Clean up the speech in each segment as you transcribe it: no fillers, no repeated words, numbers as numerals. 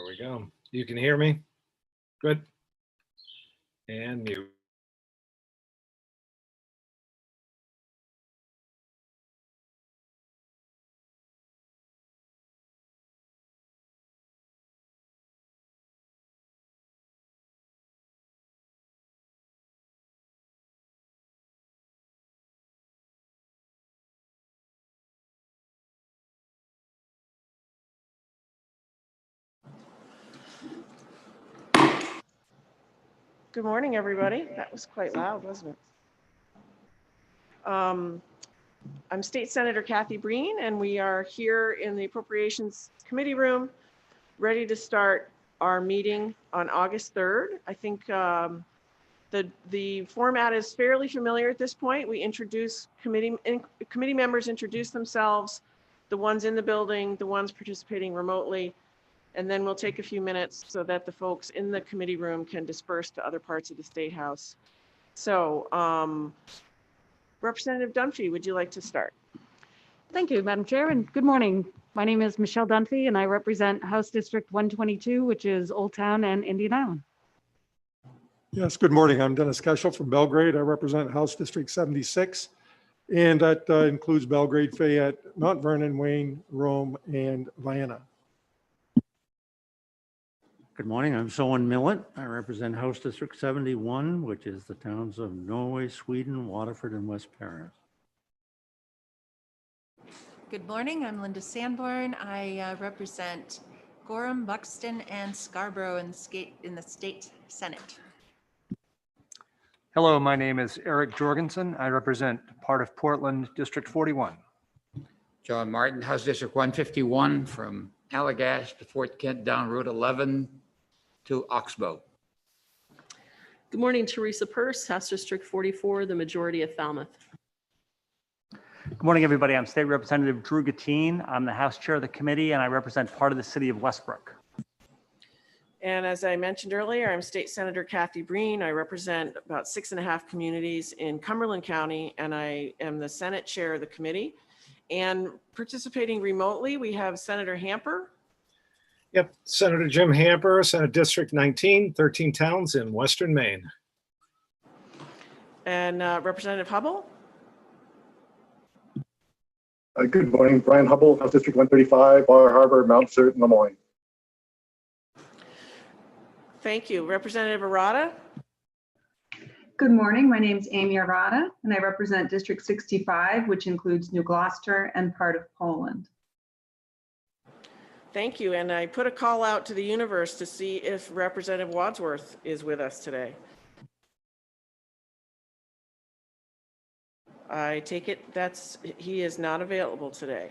There we go. You can hear me? Good. And mute. Good morning, everybody. That was quite loud, wasn't it? I'm State Senator Kathy Breen, and we are here in the Appropriations Committee room, ready to start our meeting on August 3rd. I think the format is fairly familiar at this point. We introduce committee members introduce themselves, the ones in the building, the ones participating remotely, and then we'll take a few minutes so that the folks in the committee room can disperse to other parts of the State House. So Representative Dunphy, would you like to start? Thank you, Madam Chair, and good morning. My name is Michelle Dunphy, and I represent House District 122, which is Old Town and Indian Island. Yes, good morning. I'm Dennis Keschel from Belgrade. I represent House District 76, and that includes Belgrade, Fayette, Mount Vernon, Wayne, Rome, and Vienna. Good morning, I'm Soen Millet. I represent House District 71, which is the towns of Norway, Sweden, Waterford, and West Paris. Good morning, I'm Linda Sanborn. I represent Gorham, Buxton, and Scarborough in the State Senate. Hello, my name is Eric Jorgensen. I represent part of Portland, District 41. John Martin, House District 151, from Allagash to Fort Kent down Route 11 to Oxbow. Good morning, Teresa Purse, House District 44, the majority of Falmouth. Good morning, everybody. I'm State Representative Drew Gatine. I'm the House Chair of the committee, and I represent part of the city of Westbrook. And as I mentioned earlier, I'm State Senator Kathy Breen. I represent about 6.5 communities in Cumberland County, and I am the Senate Chair of the committee. And participating remotely, we have Senator Hamper. Yep, Senator Jim Hamper, Senate District 19, 13 towns in Western Maine. And Representative Hubble. Good morning, Brian Hubble, House District 135, Bar Harbor, Mount Cert, Lemoyne. Thank you. Representative Arata. Good morning. My name is Amy Arata, and I represent District 65, which includes New Gloucester and part of Poland. Thank you. And I put a call out to the universe to see if Representative Wadsworth is with us today. I take it he is not available today.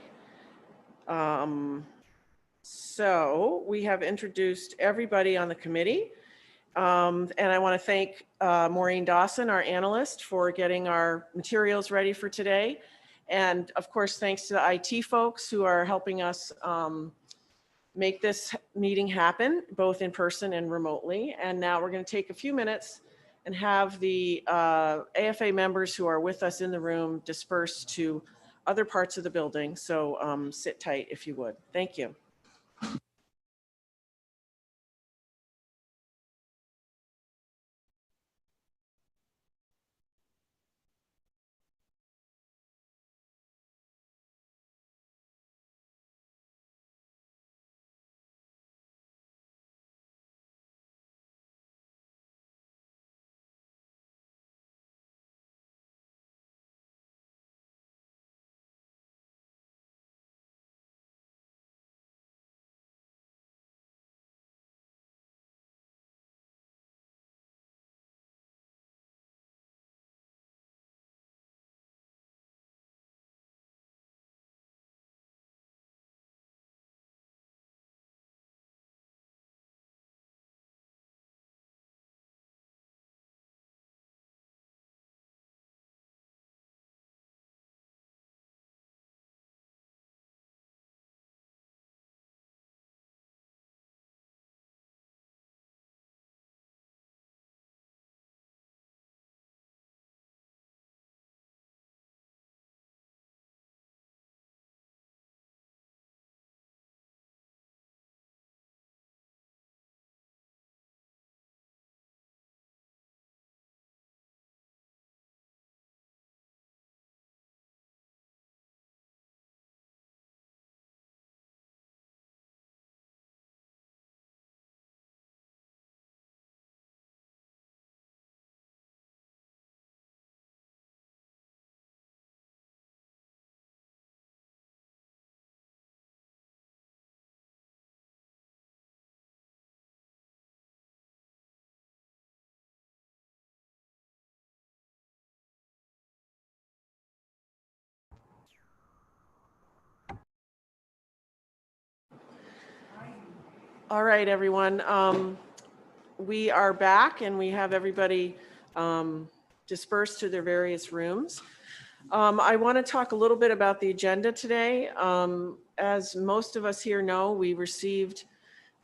So we have introduced everybody on the committee. And I want to thank Maureen Dawson, our analyst, for getting our materials ready for today. And of course, thanks to the IT folks who are helping us make this meeting happen, both in person and remotely. And now we're going to take a few minutes and have the AFA members who are with us in the room disperse to other parts of the building. So sit tight if you would. Thank you. All right, everyone. We are back and we have everybody dispersed to their various rooms. I want to talk a little bit about the agenda today. As most of us here know, we received,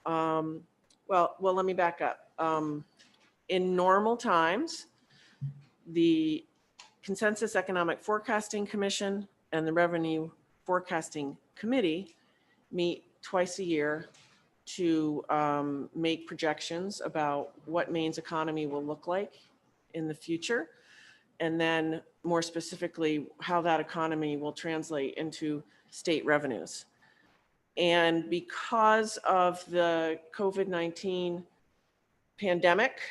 well, let me back up. In normal times, the Consensus Economic Forecasting Commission and the Revenue Forecasting Committee meet twice a year to make projections about what Maine's economy will look like in the future, and then more specifically, how that economy will translate into state revenues. And because of the COVID-19 pandemic,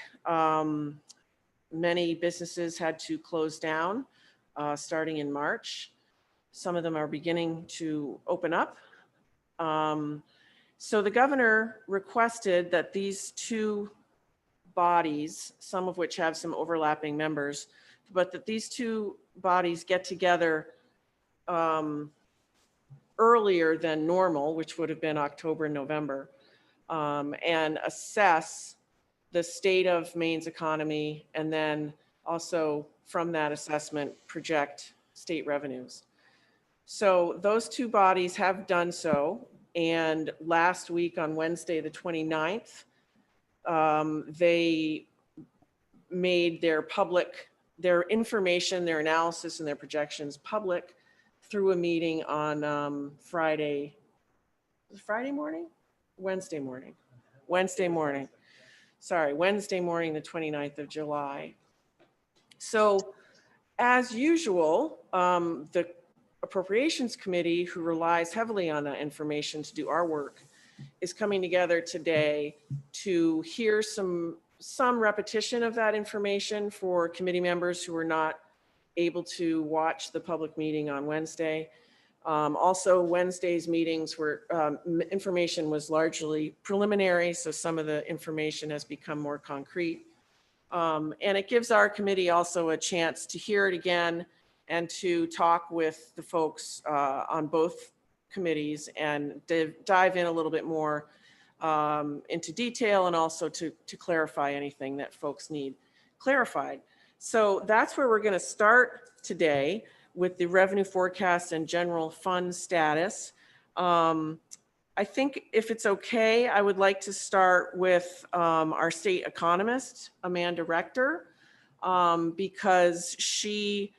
many businesses had to close down starting in March. Some of them are beginning to open up. So the governor requested that these two bodies, some of which have some overlapping members, but that these two bodies get together earlier than normal, which would have been October and November, and assess the state of Maine's economy, and then also from that assessment project state revenues. So those two bodies have done so. And last week on Wednesday, the 29th, they made their information, their analysis and their projections public through a meeting on Wednesday morning, the 29th of July. So as usual, the Appropriations Committee, who relies heavily on that information to do our work, is coming together today to hear some repetition of that information for committee members who were not able to watch the public meeting on Wednesday. Also, Wednesday's meetings were, information was largely preliminary, so some of the information has become more concrete. And it gives our committee also a chance to hear it again and to talk with the folks on both committees and dive in a little bit more into detail, and also to clarify anything that folks need clarified. So that's where we're going to start today, with the revenue forecast and general fund status. I think if it's okay, I would like to start with our state economist, Amanda Rector, because she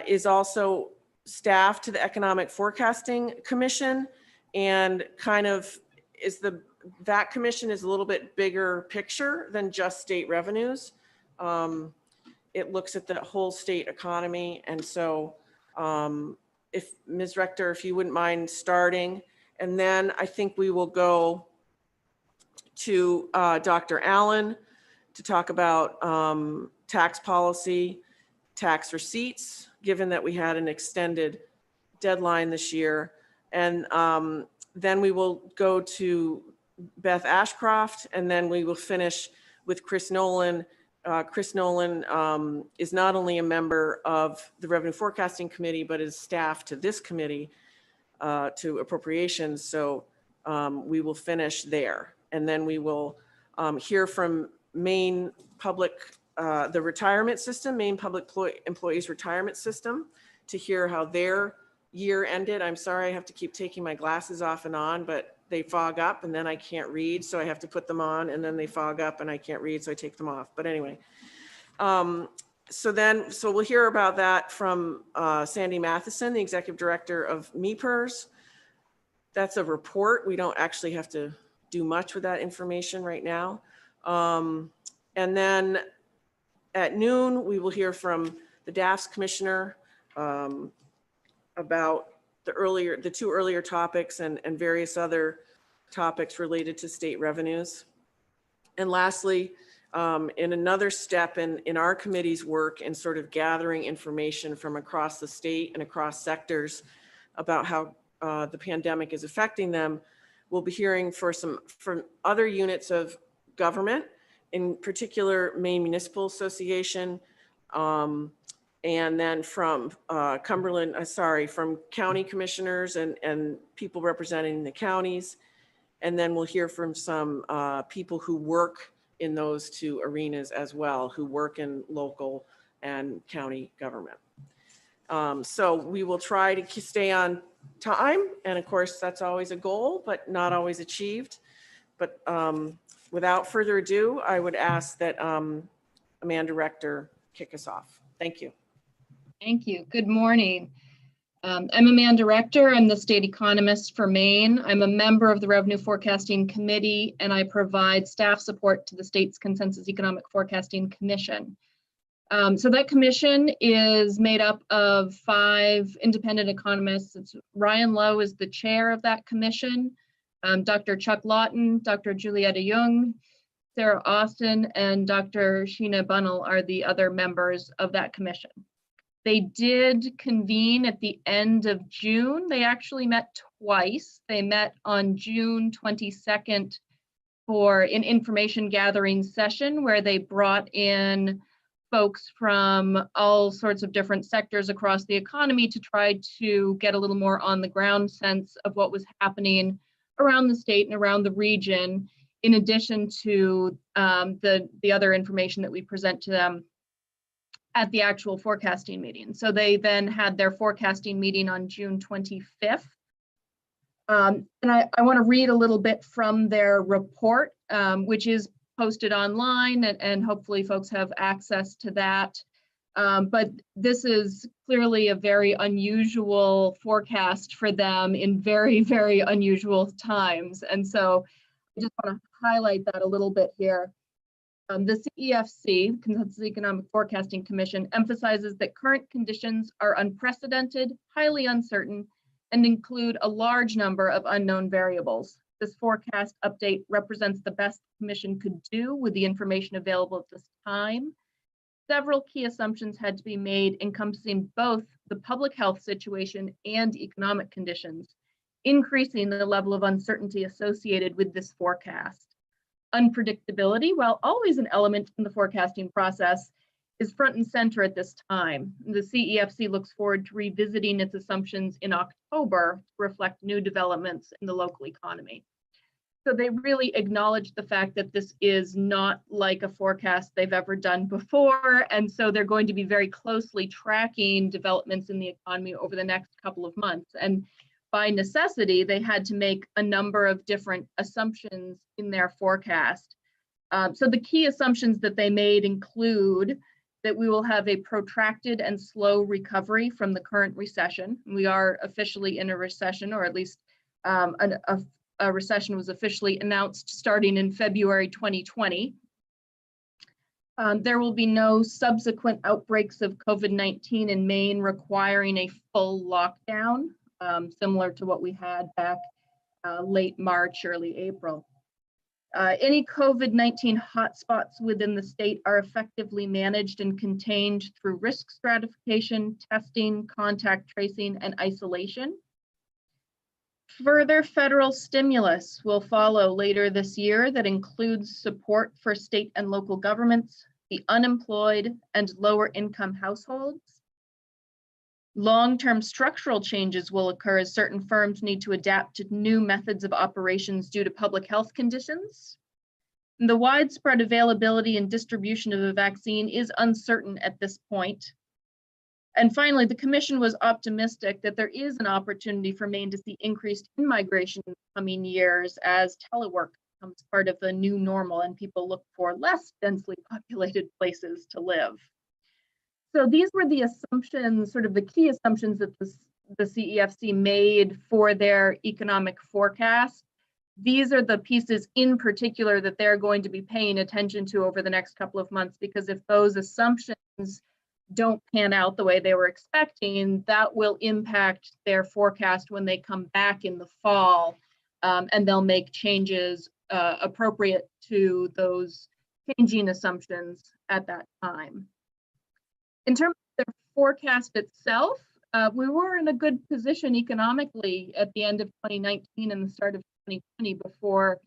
is also staff to the Economic Forecasting Commission, and kind of that commission is a little bit bigger picture than just state revenues. It looks at the whole state economy. And so if Ms. Rector, if you wouldn't mind starting, and then I think we will go to Dr. Allen to talk about tax policy, tax receipts, given that we had an extended deadline this year. And then we will go to Beth Ashcroft, and then we will finish with Chris Nolan. Chris Nolan is not only a member of the Revenue Forecasting Committee, but is staff to this committee, to appropriations. So we will finish there. And then we will hear from Maine Public, the retirement system, Maine Public Employees Retirement System, to hear how their year ended. I'm sorry, I have to keep taking my glasses off and on, but they fog up and then I can't read. So I have to put them on, and then they fog up and I can't read. So I take them off. But anyway, so we'll hear about that from Sandy Matheson, the executive director of MEPERS. That's a report. We don't actually have to do much with that information right now. And then at noon, we will hear from the DAF's commissioner about the two earlier topics and various other topics related to state revenues. And lastly, in another step in our committee's work in sort of gathering information from across the state and across sectors about how the pandemic is affecting them, we'll be hearing from other units of government, in particular Maine Municipal Association, and then from from county commissioners and people representing the counties, And then we'll hear from some people who work in those two arenas as well, who work in local and county government. So we will try to stay on time. And of course, that's always a goal, but not always achieved. But without further ado, I would ask that Amanda Rector kick us off. Thank you. Thank you. Good morning. I'm Amanda Rector. I'm the state economist for Maine. I'm a member of the Revenue Forecasting Committee, and I provide staff support to the state's Consensus Economic Forecasting Commission. So that commission is made up of 5 independent economists. Ryan Lowe is the chair of that commission. Dr. Chuck Lawton, Dr. Julietta Jung, Sarah Austin, and Dr. Sheena Bunnell are the other members of that commission. They did convene at the end of June. They actually met twice. They met on June 22nd for an information gathering session where they brought in folks from all sorts of different sectors across the economy to try to get a little more on the ground sense of what was happening around the state and around the region, in addition to the other information that we present to them at the actual forecasting meeting. So they then had their forecasting meeting on June 25th. And I want to read a little bit from their report, which is posted online, and hopefully folks have access to that. But this is clearly a very unusual forecast for them in very, very unusual times. And so I just want to highlight that a little bit here. The CEFC, Consensus Economic Forecasting Commission, emphasizes that current conditions are unprecedented, highly uncertain, and include a large number of unknown variables. This forecast update represents the best the Commission could do with the information available at this time. Several key assumptions had to be made encompassing both the public health situation and economic conditions, increasing the level of uncertainty associated with this forecast. Unpredictability, while always an element in the forecasting process, is front and center at this time. The CEFC looks forward to revisiting its assumptions in October to reflect new developments in the local economy. So they really acknowledge the fact that this is not like a forecast they've ever done before. And so they're going to be very closely tracking developments in the economy over the next couple of months. And by necessity, they had to make a number of different assumptions in their forecast. So the key assumptions that they made include that we will have a protracted and slow recovery from the current recession. We are officially in a recession, or at least a recession was officially announced starting in February 2020. There will be no subsequent outbreaks of COVID-19 in Maine requiring a full lockdown, similar to what we had back late March, early April. Any COVID-19 hotspots within the state are effectively managed and contained through risk stratification, testing, contact tracing, and isolation. Further federal stimulus will follow later this year that includes support for state and local governments, the unemployed, and lower income households. Long-term structural changes will occur as certain firms need to adapt to new methods of operations due to public health conditions. And the widespread availability and distribution of a vaccine is uncertain at this point. And finally, the Commission was optimistic that there is an opportunity for Maine to see increased in-migration in the coming years as telework becomes part of the new normal and people look for less densely populated places to live. So these were the assumptions, sort of the key assumptions that the CEFC made for their economic forecast. These are the pieces in particular that they're going to be paying attention to over the next couple of months, because if those assumptions don't pan out the way they were expecting, that will impact their forecast when they come back in the fall, and they'll make changes appropriate to those changing assumptions at that time. In terms of their forecast itself, we were in a good position economically at the end of 2019 and the start of 2020 before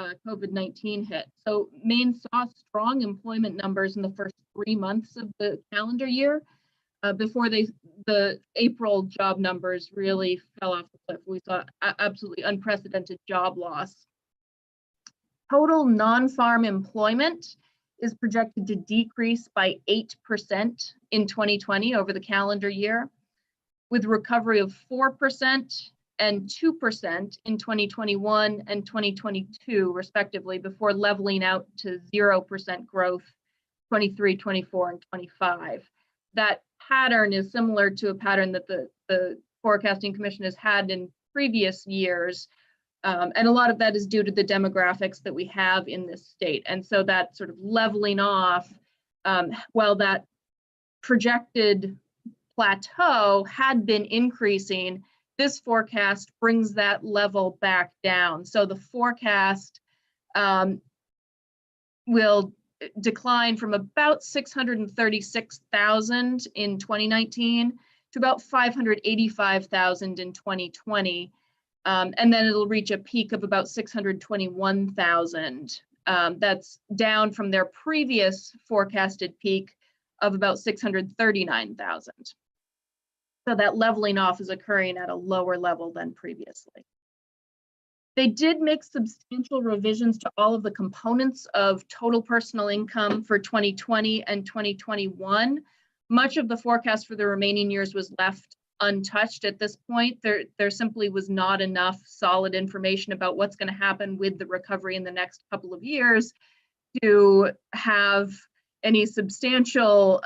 COVID-19 hit. So Maine saw strong employment numbers in the first 3 months of the calendar year before the April job numbers really fell off the cliff. We saw absolutely unprecedented job loss. Total non-farm employment is projected to decrease by 8% in 2020 over the calendar year, with recovery of 4% and 2% in 2021 and 2022, respectively, before leveling out to 0% growth 23, 24, and 25. That pattern is similar to a pattern that the Forecasting Commission has had in previous years. And a lot of that is due to the demographics that we have in this state. And so that sort of leveling off, while that projected plateau had been increasing, this forecast brings that level back down. So the forecast will decline from about 636,000 in 2019 to about 585,000 in 2020. And then it'll reach a peak of about 621,000. That's down from their previous forecasted peak of about 639,000. So that leveling off is occurring at a lower level than previously. They did make substantial revisions to all of the components of total personal income for 2020 and 2021. Much of the forecast for the remaining years was left untouched at this point. There simply was not enough solid information about what's going to happen with the recovery in the next couple of years to have any substantial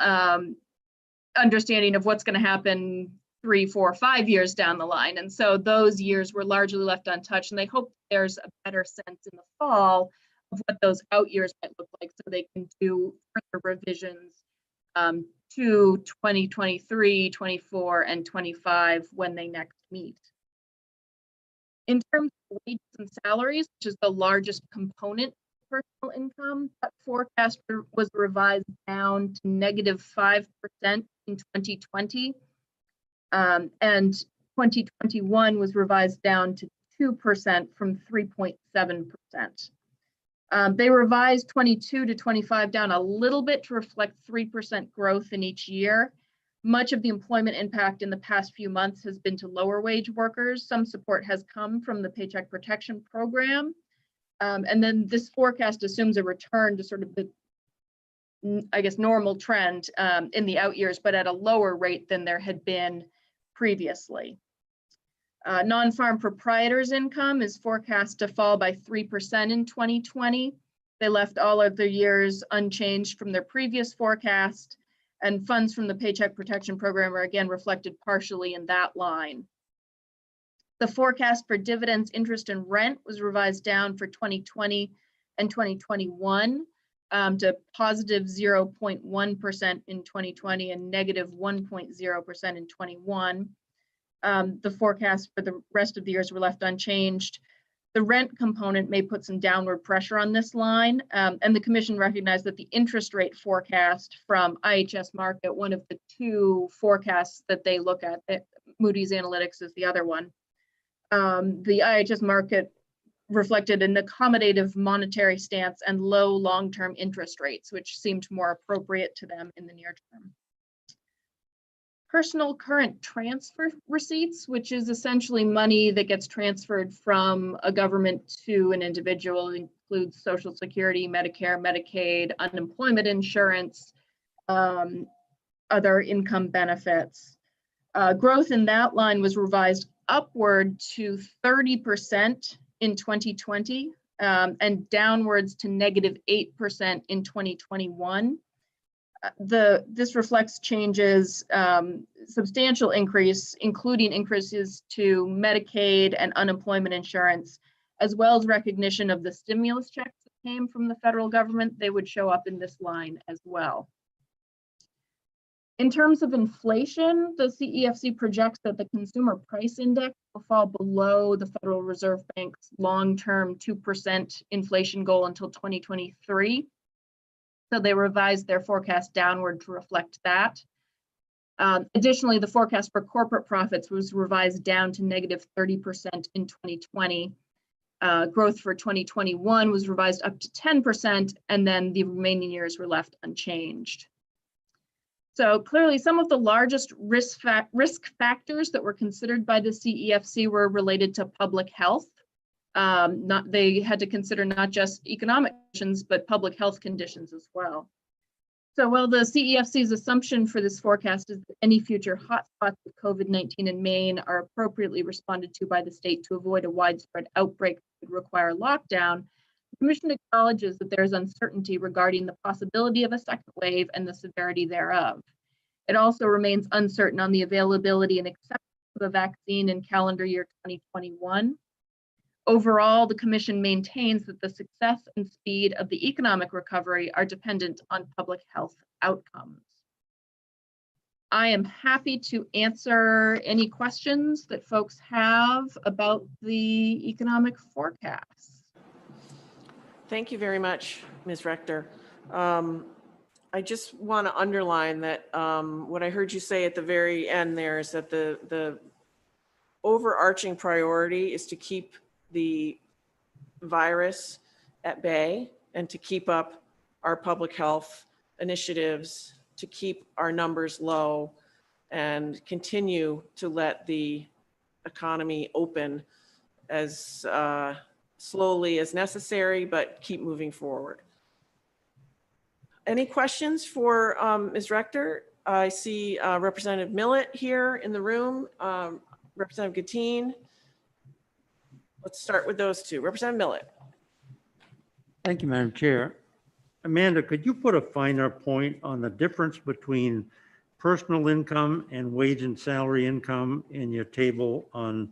understanding of what's going to happen 3, 4, 5 years down the line. And so those years were largely left untouched, and they hope there's a better sense in the fall of what those out years might look like so they can do further revisions to 2023, 24, and 25 when they next meet. In terms of wages and salaries, which is the largest component of personal income, that forecast was revised down to -5% in 2020. And 2021 was revised down to 2% from 3.7%. They revised 22 to 25 down a little bit to reflect 3% growth in each year. Much of the employment impact in the past few months has been to lower wage workers. Some support has come from the Paycheck Protection Program. And then this forecast assumes a return to sort of the, I guess, normal trend in the out years, but at a lower rate than there had been previously. Non-farm proprietors' income is forecast to fall by 3% in 2020. They left all of their years unchanged from their previous forecast, and funds from the Paycheck Protection Program are again reflected partially in that line. The forecast for dividends, interest, and rent was revised down for 2020 and 2021 to positive 0.1% in 2020 and negative 1.0% in 21. The forecast for the rest of the years were left unchanged. The rent component may put some downward pressure on this line, and the Commission recognized that the interest rate forecast from IHS Markit, one of the two forecasts that they look at, Moody's Analytics is the other one. The IHS Markit reflected an accommodative monetary stance and low long-term interest rates, which seemed more appropriate to them in the near term. Personal current transfer receipts, which is essentially money that gets transferred from a government to an individual, includes Social Security, Medicare, Medicaid, unemployment insurance, other income benefits. Growth in that line was revised upward to 30% in 2020 and downwards to -8% in 2021. This reflects changes, substantial increase, including increases to Medicaid and unemployment insurance, as well as recognition of the stimulus checks that came from the federal government. They would show up in this line as well. In terms of inflation, the CEFC projects that the consumer price index will fall below the Federal Reserve Bank's long-term 2% inflation goal until 2023. So they revised their forecast downward to reflect that. Additionally, the forecast for corporate profits was revised down to -30% in 2020. Growth for 2021 was revised up to 10%, and then the remaining years were left unchanged. So clearly, some of the largest risk factors that were considered by the CEFC were related to public health. They had to consider not just economic conditions, but public health conditions as well. So while the CEFC's assumption for this forecast is that any future hotspots of COVID-19 in Maine are appropriately responded to by the state to avoid a widespread outbreak that would require lockdown, the Commission acknowledges that there is uncertainty regarding the possibility of a second wave and the severity thereof. It also remains uncertain on the availability and acceptance of a vaccine in calendar year 2021. Overall, the Commission maintains that the success and speed of the economic recovery are dependent on public health outcomes. I am happy to answer any questions that folks have about the economic forecast. Thank you very much, Ms. Rector. I just want to underline that what I heard you say at the very end there is that the overarching priority is to keep the virus at bay and to keep up our public health initiatives, to keep our numbers low and continue to let the economy open as slowly as necessary, but keep moving forward. Any questions for Ms. Rector? I see Representative Millett here in the room, Representative Gatine. Let's start with those two. Representative Millett. Thank you, Madam Chair. Amanda, could you put a finer point on the difference between personal income and wage and salary income in your table on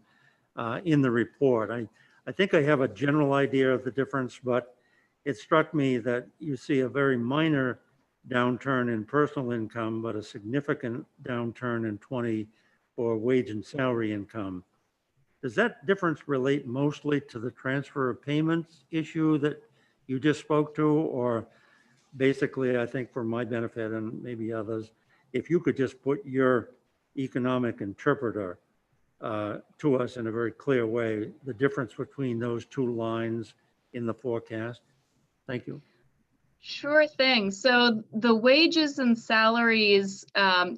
in the report? I think I have a general idea of the difference, but it struck me that you see a very minor downturn in personal income, but a significant downturn in 20 for wage and salary income. Does that difference relate mostly to the transfer of payments issue that you just spoke to? Or basically, I think for my benefit and maybe others, if you could just put your economic interpreter to us in a very clear way, the difference between those two lines in the forecast. Thank you. Sure thing. So the wages and salaries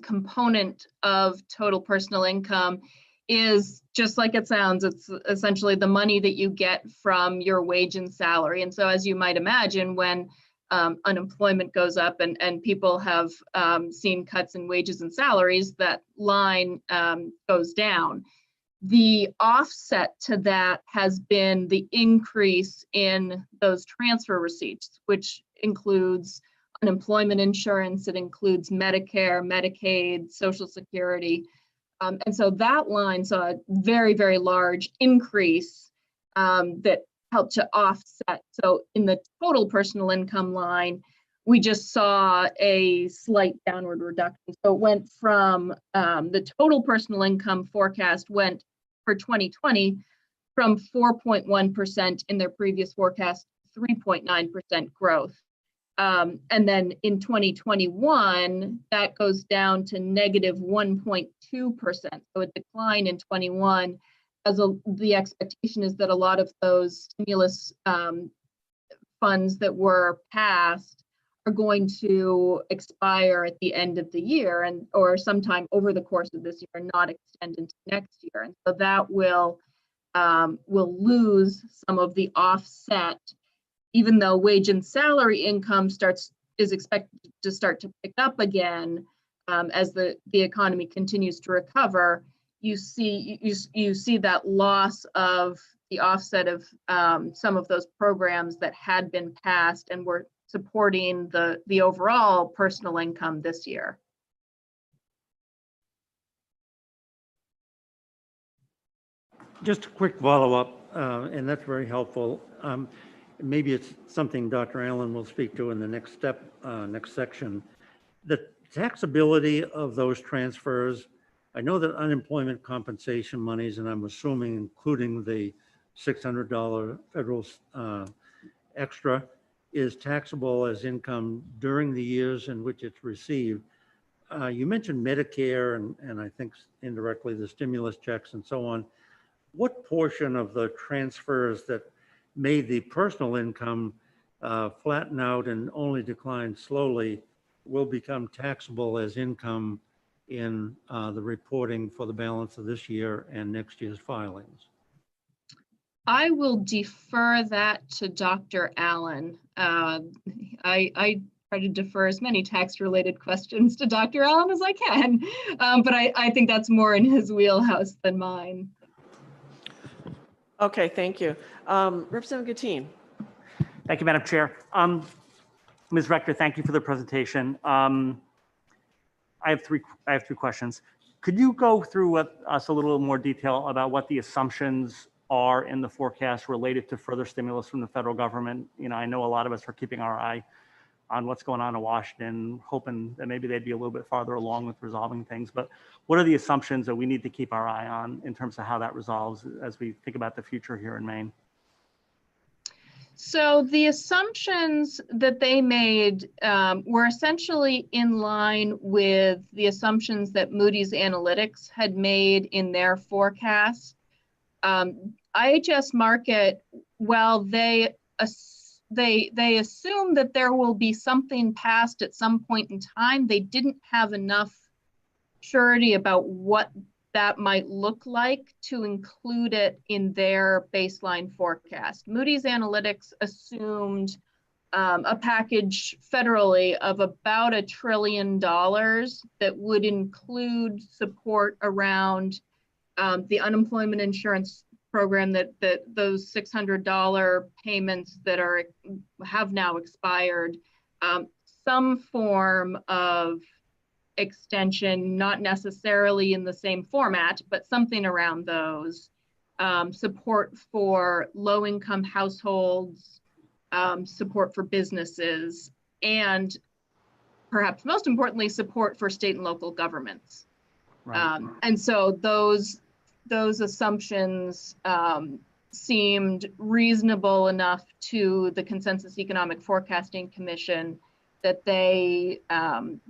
component of total personal income is just like it sounds. It's essentially the money that you get from your wage and salary. And so as you might imagine, when unemployment goes up and people have seen cuts in wages and salaries, that line goes down. The offset to that has been the increase in those transfer receipts, which includes unemployment insurance, it includes Medicare, Medicaid, Social Security. And so that line saw a very, very large increase that helped to offset. So in the total personal income line, we just saw a slight downward reduction. So it went from the total personal income forecast went for 2020 from 4.1% in their previous forecast, 3.9% growth. And then in 2021, that goes down to negative 1.2%. So a decline in 21, as the expectation is that a lot of those stimulus funds that were passed are going to expire at the end of the year or sometime over the course of this year, not extend into next year. And so that will lose some of the offset, even though wage and salary income is expected to start to pick up again as the economy continues to recover. You see that loss of the offset of some of those programs that had been passed and were supporting the overall personal income this year. Just a quick follow-up, and that's very helpful. Maybe it's something Dr. Allen will speak to in the next step, next section. The taxability of those transfers, I know that unemployment compensation monies, and I'm assuming including the $600 federal extra, is taxable as income during the years in which it's received. You mentioned Medicare and I think indirectly the stimulus checks and so on. What portion of the transfers that made the personal income flatten out and only decline slowly will become taxable as income in the reporting for the balance of this year and next year's filings? I will defer that to Dr. Allen. I try to defer as many tax-related questions to Dr. Allen as I can, but I think that's more in his wheelhouse than mine. Okay, thank you. Representative Gattin. Thank you, Madam Chair. Ms. Rector, thank you for the presentation. I have three questions. Could you go through with us a little more detail about what the assumptions are in the forecast related to further stimulus from the federal government? You know, I know a lot of us are keeping our eye on what's going on in Washington, hoping that maybe they'd be a little bit farther along with resolving things. But what are the assumptions that we need to keep our eye on in terms of how that resolves as we think about the future here in Maine? So the assumptions that they made were essentially in line with the assumptions that Moody's Analytics had made in their forecast. IHS Markit, while they assume that there will be something passed at some point in time, they didn't have enough surety about what that might look like to include it in their baseline forecast. Moody's Analytics assumed a package federally of about $1 trillion that would include support around the unemployment insurance program, that those $600 payments that have now expired, some form of extension, not necessarily in the same format, but something around those, support for low-income households, support for businesses, and perhaps most importantly, support for state and local governments. Right. And so those assumptions seemed reasonable enough to the Consensus Economic Forecasting Commission that they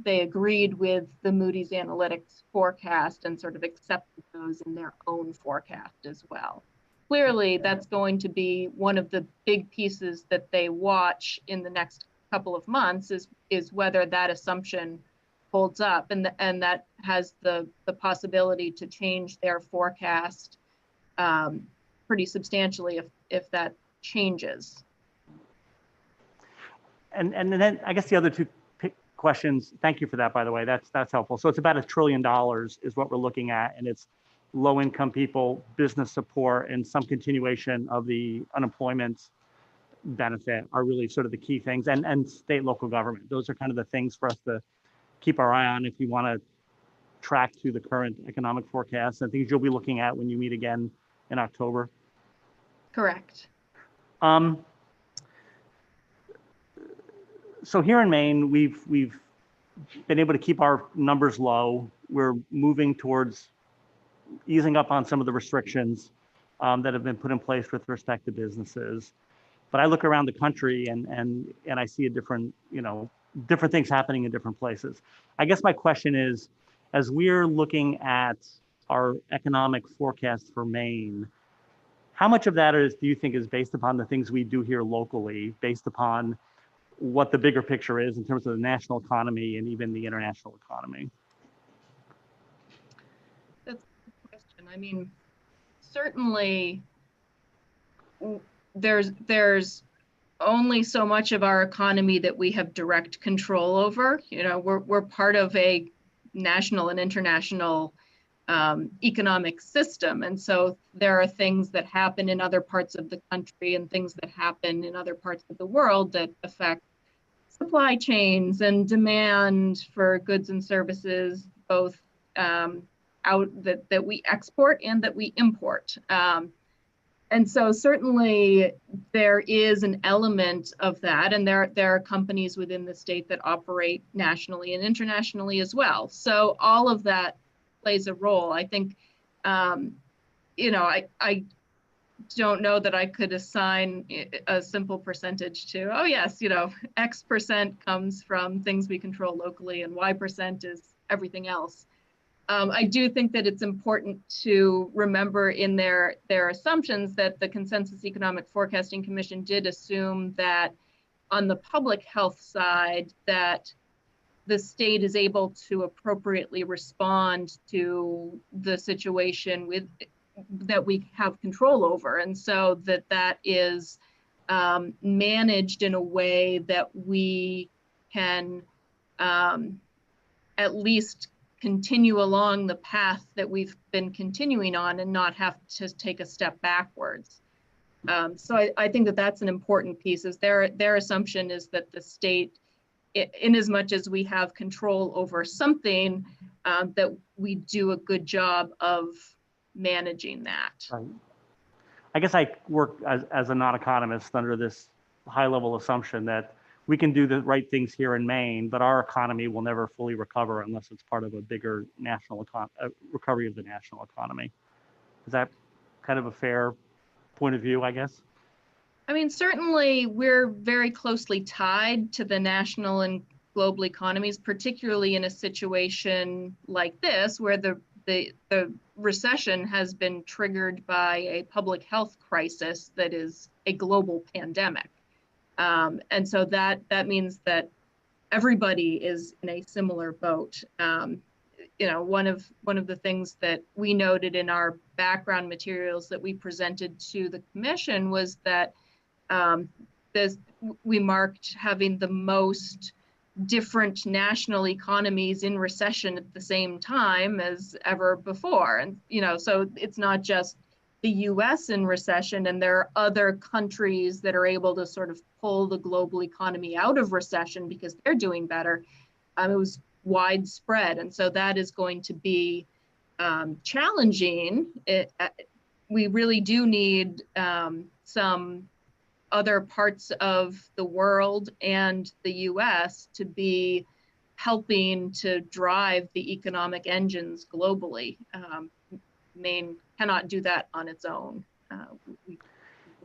agreed with the Moody's Analytics forecast and sort of accepted those in their own forecast as well. Clearly, that's going to be one of the big pieces that they watch in the next couple of months is whether that assumption holds up, and that has the possibility to change their forecast pretty substantially if that changes. And then I guess the other two questions, thank you for that, by the way, that's helpful. So it's about $1 trillion is what we're looking at, and it's low income people, business support, and some continuation of the unemployment benefit are really sort of the key things, and state and local government. Those are kind of the things for us to keep our eye on if you want to track to the current economic forecast and things you'll be looking at when you meet again in October. Correct. So here in Maine, we've been able to keep our numbers low. We're moving towards easing up on some of the restrictions that have been put in place with respect to businesses. But I look around the country and I see different things happening in different places. I guess my question is, as we're looking at our economic forecast for Maine, how much of that do you think is based upon the things we do here locally, based upon what the bigger picture is in terms of the national economy and even the international economy? That's a good question. I mean, certainly there's only so much of our economy that we have direct control over. You know, we're part of a national and international economic system. And so there are things that happen in other parts of the country and things that happen in other parts of the world that affect supply chains and demand for goods and services, both that we export and that we import. And so certainly there is an element of that, and there are companies within the state that operate nationally and internationally as well. So all of that plays a role. I think, I don't know that I could assign a simple percentage to, oh yes, X percent comes from things we control locally and Y percent is everything else. I do think that it's important to remember in their assumptions that the Consensus Economic Forecasting Commission did assume that on the public health side, that the state is able to appropriately respond to the situation that we have control over. And so that is managed in a way that we can at least continue along the path that we've been continuing on and not have to take a step backwards. So I think that that's an important piece. Is their assumption is that the state, in as much as we have control over something, that we do a good job of managing that. Right. I guess I work as a non-economist under this high-level assumption that we can do the right things here in Maine, but our economy will never fully recover unless it's part of a bigger national recovery of the national economy. Is that kind of a fair point of view, I guess? I mean, certainly we're very closely tied to the national and global economies, particularly in a situation like this, where the recession has been triggered by a public health crisis that is a global pandemic. And so that means that everybody is in a similar boat. You know, one of the things that we noted in our background materials that we presented to the commission was that we marked having the most different national economies in recession at the same time as ever before. And, you know, so it's not just the US in recession, and there are other countries that are able to sort of pull the global economy out of recession because they're doing better. It was widespread. And so that is going to be challenging. We really do need some other parts of the world and the US to be helping to drive the economic engines globally. Maine cannot do that on its own.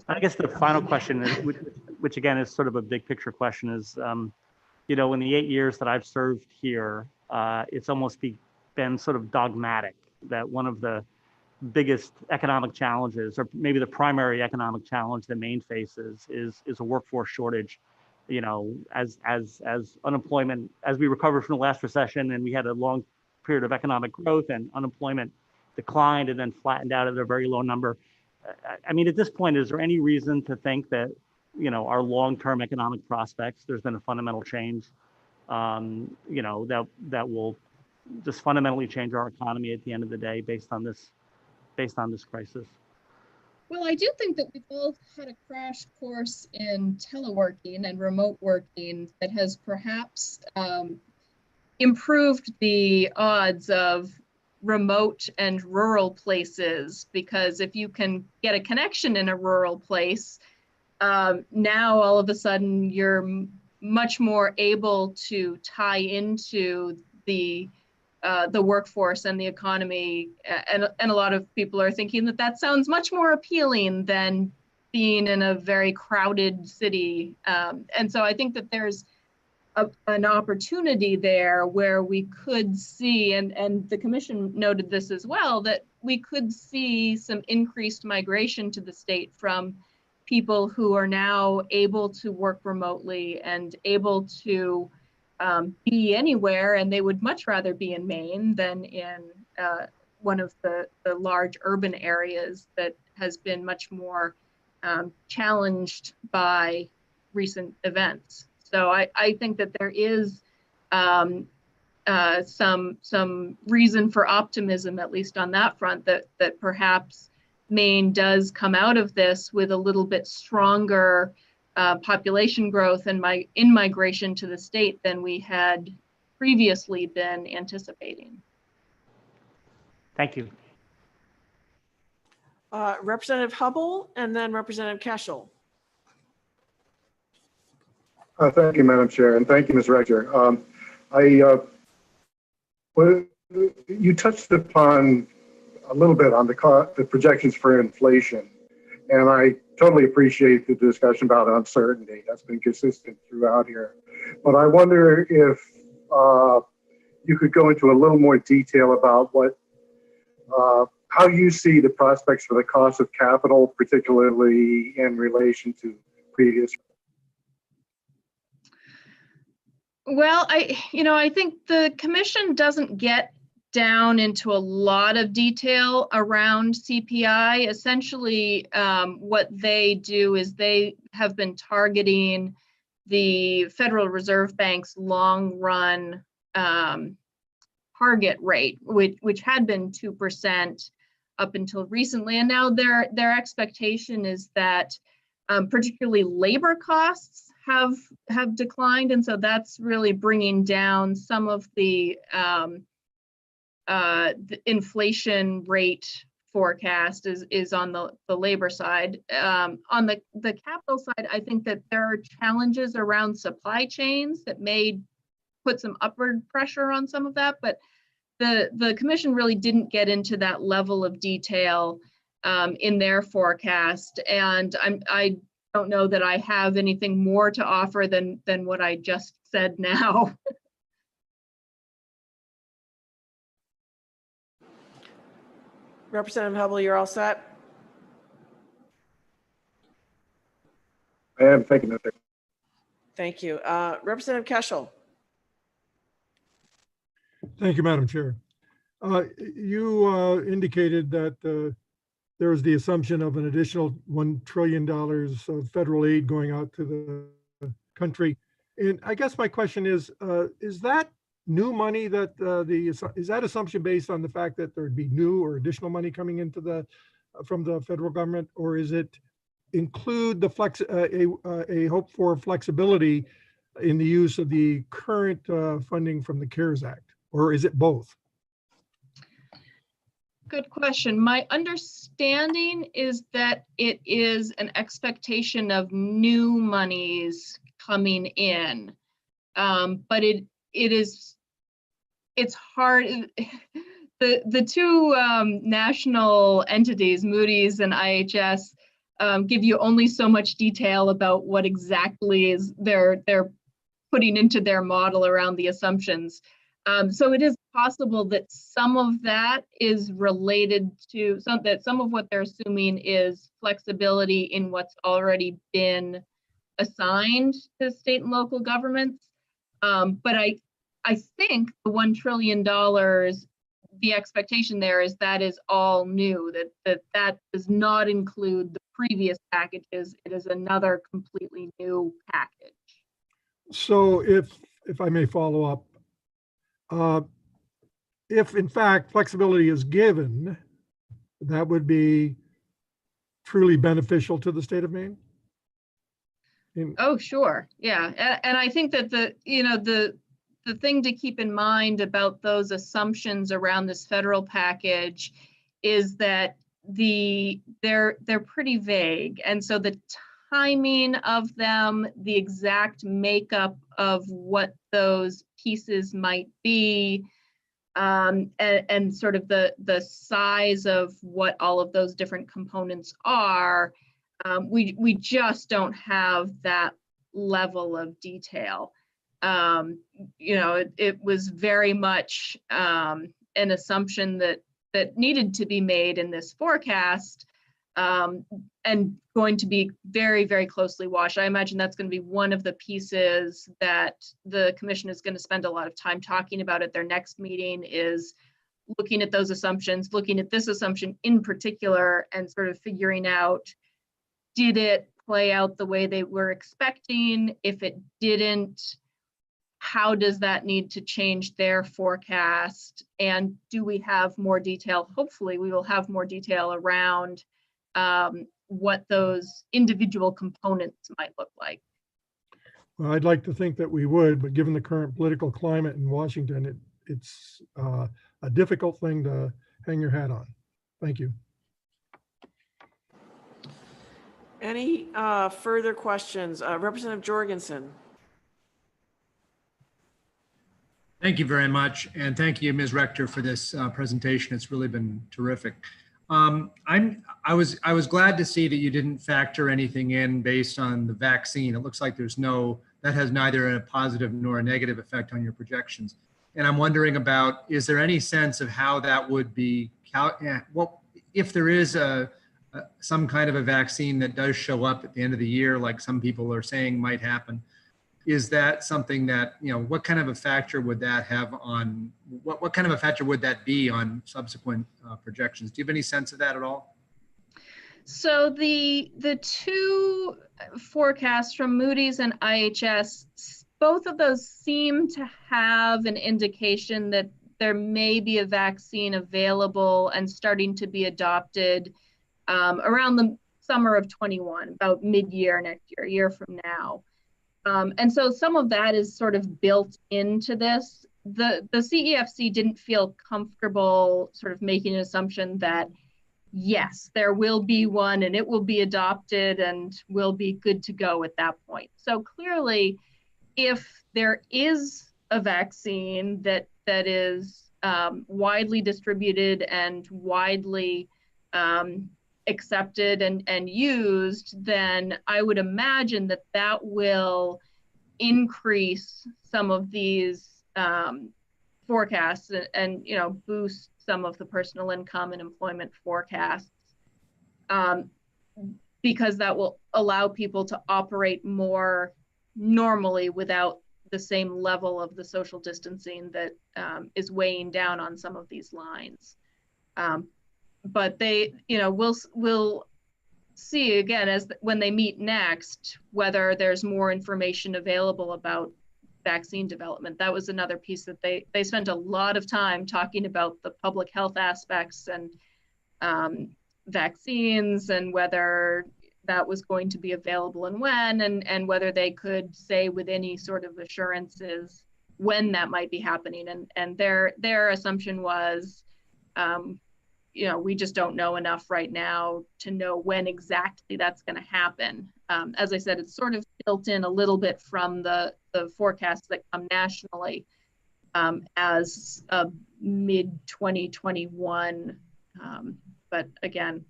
I guess the final question, is, which again is sort of a big picture question, is, you know, in the 8 years that I've served here, it's almost been sort of dogmatic that one of the biggest economic challenges, or maybe the primary economic challenge that Maine faces, is a workforce shortage. You know, as unemployment, as we recovered from the last recession and we had a long period of economic growth and unemployment declined and then flattened out at a very low number. I mean, at this point, is there any reason to think that, you know, our long-term economic prospects, there's been a fundamental change, you know, that will just fundamentally change our economy at the end of the day based on this crisis? Well, I do think that we've all had a crash course in teleworking and remote working that has perhaps improved the odds of remote and rural places, because if you can get a connection in a rural place, now all of a sudden you're much more able to tie into the workforce and the economy, and a lot of people are thinking that sounds much more appealing than being in a very crowded city. And so I think that there's an opportunity there where we could see, and the commission noted this as well, that we could see some increased migration to the state from people who are now able to work remotely and able to be anywhere, and they would much rather be in Maine than in one of the large urban areas that has been much more challenged by recent events. So I think that there is some reason for optimism, at least on that front, that perhaps Maine does come out of this with a little bit stronger population growth and in-migration to the state than we had previously been anticipating. Thank you. Representative Hubble and then Representative Cashel. Thank you, Madam Chair, and thank you, Ms. Rector. You touched upon a little bit on the projections for inflation, and I totally appreciate the discussion about uncertainty. That's been consistent throughout here. But I wonder if you could go into a little more detail about how you see the prospects for the cost of capital, particularly in relation to previous. Well, I think the commission doesn't get down into a lot of detail around CPI. Essentially, what they do is they have been targeting the Federal Reserve Bank's long run target rate, which had been 2% up until recently. And now their expectation is that particularly labor costs have declined. And so that's really bringing down some of the inflation rate forecast is on the labor side. On the capital side, I think that there are challenges around supply chains that may put some upward pressure on some of that, but the commission really didn't get into that level of detail in their forecast. And I don't know that I have anything more to offer than what I just said now. Representative Hubble, you're all set? I am taking it. Thank you. Representative Keschel. Thank you, Madam Chair. You indicated that there was the assumption of an additional $1 trillion of federal aid going out to the country. And I guess my question is that new money that is that assumption based on the fact that there'd be new or additional money coming into from the federal government, or is it include the a hope for flexibility in the use of the current funding from the CARES Act, or is it both? Good question. My understanding is that it is an expectation of new monies coming in, but it's hard. The two national entities, Moody's and IHS, give you only so much detail about what exactly is they're putting into their model around the assumptions. So it is possible that some of that is related to some of what they're assuming is flexibility in what's already been assigned to state and local governments. But I think the $1 trillion, the expectation there is that is all new, that does not include the previous packages. It is another completely new package. So if I may follow up, if in fact flexibility is given, that would be truly beneficial to the state of Maine? Oh, sure. Yeah. And I think that the thing to keep in mind about those assumptions around this federal package is that they're pretty vague. And so the timing of them, the exact makeup of what those pieces might be, and sort of the size of what all of those different components are, we just don't have that level of detail. It was very much an assumption that needed to be made in this forecast, and going to be very, very closely watched. I imagine that's going to be one of the pieces that the commission is going to spend a lot of time talking about at their next meeting, is looking at those assumptions, looking at this assumption in particular, and sort of figuring out, did it play out the way they were expecting? If it didn't, how does that need to change their forecast? And do we have more detail? Hopefully we will have more detail around what those individual components might look like. Well, I'd like to think that we would, but given the current political climate in Washington, it's a difficult thing to hang your hat on. Thank you. Any further questions? Representative Jorgensen. Thank you very much. And thank you, Ms. Rector, for this presentation. It's really been terrific. I was glad to see that you didn't factor anything in based on the vaccine. It looks like that has neither a positive nor a negative effect on your projections. And I'm wondering about, is there any sense of how that would be, if there is some kind of a vaccine that does show up at the end of the year, like some people are saying might happen, is that something that, what kind of a factor would that have on, what kind of a factor would that be on subsequent projections? Do you have any sense of that at all? So the two forecasts from Moody's and IHS, both of those seem to have an indication that there may be a vaccine available and starting to be adopted around the summer of 21, about mid-year next year, a year from now. And so some of that is sort of built into this. The CEFC didn't feel comfortable sort of making an assumption that, yes, there will be one and it will be adopted and will be good to go at that point. So clearly, if there is a vaccine that is widely distributed and widely accepted and used, then I would imagine that will increase some of these forecasts and boost some of the personal income and employment forecasts, because that will allow people to operate more normally without the same level of the social distancing that is weighing down on some of these lines. But they, we'll see again when they meet next, whether there's more information available about vaccine development. That was another piece that they spent a lot of time talking about the public health aspects and vaccines and whether that was going to be available and when, and whether they could say with any sort of assurances when that might be happening. And their assumption was, we just don't know enough right now to know when exactly that's going to happen. As I said, it's sort of built in a little bit from the forecasts that come nationally as a mid-2021. But again,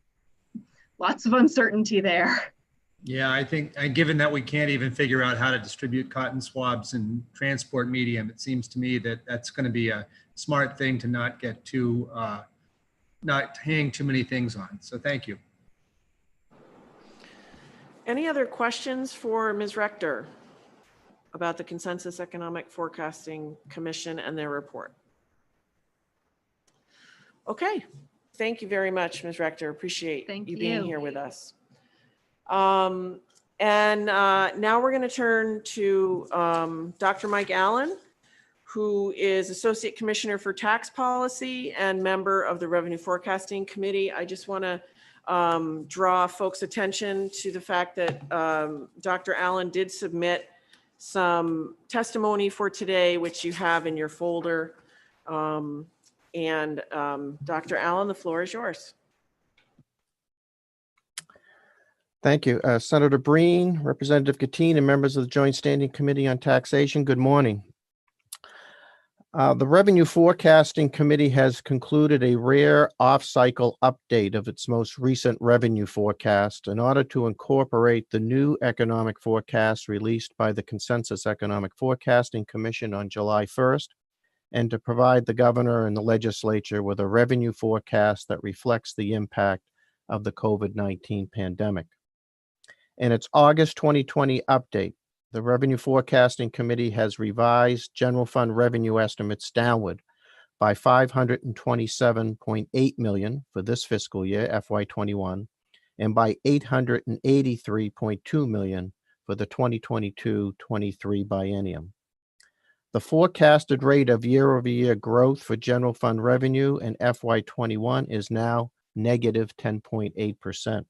lots of uncertainty there. Yeah, I think, given that we can't even figure out how to distribute cotton swabs and transport medium, it seems to me that that's going to be a smart thing to not get too, not hang too many things on. So thank you. Any other questions for Ms. Rector about the Consensus Economic Forecasting Commission and their report? Okay, thank you very much, Ms. Rector. Appreciate you being here with us. And now we're going to turn to Dr. Mike Allen, who is Associate Commissioner for Tax Policy and member of the Revenue Forecasting Committee. I just want to draw folks' attention to the fact that Dr. Allen did submit some testimony for today, which you have in your folder. Dr. Allen, the floor is yours. Thank you. Senator Breen, Representative Gatine, and members of the Joint Standing Committee on Taxation, good morning. The Revenue Forecasting Committee has concluded a rare off-cycle update of its most recent revenue forecast in order to incorporate the new economic forecast released by the Consensus Economic Forecasting Commission on July 1st, and to provide the governor and the legislature with a revenue forecast that reflects the impact of the COVID-19 pandemic. In its August 2020 update, the Revenue Forecasting Committee has revised general fund revenue estimates downward by $527.8 million for this fiscal year, FY21, and by $883.2 million for the 2022-23 biennium. The forecasted rate of year-over-year growth for general fund revenue in FY21 is now negative 10.8%.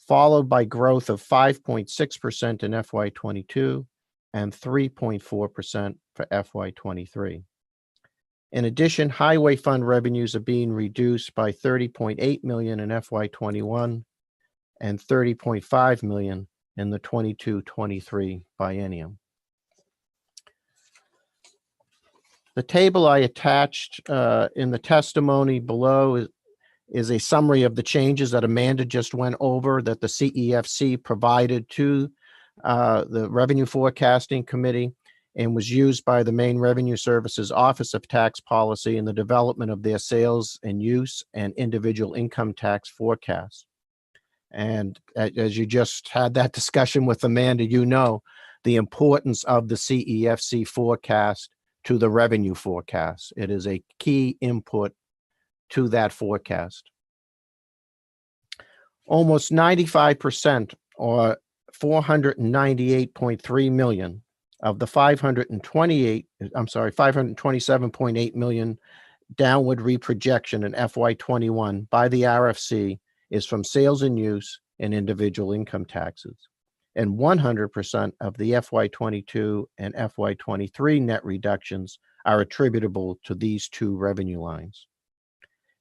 Followed by growth of 5.6% in FY22 and 3.4% for FY23. In addition, highway fund revenues are being reduced by $30.8 million in FY21 and $30.5 million in the 22-23 biennium. The table I attached in the testimony below is a summary of the changes that Amanda just went over that the CEFC provided to the Revenue Forecasting Committee and was used by the Maine Revenue Service's Office of Tax Policy in the development of their sales and use and individual income tax forecasts. And as you just had that discussion with Amanda, the importance of the CEFC forecast to the revenue forecast. It is a key input to that forecast. Almost 95%, or 498.3 million of the 527.8 million downward reprojection in FY21 by the RFC is from sales and use and individual income taxes. And 100% of the FY22 and FY23 net reductions are attributable to these two revenue lines.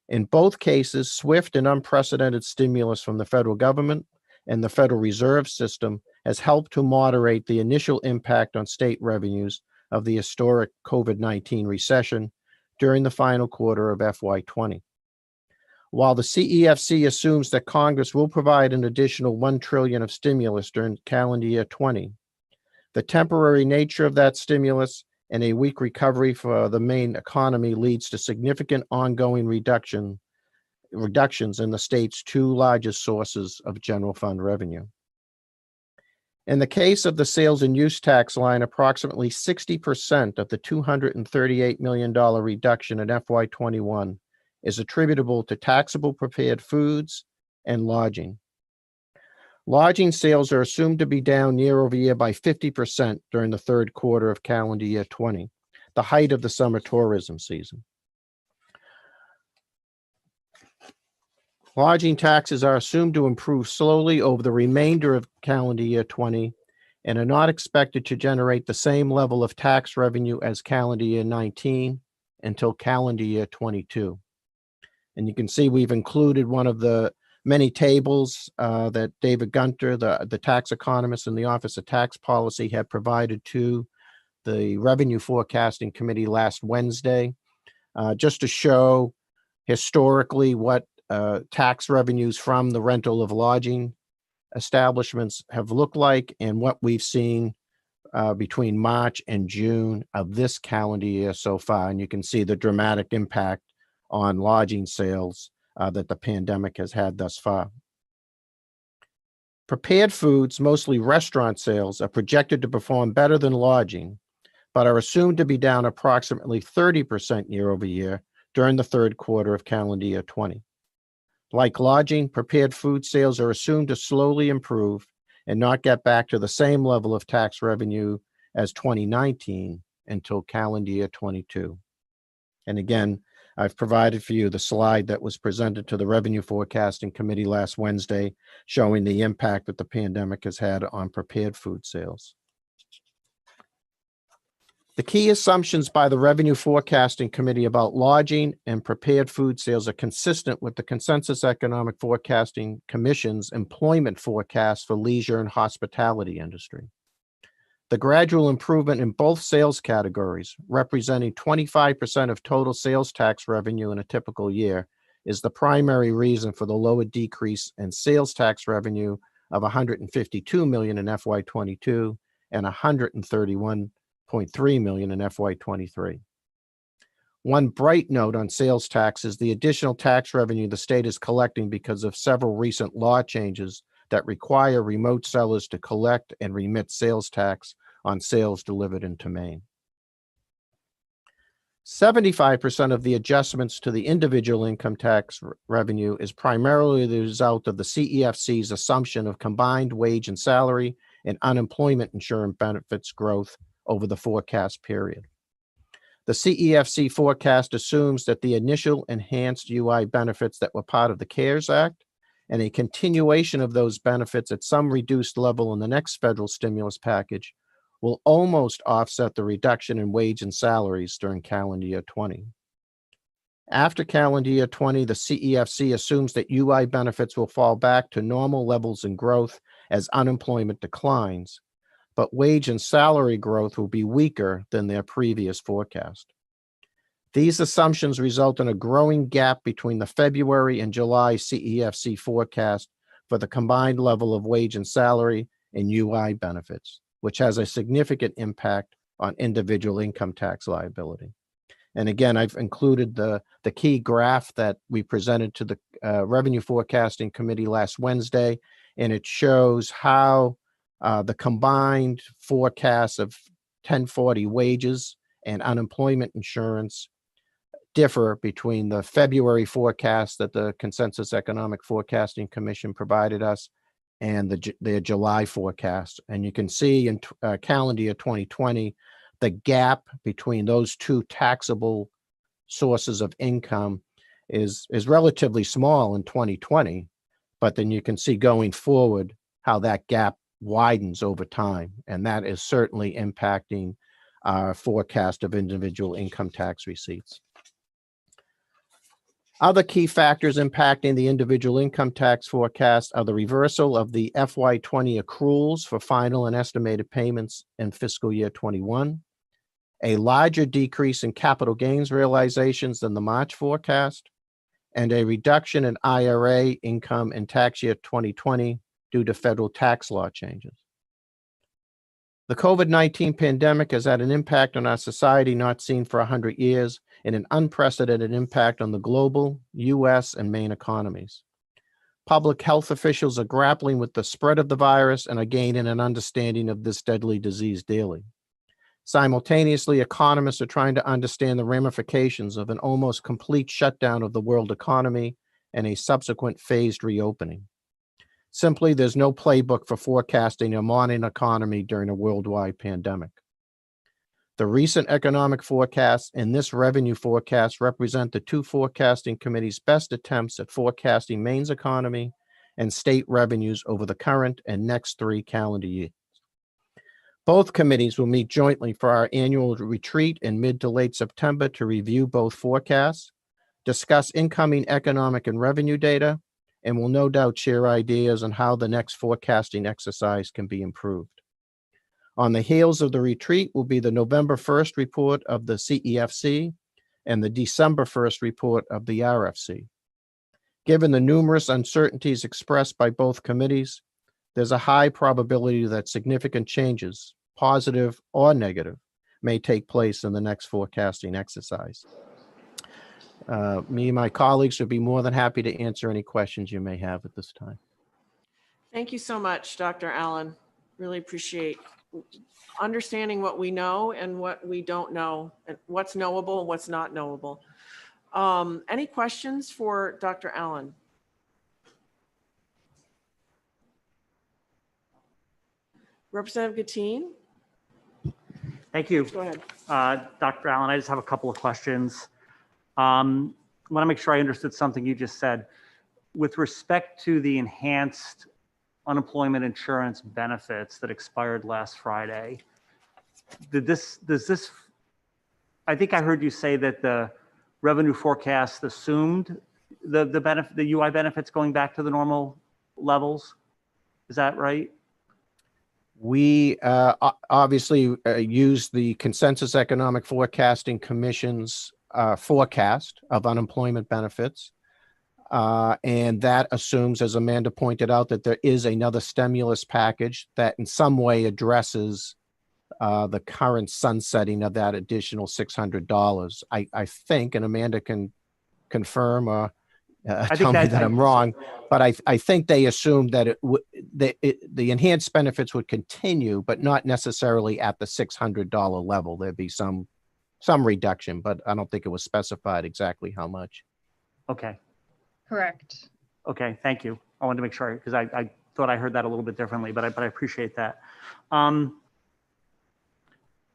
In both cases, swift and unprecedented stimulus from the federal government and the Federal Reserve System has helped to moderate the initial impact on state revenues of the historic COVID-19 recession during the final quarter of FY20. While the CEFC assumes that Congress will provide an additional $1 trillion of stimulus during calendar year 20, the temporary nature of that stimulus and a weak recovery for the main economy leads to significant ongoing reductions in the state's two largest sources of general fund revenue. In the case of the sales and use tax line, approximately 60% of the $238 million reduction in FY21 is attributable to taxable prepared foods and lodging. Lodging sales are assumed to be down year over year by 50% during the third quarter of calendar year 20, the height of the summer tourism season. Lodging taxes are assumed to improve slowly over the remainder of calendar year 20 and are not expected to generate the same level of tax revenue as calendar year 19 until calendar year 22. And you can see we've included one of the many tables that David Gunter, the tax economist in the Office of Tax Policy, had provided to the Revenue Forecasting Committee last Wednesday, just to show historically what tax revenues from the rental of lodging establishments have looked like and what we've seen between March and June of this calendar year so far. And you can see the dramatic impact on lodging sales that the pandemic has had thus far. Prepared foods, mostly restaurant sales, are projected to perform better than lodging, but are assumed to be down approximately 30% year over year during the third quarter of calendar year 20. Like lodging, prepared food sales are assumed to slowly improve and not get back to the same level of tax revenue as 2019 until calendar year 22. And again, I've provided for you the slide that was presented to the Revenue Forecasting Committee last Wednesday, showing the impact that the pandemic has had on prepared food sales. The key assumptions by the Revenue Forecasting Committee about lodging and prepared food sales are consistent with the Consensus Economic Forecasting Commission's employment forecast for leisure and hospitality industry. The gradual improvement in both sales categories, representing 25% of total sales tax revenue in a typical year, is the primary reason for the lower decrease in sales tax revenue of $152 million in FY22 and $131.3 million in FY23. One bright note on sales tax is the additional tax revenue the state is collecting because of several recent law changes that require remote sellers to collect and remit sales tax on sales delivered into Maine. 75% of the adjustments to the individual income tax revenue is primarily the result of the CEFC's assumption of combined wage and salary and unemployment insurance benefits growth over the forecast period. The CEFC forecast assumes that the initial enhanced UI benefits that were part of the CARES Act and a continuation of those benefits at some reduced level in the next federal stimulus package will almost offset the reduction in wage and salaries during calendar year 20. After calendar year 20, the CEFC assumes that UI benefits will fall back to normal levels in growth as unemployment declines, but wage and salary growth will be weaker than their previous forecast. These assumptions result in a growing gap between the February and July CEFC forecast for the combined level of wage and salary and UI benefits, which has a significant impact on individual income tax liability. And again, I've included the key graph that we presented to the Revenue Forecasting Committee last Wednesday, and it shows how The combined forecasts of 1040 wages and unemployment insurance differ between the February forecast that the Consensus Economic Forecasting Commission provided us and their July forecast. And you can see in calendar year 2020, the gap between those two taxable sources of income is relatively small in 2020, but then you can see going forward how that gap widens over time. And that is certainly impacting our forecast of individual income tax receipts. Other key factors impacting the individual income tax forecast are the reversal of the FY20 accruals for final and estimated payments in fiscal year 21, a larger decrease in capital gains realizations than the March forecast, and a reduction in IRA income in tax year 2020 due to federal tax law changes. The COVID-19 pandemic has had an impact on our society not seen for 100 years and an unprecedented impact on the global, US, and Maine economies. Public health officials are grappling with the spread of the virus and are gaining an understanding of this deadly disease daily. Simultaneously, economists are trying to understand the ramifications of an almost complete shutdown of the world economy and a subsequent phased reopening. Simply, there's no playbook for forecasting a modern economy during a worldwide pandemic. The recent economic forecasts and this revenue forecast represent the two forecasting committees' best attempts at forecasting Maine's economy and state revenues over the current and next 3 calendar years. Both committees will meet jointly for our annual retreat in mid to late September to review both forecasts, discuss incoming economic and revenue data, and will no doubt share ideas on how the next forecasting exercise can be improved. On the heels of the retreat will be the November 1st report of the CEFC and the December 1st report of the RFC. Given the numerous uncertainties expressed by both committees, there's a high probability that significant changes, positive or negative, may take place in the next forecasting exercise. Me and my colleagues would be more than happy to answer any questions you may have at this time. Thank you so much, Dr. Allen. Really appreciate understanding what we know and what we don't know, and what's knowable and what's not knowable. Any questions for Dr. Allen? Representative Gatine? Thank you. Go ahead. Dr. Allen, I just have a couple of questions. I want to make sure I understood something you just said. With respect to the enhanced unemployment insurance benefits that expired last Friday, I think I heard you say that the revenue forecast assumed the UI benefits going back to the normal levels. Is that right? We obviously use the Consensus Economic Forecasting Commission's forecast of unemployment benefits. And that assumes, as Amanda pointed out, that there is another stimulus package that in some way addresses the current sunsetting of that additional $600. I think, and Amanda can confirm or tell me that I'm wrong, but I think they assumed that the enhanced benefits would continue, but not necessarily at the $600 level. There'd be some reduction, but I don't think it was specified exactly how much. Okay. Correct. Okay, thank you. I wanted to make sure, because I thought I heard that a little bit differently, but I appreciate that.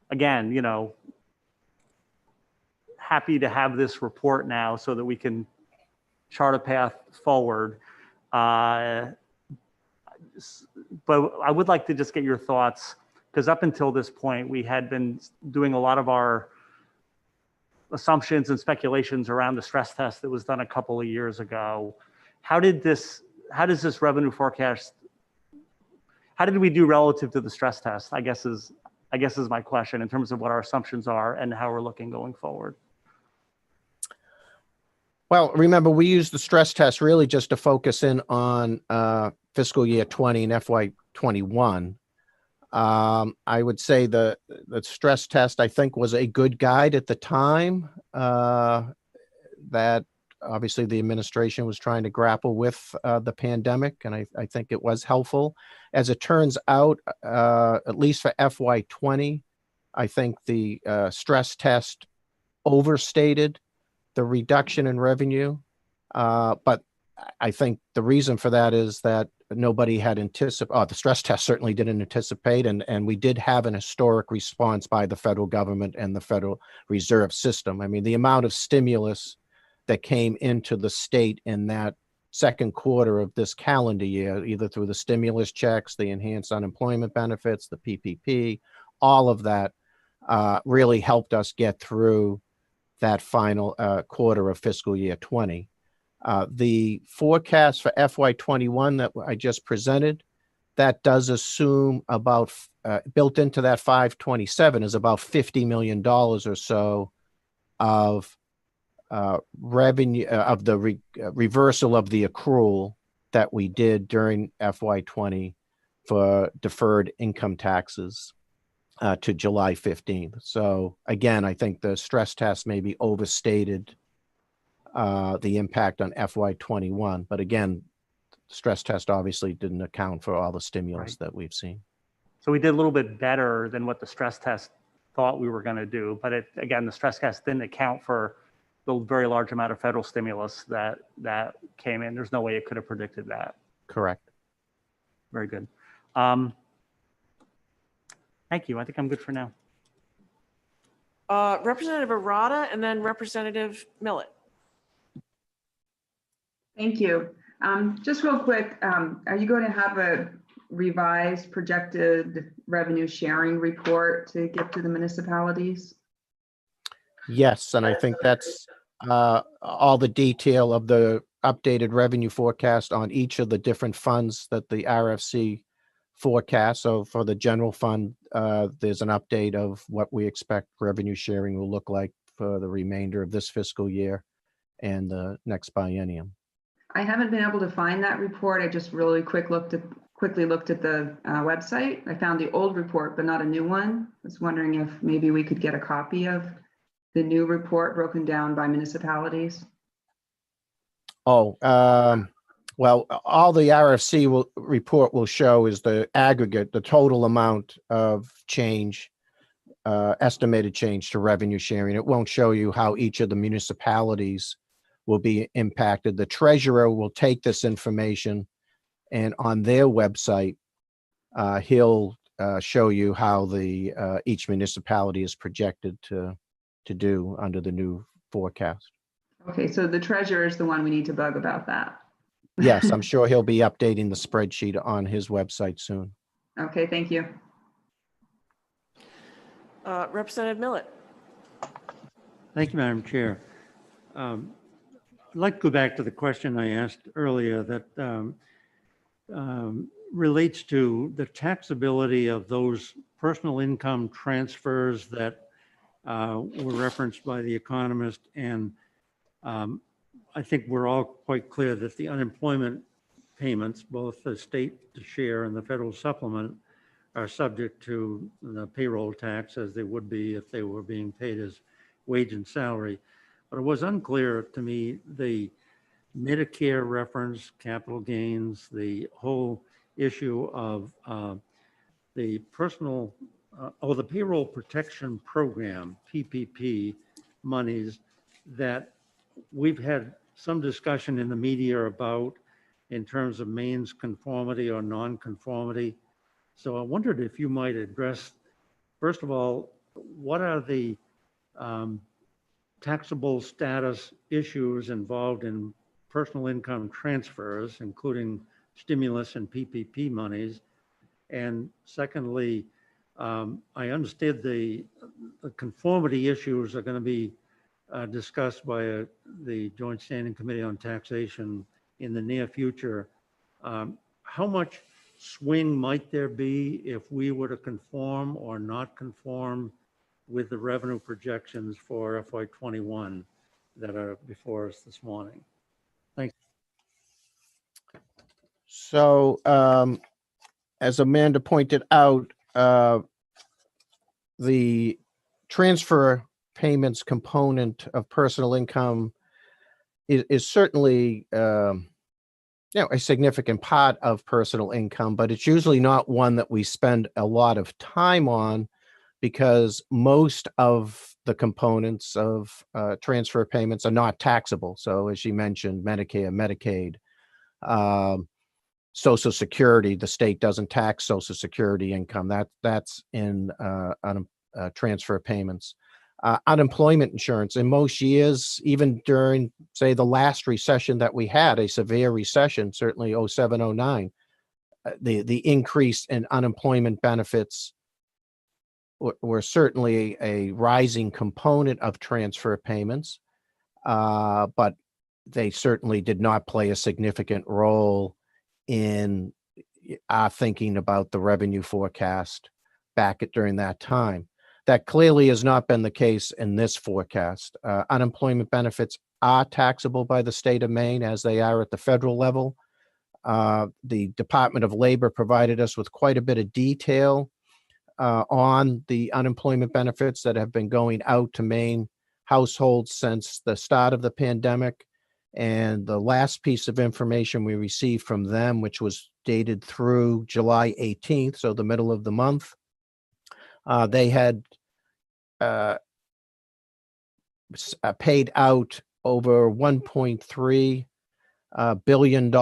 Again, you know, happy to have this report now so that we can chart a path forward. But I would like to just get your thoughts, because up until this point, we had been doing a lot of our assumptions and speculations around the stress test that was done a couple of years ago. How does this revenue forecast, how did we do relative to the stress test? I guess is my question in terms of what our assumptions are and how we're looking going forward. Well, remember, we used the stress test really just to focus in on fiscal year 20 and FY 21. I would say the stress test, I think, was a good guide at the time that obviously the administration was trying to grapple with the pandemic, and I think it was helpful. As it turns out, at least for FY20, I think the stress test overstated the reduction in revenue. But I think the reason for that is that nobody had anticipated, the stress test certainly didn't anticipate, and we did have an historic response by the federal government and the Federal Reserve System. I mean, the amount of stimulus that came into the state in that second quarter of this calendar year, either through the stimulus checks, the enhanced unemployment benefits, the PPP, all of that really helped us get through that final quarter of fiscal year 20. The forecast for FY21 that I just presented, that does assume about, built into that 527 is about $50 million or so of revenue, of the reversal of the accrual that we did during FY20 for deferred income taxes to July 15th. So again, I think the stress test maybe overstated the impact on FY21. But again, the stress test obviously didn't account for all the stimulus that we've seen. So we did a little bit better than what the stress test thought we were going to do. But again, the stress test didn't account for the very large amount of federal stimulus that came in. There's no way it could have predicted that. Correct. Very good. Thank you. I think I'm good for now. Representative Arata and then Representative Millet. Thank you. Just real quick, are you going to have a revised projected revenue sharing report to give to the municipalities? Yes, and I think that's all the detail of the updated revenue forecast on each of the different funds that the RFC forecast. So for the general fund, there's an update of what we expect revenue sharing will look like for the remainder of this fiscal year and the next biennium. I haven't been able to find that report. I just really quickly looked at the website. I found the old report, but not a new one. I was wondering if maybe we could get a copy of the new report broken down by municipalities. Oh, well, all the RFC report will show is the aggregate, the total amount of change, estimated change to revenue sharing. It won't show you how each of the municipalities will be impacted. The treasurer will take this information and on their website, he'll show you how the each municipality is projected to do under the new forecast. Okay, so the treasurer is the one we need to bug about that. Yes, I'm sure he'll be updating the spreadsheet on his website soon. Okay, thank you. Representative Millet. Thank you, Madam Chair. I'd like to go back to the question I asked earlier that relates to the taxability of those personal income transfers that were referenced by the economist. And I think we're all quite clear that the unemployment payments, both the state share and the federal supplement, are subject to the payroll tax as they would be if they were being paid as wage and salary. But it was unclear to me the Medicare reference, capital gains, the whole issue of the personal or the payroll protection program, PPP monies that we've had some discussion in the media about in terms of Maine's conformity or non-conformity. So I wondered if you might address, first of all, what are the taxable status issues involved in personal income transfers, including stimulus and PPP monies? And secondly, I understood the conformity issues are going to be discussed by the Joint Standing Committee on Taxation in the near future. How much swing might there be if we were to conform or not conform with the revenue projections for FY21 that are before us this morning? Thanks. So as Amanda pointed out, the transfer payments component of personal income is certainly a significant part of personal income, but it's usually not one that we spend a lot of time on because most of the components of transfer payments are not taxable. So as you mentioned, Medicare, Medicaid, Social Security, the state doesn't tax Social Security income. That's in transfer payments. Unemployment insurance in most years, even during, say, the last recession that we had, a severe recession, certainly 07, 09, the increase in unemployment benefits were certainly a rising component of transfer payments, but they certainly did not play a significant role in our thinking about the revenue forecast during that time. That clearly has not been the case in this forecast. Unemployment benefits are taxable by the state of Maine as they are at the federal level. The Department of Labor provided us with quite a bit of detail on the unemployment benefits that have been going out to Maine households since the start of the pandemic. And the last piece of information we received from them, which was dated through July 18th, so the middle of the month, they had paid out over $1.3 billion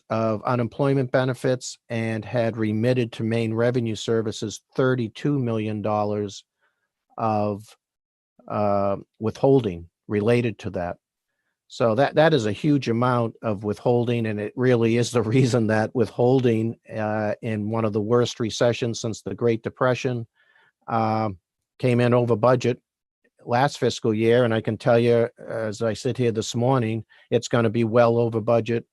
of unemployment benefits and had remitted to Maine Revenue Services $32 million of withholding related to that. So that is a huge amount of withholding, and it really is the reason that withholding in one of the worst recessions since the Great Depression came in over budget last fiscal year. And I can tell you, as I sit here this morning, it's going to be well over budget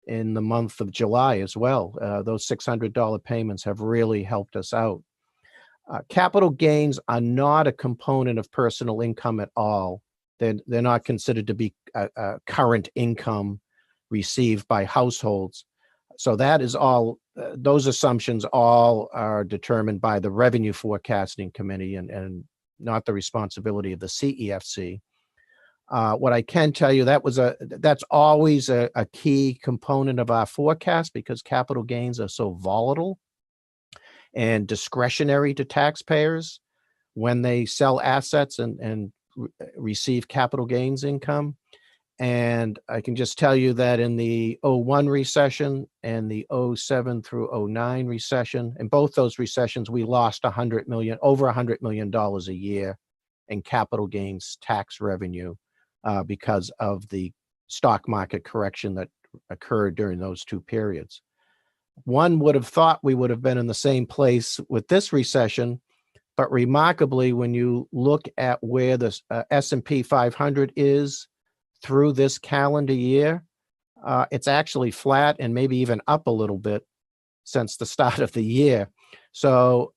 in the month of July as well. Those $600 payments have really helped us out. Capital gains are not a component of personal income at all. They're not considered to be a current income received by households. So that is all, those assumptions all are determined by the Revenue Forecasting Committee and not the responsibility of the CEFC. What I can tell you, that's always a key component of our forecast because capital gains are so volatile and discretionary to taxpayers when they sell assets and receive capital gains income. And I can just tell you that in the 01 recession and the 07 through 09 recession, in both those recessions, we lost over $100 million a year in capital gains tax revenue because of the stock market correction that occurred during those two periods. One would have thought we would have been in the same place with this recession, but remarkably, when you look at where the S&P 500 is through this calendar year, it's actually flat and maybe even up a little bit since the start of the year. So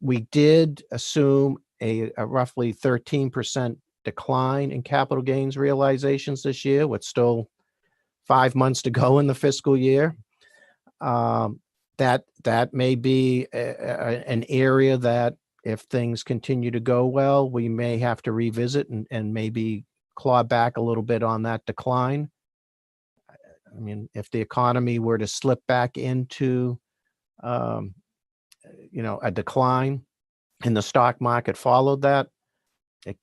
we did assume a roughly 13% decline in capital gains realizations this year, with still 5 months to go in the fiscal year. That may be an area that, if things continue to go well, we may have to revisit and maybe claw back a little bit on that decline. I mean, if the economy were to slip back into, a decline and the stock market followed that,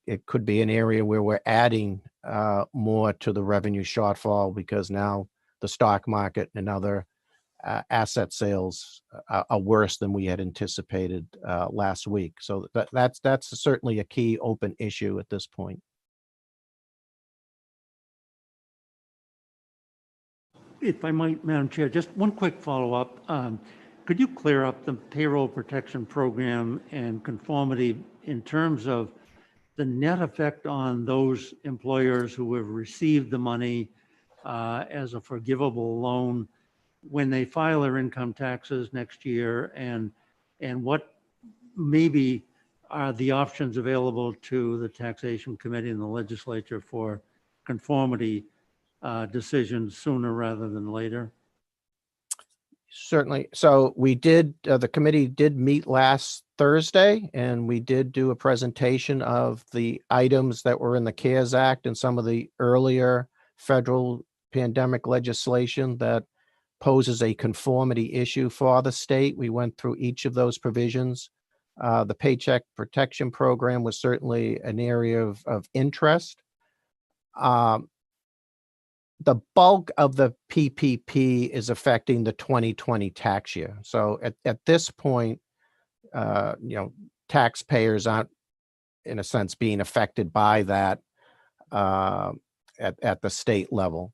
it could be an area where we're adding more to the revenue shortfall because now the stock market and other asset sales are worse than we had anticipated last week. So that's certainly a key open issue at this point. If I might, Madam Chair, just one quick follow-up. Could you clear up the payroll protection program and conformity in terms of the net effect on those employers who have received the money as a forgivable loan when they file their income taxes next year, and what maybe are the options available to the Taxation Committee and the legislature for conformity decisions sooner rather than later? Certainly. So we did, the committee did meet last Thursday, and we did do a presentation of the items that were in the CARES Act and some of the earlier federal pandemic legislation that poses a conformity issue for the state. We went through each of those provisions. The Paycheck Protection Program was certainly an area of interest. The bulk of the PPP is affecting the 2020 tax year. So at this point, taxpayers aren't, in a sense, being affected by that at the state level.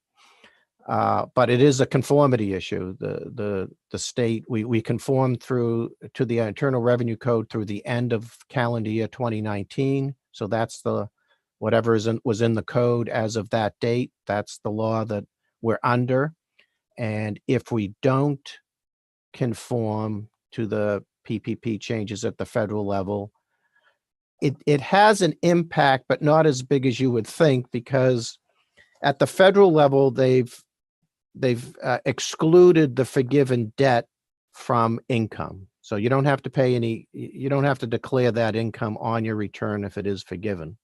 But it is a conformity issue. The state, we conform to the Internal Revenue Code through the end of calendar year 2019. So that's whatever was in the code as of that date. That's the law that we're under. And if we don't conform to the PPP changes at the federal level, it has an impact, but not as big as you would think, because at the federal level, they've excluded the forgiven debt from income. So you don't have to you don't have to declare that income on your return if it is forgiven.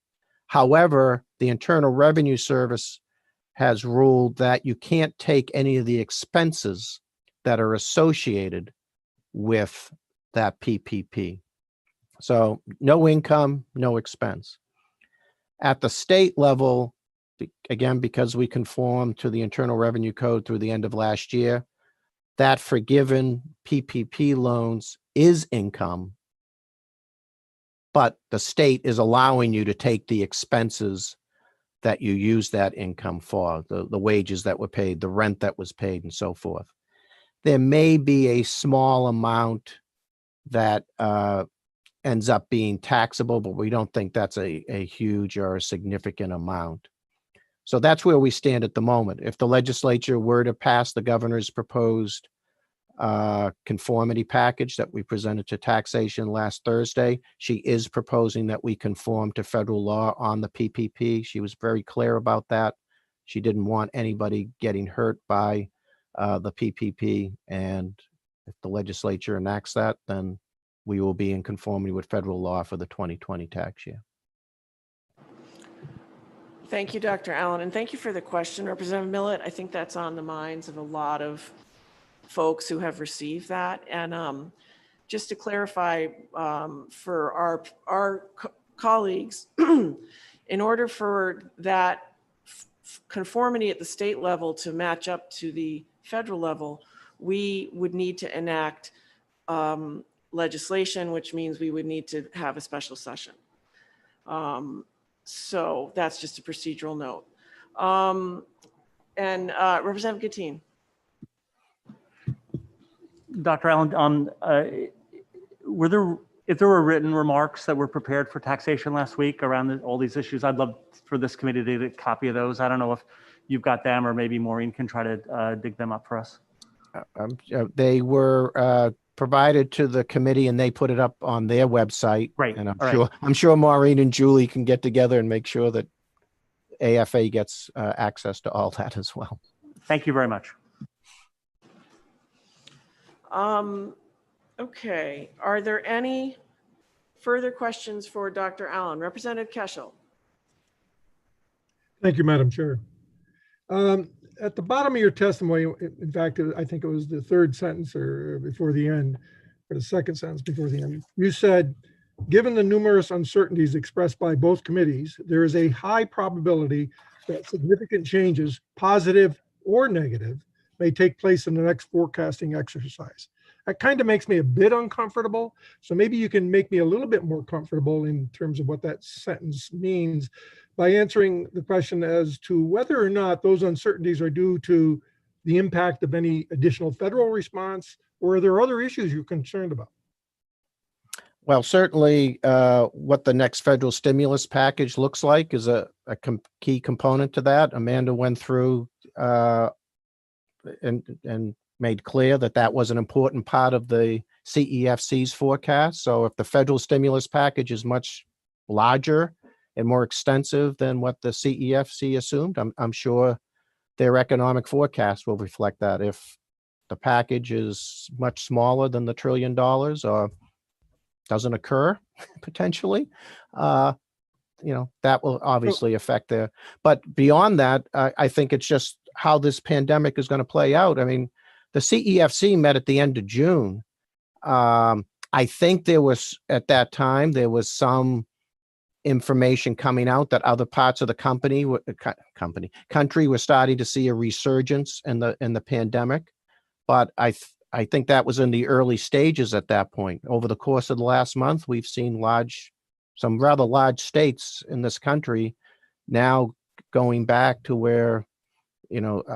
However, the Internal Revenue Service has ruled that you can't take any of the expenses that are associated with that PPP. So no income, no expense. At the state level, again, because we conform to the Internal Revenue Code through the end of last year, that forgiven PPP loans is income, but the state is allowing you to take the expenses that you use that income for, the wages that were paid, the rent that was paid, and so forth. There may be a small amount that ends up being taxable, but we don't think that's a huge or a significant amount. So that's where we stand at the moment. If the legislature were to pass the governor's proposed conformity package that we presented to taxation last Thursday, she is proposing that we conform to federal law on the PPP. She was very clear about that. She didn't want anybody getting hurt by the PPP. And if the legislature enacts that, then we will be in conformity with federal law for the 2020 tax year. Thank you, Dr. Allen, and thank you for the question, Representative Millett. I think that's on the minds of a lot of folks who have received that. And just to clarify for our colleagues, in order for that conformity at the state level to match up to the federal level, we would need to enact legislation, which means we would need to have a special session. So that's just a procedural note. And Representative Gattin. Dr. Allen, if there were written remarks that were prepared for taxation last week around all these issues, I'd love for this committee to get a copy of those. I don't know if you've got them, or maybe Maureen can try to dig them up for us. They were provided to the committee and they put it up on their website. Right. And I'm sure Maureen and Julie can get together and make sure that AFA gets access to all that as well. Thank you very much. Okay, are there any further questions for Dr. Allen? Representative Keschel. Thank you, Madam Chair. At the bottom of your testimony, in fact, I think it was the third sentence or before the end, or the second sentence before the end, you said, given the numerous uncertainties expressed by both committees, there is a high probability that significant changes, positive or negative, may take place in the next forecasting exercise. That kind of makes me a bit uncomfortable. So maybe you can make me a little bit more comfortable in terms of what that sentence means by answering the question as to whether or not those uncertainties are due to the impact of any additional federal response, or are there other issues you're concerned about? Well, certainly what the next federal stimulus package looks like is a key component to that. Amanda went through and made clear that that was an important part of the CEFC's forecast. So if the federal stimulus package is much larger and more extensive than what the CEFC assumed, I'm sure their economic forecast will reflect that. If the package is much smaller than the $1 trillion or doesn't occur potentially, that will obviously affect but beyond that, I think it's just how this pandemic is going to play out. I mean, the CEFC met at the end of June. I think at that time, there was some information coming out that other parts of the country were starting to see a resurgence in the pandemic. But I think that was in the early stages at that point. Over the course of the last month, we've seen some rather large states in this country now going back to where,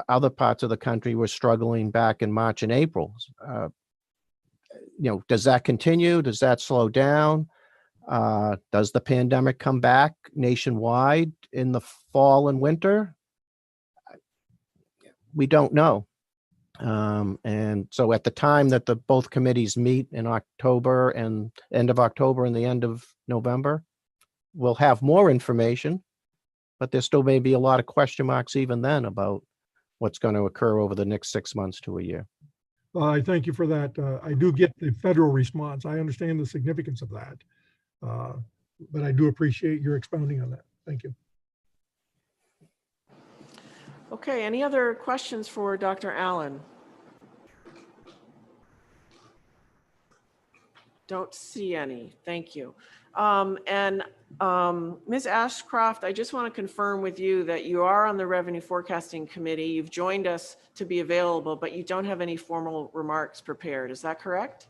other parts of the country were struggling back in March and April. Does that continue? Does that slow down? Does the pandemic come back nationwide in the fall and winter? We don't know. And so at the time that both committees meet in October and end of October and the end of November, we'll have more information, but there still may be a lot of question marks even then about what's going to occur over the next 6 months to a year. I thank you for that. I do get the federal response. I understand the significance of that. But I do appreciate your expounding on that. Thank you. Okay, any other questions for Dr. Allen? Don't see any. Thank you. Ms. Ashcroft, I just want to confirm with you that you are on the Revenue Forecasting Committee. You've joined us to be available, but you don't have any formal remarks prepared. Is that correct?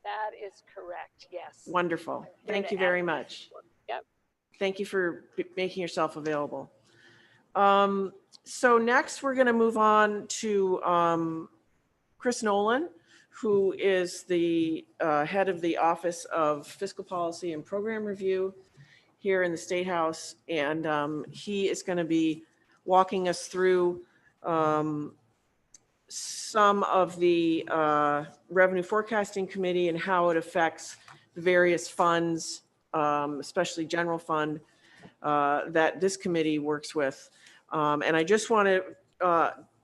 That is correct, yes. Wonderful. Thank you very much. Yep. Thank you for making yourself available. So next we're going to move on to Chris Nolan, who is the head of the Office of Fiscal Policy and Program Review here in the State House. And he is going to be walking us through some of the Revenue Forecasting Committee and how it affects the various funds, especially general fund, that this committee works with. And I just want to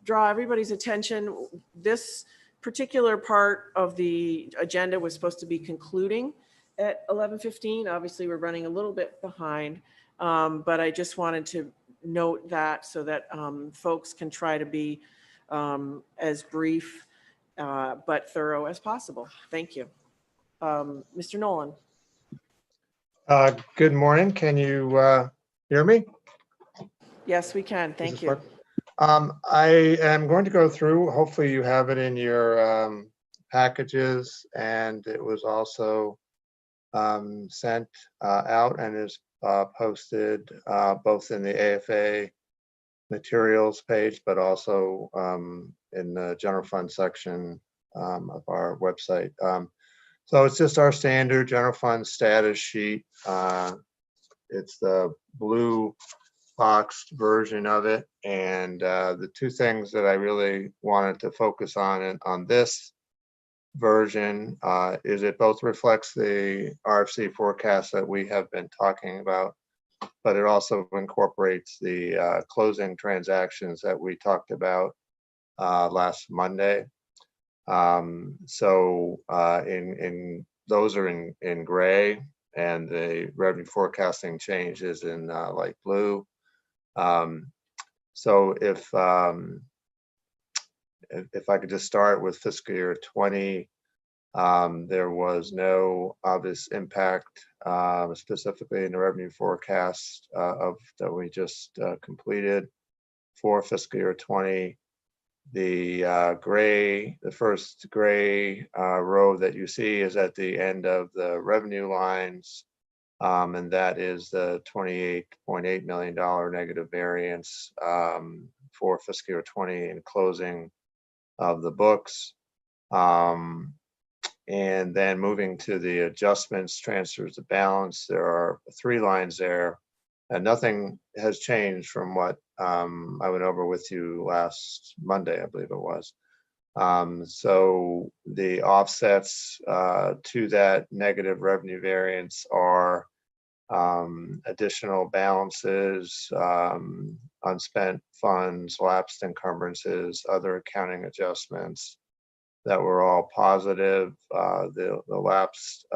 draw everybody's attention. This particular part of the agenda was supposed to be concluding at 11:15. Obviously, we're running a little bit behind, but I just wanted to note that so that folks can try to be as brief but thorough as possible. Thank you. Mr. Nolan. Good morning. Can you hear me? Yes, we can. Thank you. I am going to go through, hopefully you have it in your packages, and it was also sent out and is posted both in the AFA materials page, but also in the general fund section of our website. So it's just our standard general fund status sheet. It's the blue boxed version of it. And the two things that I really wanted to focus on this version is it both reflects the RFC forecast that we have been talking about, but it also incorporates the closing transactions that we talked about last Monday. So in those are in gray, and the revenue forecasting change is in light blue. So if I could just start with fiscal year 20, there was no obvious impact, specifically in the revenue forecast that we just completed for fiscal year 20. The first gray row that you see is at the end of the revenue lines, and that is the $28.8 million negative variance for fiscal year 20 in closing of the books. And then moving to the adjustments, transfers to balance, there are 3 lines there, and nothing has changed from what I went over with you last Monday, I believe it was. So the offsets to that negative revenue variance are additional balances, unspent funds, lapsed encumbrances, other accounting adjustments that were all positive. The lapsed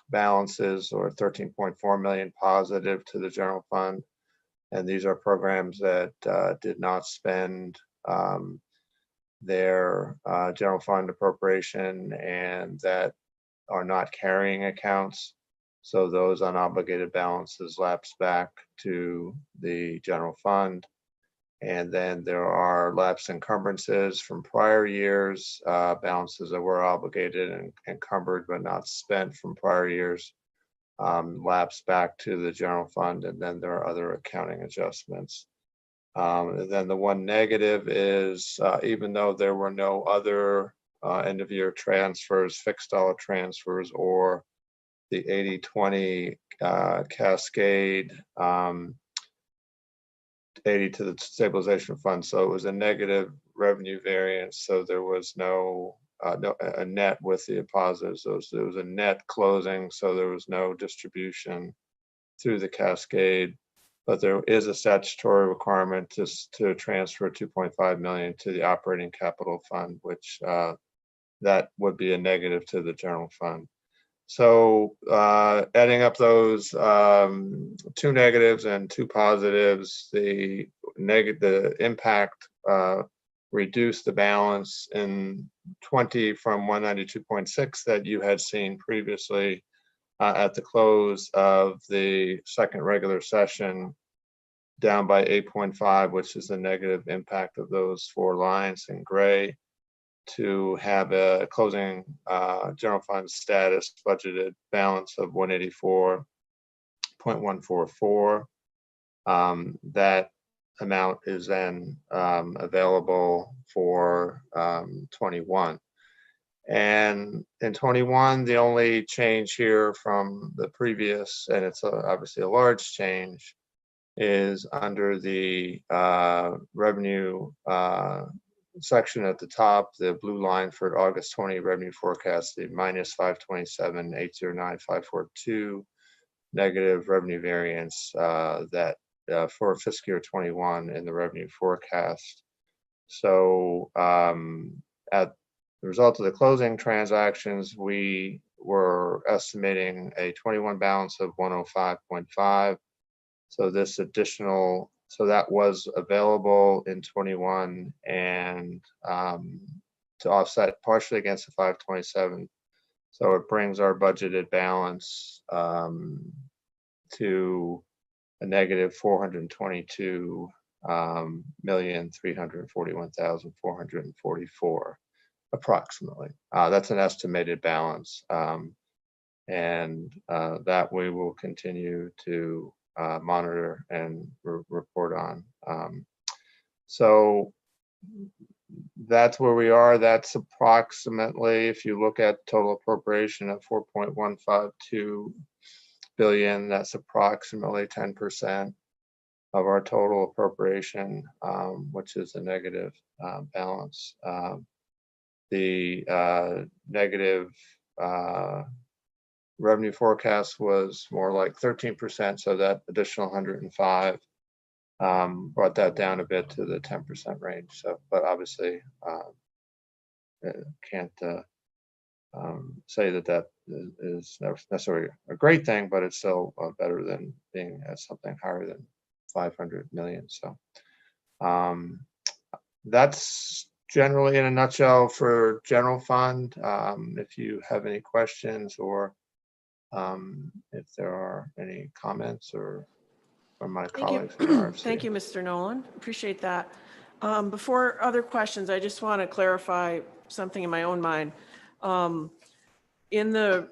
balances, or 13.4 million positive to the general fund. And these are programs that did not spend their general fund appropriation and that are not carrying accounts. So those unobligated balances lapse back to the general fund. And then there are lapse encumbrances from prior years, balances that were obligated and encumbered but not spent from prior years, lapse back to the general fund. And then there are other accounting adjustments. And then the one negative is, even though there were no other end of year transfers, fixed dollar transfers, or the 80-20 cascade 80 to the stabilization fund. So it was a negative revenue variance. So there was no a net with the positives. There was a net closing. So there was no distribution through the cascade. But there is a statutory requirement to transfer 2.5 million to the operating capital fund, which that would be a negative to the general fund. So adding up those two negatives and two positives, the impact reduced the balance in 20 from 192.6 that you had seen previously at the close of the second regular session, down by 8.5, which is the negative impact of those four lines in gray, to have a closing general fund status budgeted balance of 184.144. That amount is then available for 21. And in 21, the only change here from the previous, and it's obviously a large change, is under the revenue section at the top, the blue line for August 20 revenue forecast, the minus 527,809,542 negative revenue variance that for fiscal year 21 in the revenue forecast. So at the result of the closing transactions, we were estimating a 21 balance of 105.5. So this additional, so that was available in 21 and to offset partially against the 527. So it brings our budgeted balance to a negative 422,341,444 approximately. That's an estimated balance. And that we will continue to monitor and report on. So that's where we are. That's approximately, if you look at total appropriation of 4.152 billion, that's approximately 10% of our total appropriation, which is a negative balance. The negative revenue forecast was more like 13%, so that additional 105 brought that down a bit to the 10% range. So, but obviously can't say that that is necessarily a great thing, but it's still better than being at something higher than 500 million. So that's generally in a nutshell for general fund. If you have any questions or if there are any comments or from my colleagues. Thank you, Mr. Nolan. Appreciate that. Before other questions, I just want to clarify something in my own mind. In the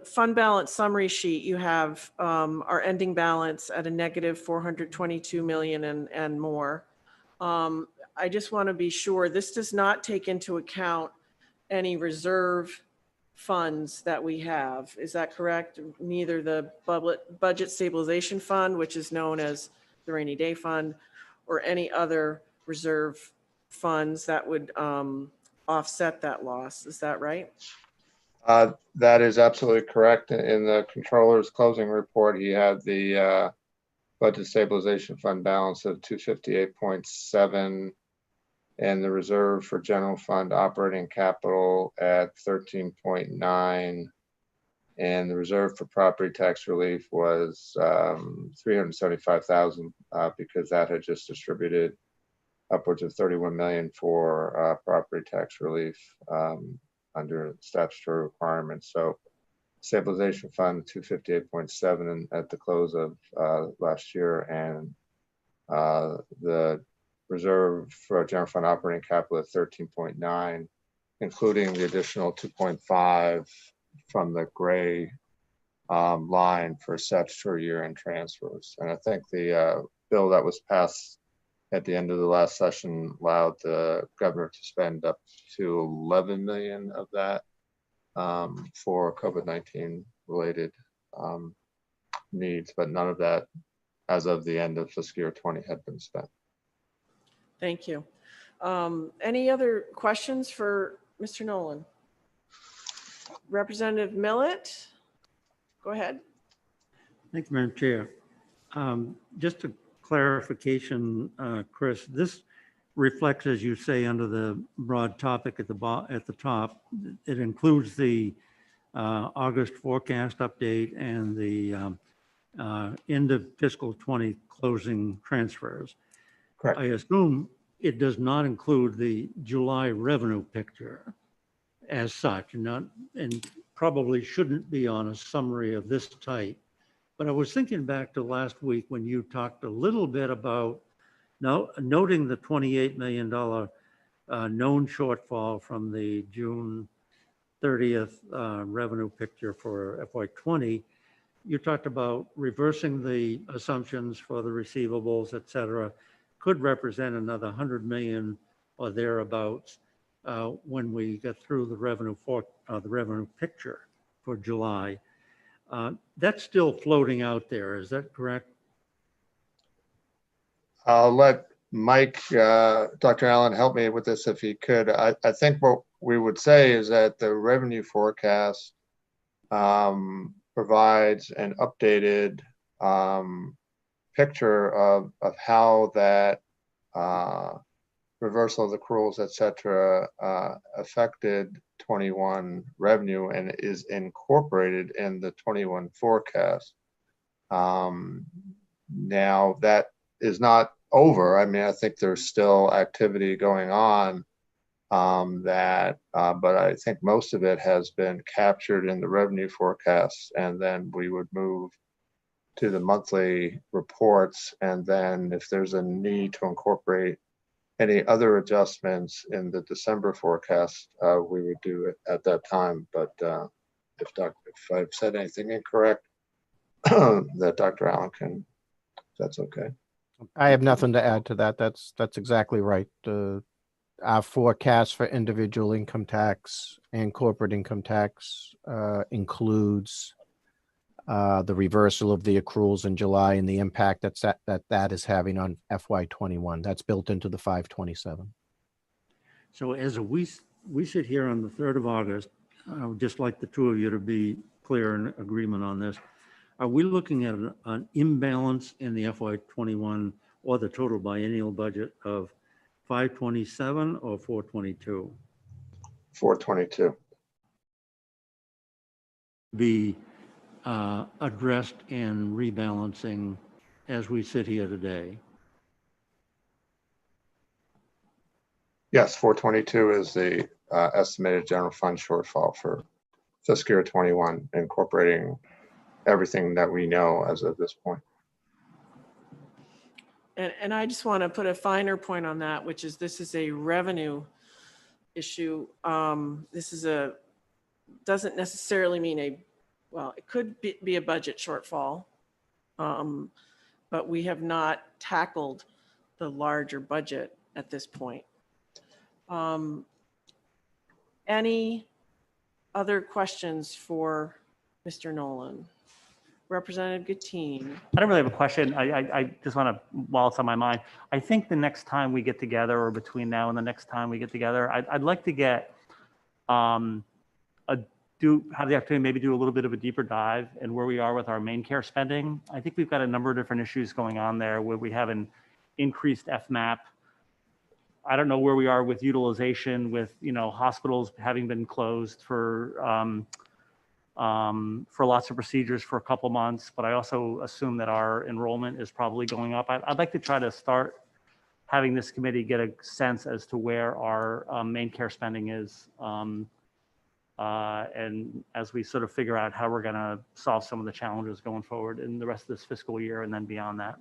fund balance summary sheet, you have our ending balance at a negative 422 million and more. I just want to be sure this does not take into account any reserve funds that we have. Is that correct? Neither the budget stabilization fund, which is known as the rainy day fund, or any other reserve funds that would offset that loss. Is that right? That is absolutely correct. In the controller's closing report, he had the budget stabilization fund balance of 258.7 and the reserve for general fund operating capital at 13.9 And the reserve for property tax relief was 375,000 because that had just distributed upwards of 31 million for property tax relief under statutory requirements. So stabilization fund 258.7 at the close of last year, and the reserve for general fund operating capital at 13.9, including the additional 2.5 from the gray line for statutory year-end transfers. And I think the bill that was passed at the end of the last session allowed the governor to spend up to 11 million of that for COVID-19 related needs, but none of that as of the end of fiscal year 20 had been spent. Thank you. Any other questions for Mr. Nolan? Representative Millet, go ahead. Thank you, Madam Chair. Just a clarification, Chris, this reflects, as you say, under the broad topic at the top. It includes the August forecast update and the end of fiscal 20 closing transfers. Correct. I assume it does not include the July revenue picture as such, and probably shouldn't be on a summary of this type. But I was thinking back to last week when you talked a little bit about noting the $28 million known shortfall from the June 30th revenue picture for FY20. You talked about reversing the assumptions for the receivables, et cetera, could represent another 100 million or thereabouts when we get through the revenue picture for July. That's still floating out there. Is that correct? I'll let Mike, Dr. Allen, help me with this if he could. I think what we would say is that the revenue forecast provides an updated picture of how that reversal of the accruals, et cetera, affected 21 revenue and is incorporated in the 21 forecast. Now that is not over. I mean, I think there's still activity going on but I think most of it has been captured in the revenue forecasts, and then we would move to the monthly reports. And then if there's a need to incorporate any other adjustments in the December forecast, we would do it at that time. But if I've said anything incorrect, that Dr. Allen can, that's okay. I have nothing to add to that. That's exactly right. Our forecast for individual income tax and corporate income tax includes the reversal of the accruals in July and the impact that is having on FY21. That's built into the 527. So as we sit here on the 3rd of August, I would just like the two of you to be clear in agreement on this. Are we looking at an imbalance in the FY21 or the total biennial budget of 527 or 422? 422. Be addressed and rebalancing as we sit here today. Yes, 422 is the estimated general fund shortfall for fiscal year 21, incorporating everything that we know as of this point. And I just want to put a finer point on that, which is this is a revenue issue. This is doesn't necessarily mean well, it could be a budget shortfall, but we have not tackled the larger budget at this point. Any other questions for Mr. Nolan? Representative Gattin. I don't really have a question. I just want to, while it's on my mind, I think the next time we get together, or between now and the next time we get together, I'd like to get have the opportunity maybe do a little bit of a deeper dive in where we are with our main care spending. I think we've got a number of different issues going on there where we have an increased FMAP. I don't know where we are with utilization, with hospitals having been closed for for lots of procedures for a couple months, but I also assume that our enrollment is probably going up. I'd like to try to start having this committee get a sense as to where our main care spending is. And as we sort of figure out how we're going to solve some of the challenges going forward in the rest of this fiscal year and then beyond that.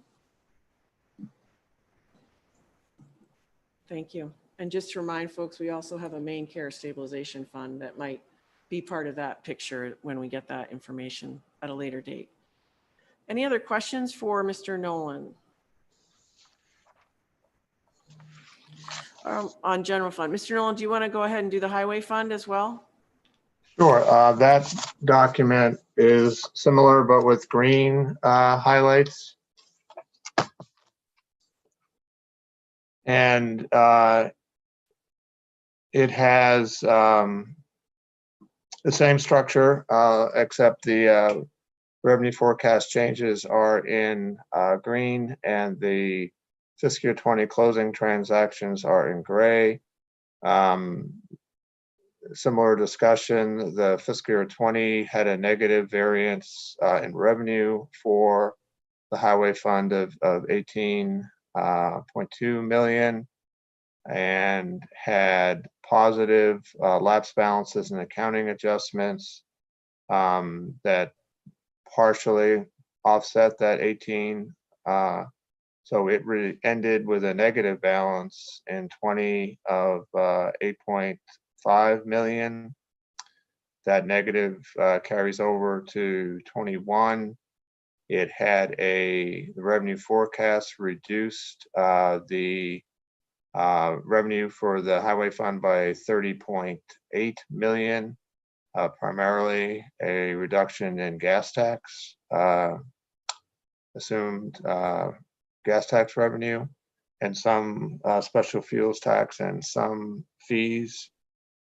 Thank you. And just to remind folks, we also have a main care stabilization fund that might be part of that picture when we get that information at a later date. Any other questions for Mr. Nolan? On general fund. Mr. Nolan, do you want to go ahead and do the highway fund as well? Sure. That document is similar, but with green highlights. And it has the same structure, except the revenue forecast changes are in green and the fiscal year 20 closing transactions are in gray. Similar discussion, the fiscal year 20 had a negative variance in revenue for the highway fund of 18.2 million and had positive lapse balances and accounting adjustments that partially offset that 18. So it really ended with a negative balance in 20 of 8.5 million. That negative carries over to 21. It had the revenue forecast reduced the revenue for the highway fund by 30.8 million, primarily a reduction in gas tax, assumed gas tax revenue, and some special fuels tax and some fees.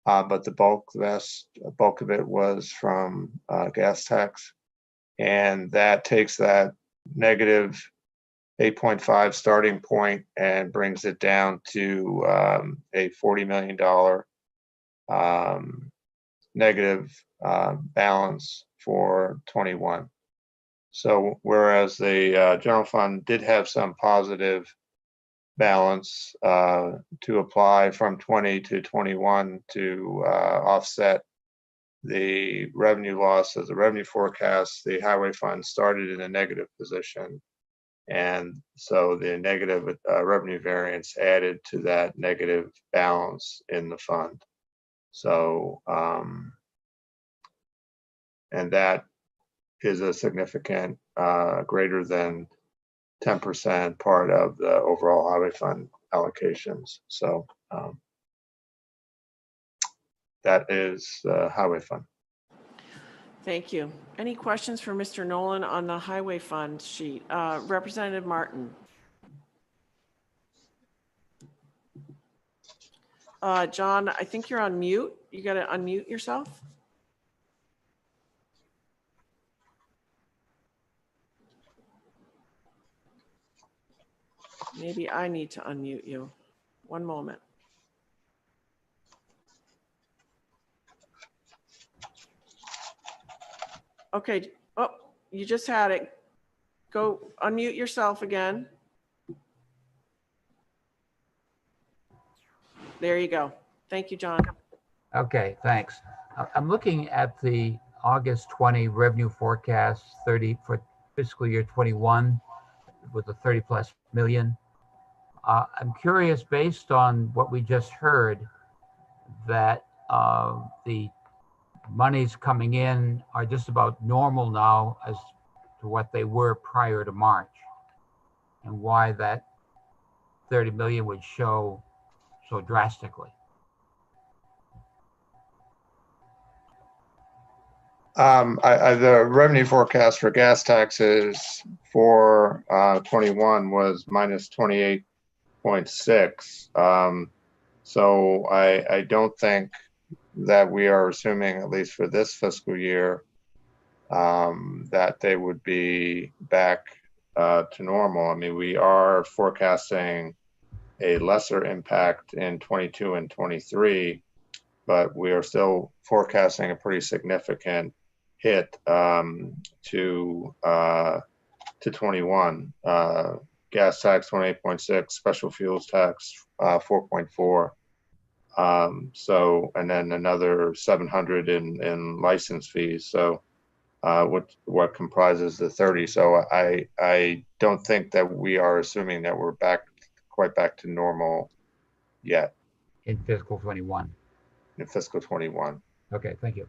But the bulk of it was from gas tax. And that takes that negative 8.5 starting point and brings it down to a $40 million negative balance for 21. So whereas the general fund did have some positive balance to apply from 20 to 21 to offset the revenue loss of the revenue forecast, the highway fund started in a negative position. And so the negative revenue variance added to that negative balance in the fund. So, and that is a significant greater than 10% part of the overall highway fund allocations. So that is the highway fund. Thank you. Any questions for Mr. Nolan on the highway fund sheet? Representative Martin. John, I think you're on mute. You got to unmute yourself. Maybe I need to unmute you. One moment. Okay. Oh, you just had it. Go unmute yourself again. There you go. Thank you, John. Okay, thanks. I'm looking at the August 20 revenue forecast 30 for fiscal year 21 with the 30 plus million. I'm curious, based on what we just heard, that the monies coming in are just about normal now as to what they were prior to March, and why that 30 million would show so drastically. The revenue forecast for gas taxes for 21 was minus 28.6. So I don't think that we are assuming, at least for this fiscal year, that they would be back to normal. I mean, we are forecasting a lesser impact in 22 and 23, but we are still forecasting a pretty significant hit to 21. Gas tax 28.6, special fuels tax 4.4. So, and then another 700 in license fees. So, what comprises the 30? So I don't think that we are assuming that we're quite back to normal yet In fiscal 21. in fiscal 21. Okay, thank you.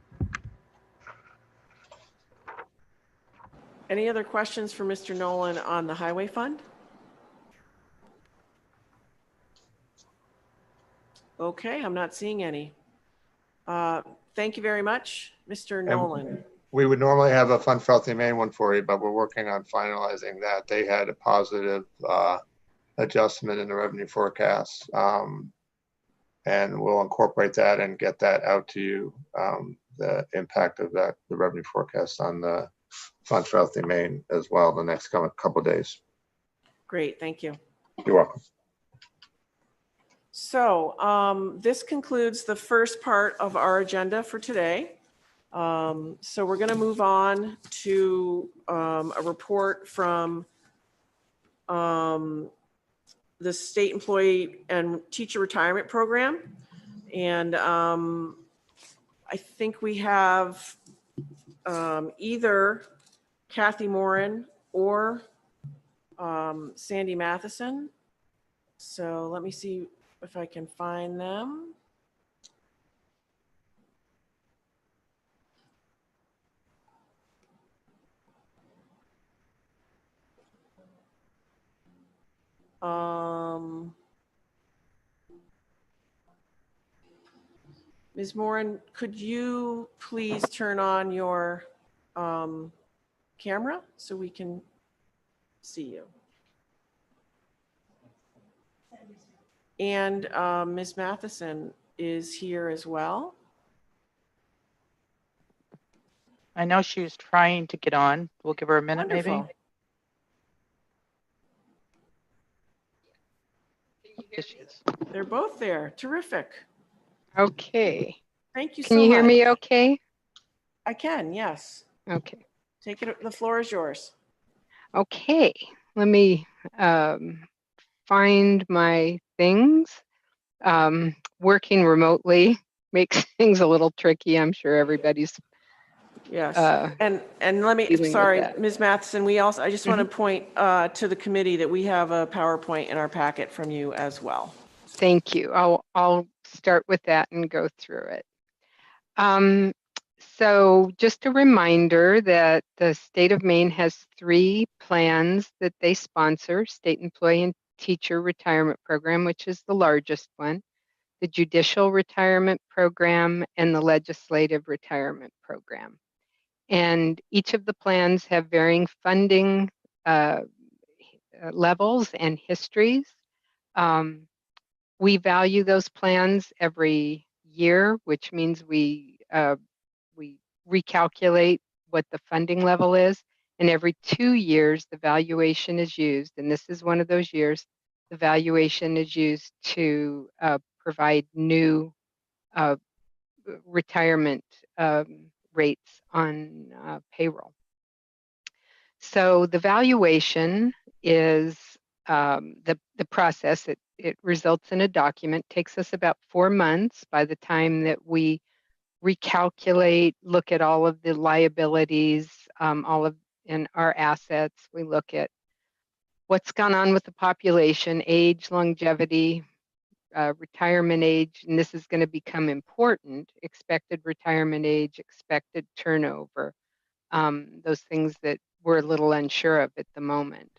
Any other questions for Mr. Nolan on the highway fund? Okay, I'm not seeing any. Thank you very much, Mr. Nolan. We would normally have a Fund for Healthy Maine one for you, but we're working on finalizing that. They had a positive adjustment in the revenue forecast. And we'll incorporate that and get that out to you, the impact of that, the revenue forecast on the Fund for Healthy Maine as well the next couple of days. Great, thank you. You're welcome. So this concludes the first part of our agenda for today. So we're going to move on to a report from the State Employee and Teacher Retirement Program. And I think we have either Kathy Morin or Sandy Matheson. So let me see if I can find them. Ms. Morin, could you please turn on your camera so we can see you? And Ms. Matheson is here as well. I know she was trying to get on. We'll give her a minute, Wonderful. maybe. There she is. They're both there. Terrific. Okay. Thank you so much. Can you hear me okay? I can, yes. Okay. Take it. The floor is yours. Okay. Let me find my things. Working remotely makes things a little tricky. I'm sure everybody's Yes. And let me, dealing with sorry, that. Ms. Matheson, I just want to point to the committee that we have a PowerPoint in our packet from you as well. Thank you. I'll start with that and go through it. So just a reminder that the state of Maine has 3 plans that they sponsor: State Employee and Teacher Retirement Program, which is the largest one, the Judicial Retirement Program, and the Legislative Retirement Program. And each of the plans have varying funding levels and histories. We value those plans every year, which means we recalculate what the funding level is. And every 2 years, the valuation is used. And this is one of those years. The valuation is used to provide new retirement rates on payroll. So the valuation is the process. It results in a document. Takes us about 4 months by the time that we recalculate, look at all of the liabilities, in our assets. We look at what's gone on with the population, age, longevity, retirement age, and this is going to become important: expected retirement age, expected turnover, those things that we're a little unsure of at the moment.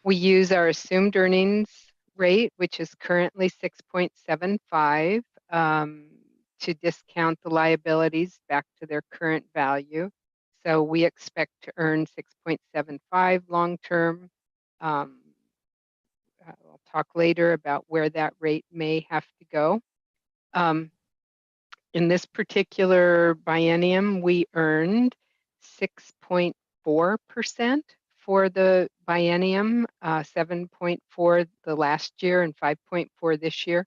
We use our assumed earnings rate, which is currently 6.75, to discount the liabilities back to their current value. So we expect to earn 6.75 long-term. I'll talk later about where that rate may have to go. In this particular biennium, we earned 6.4% for the biennium, 7.4 the last year and 5.4 this year.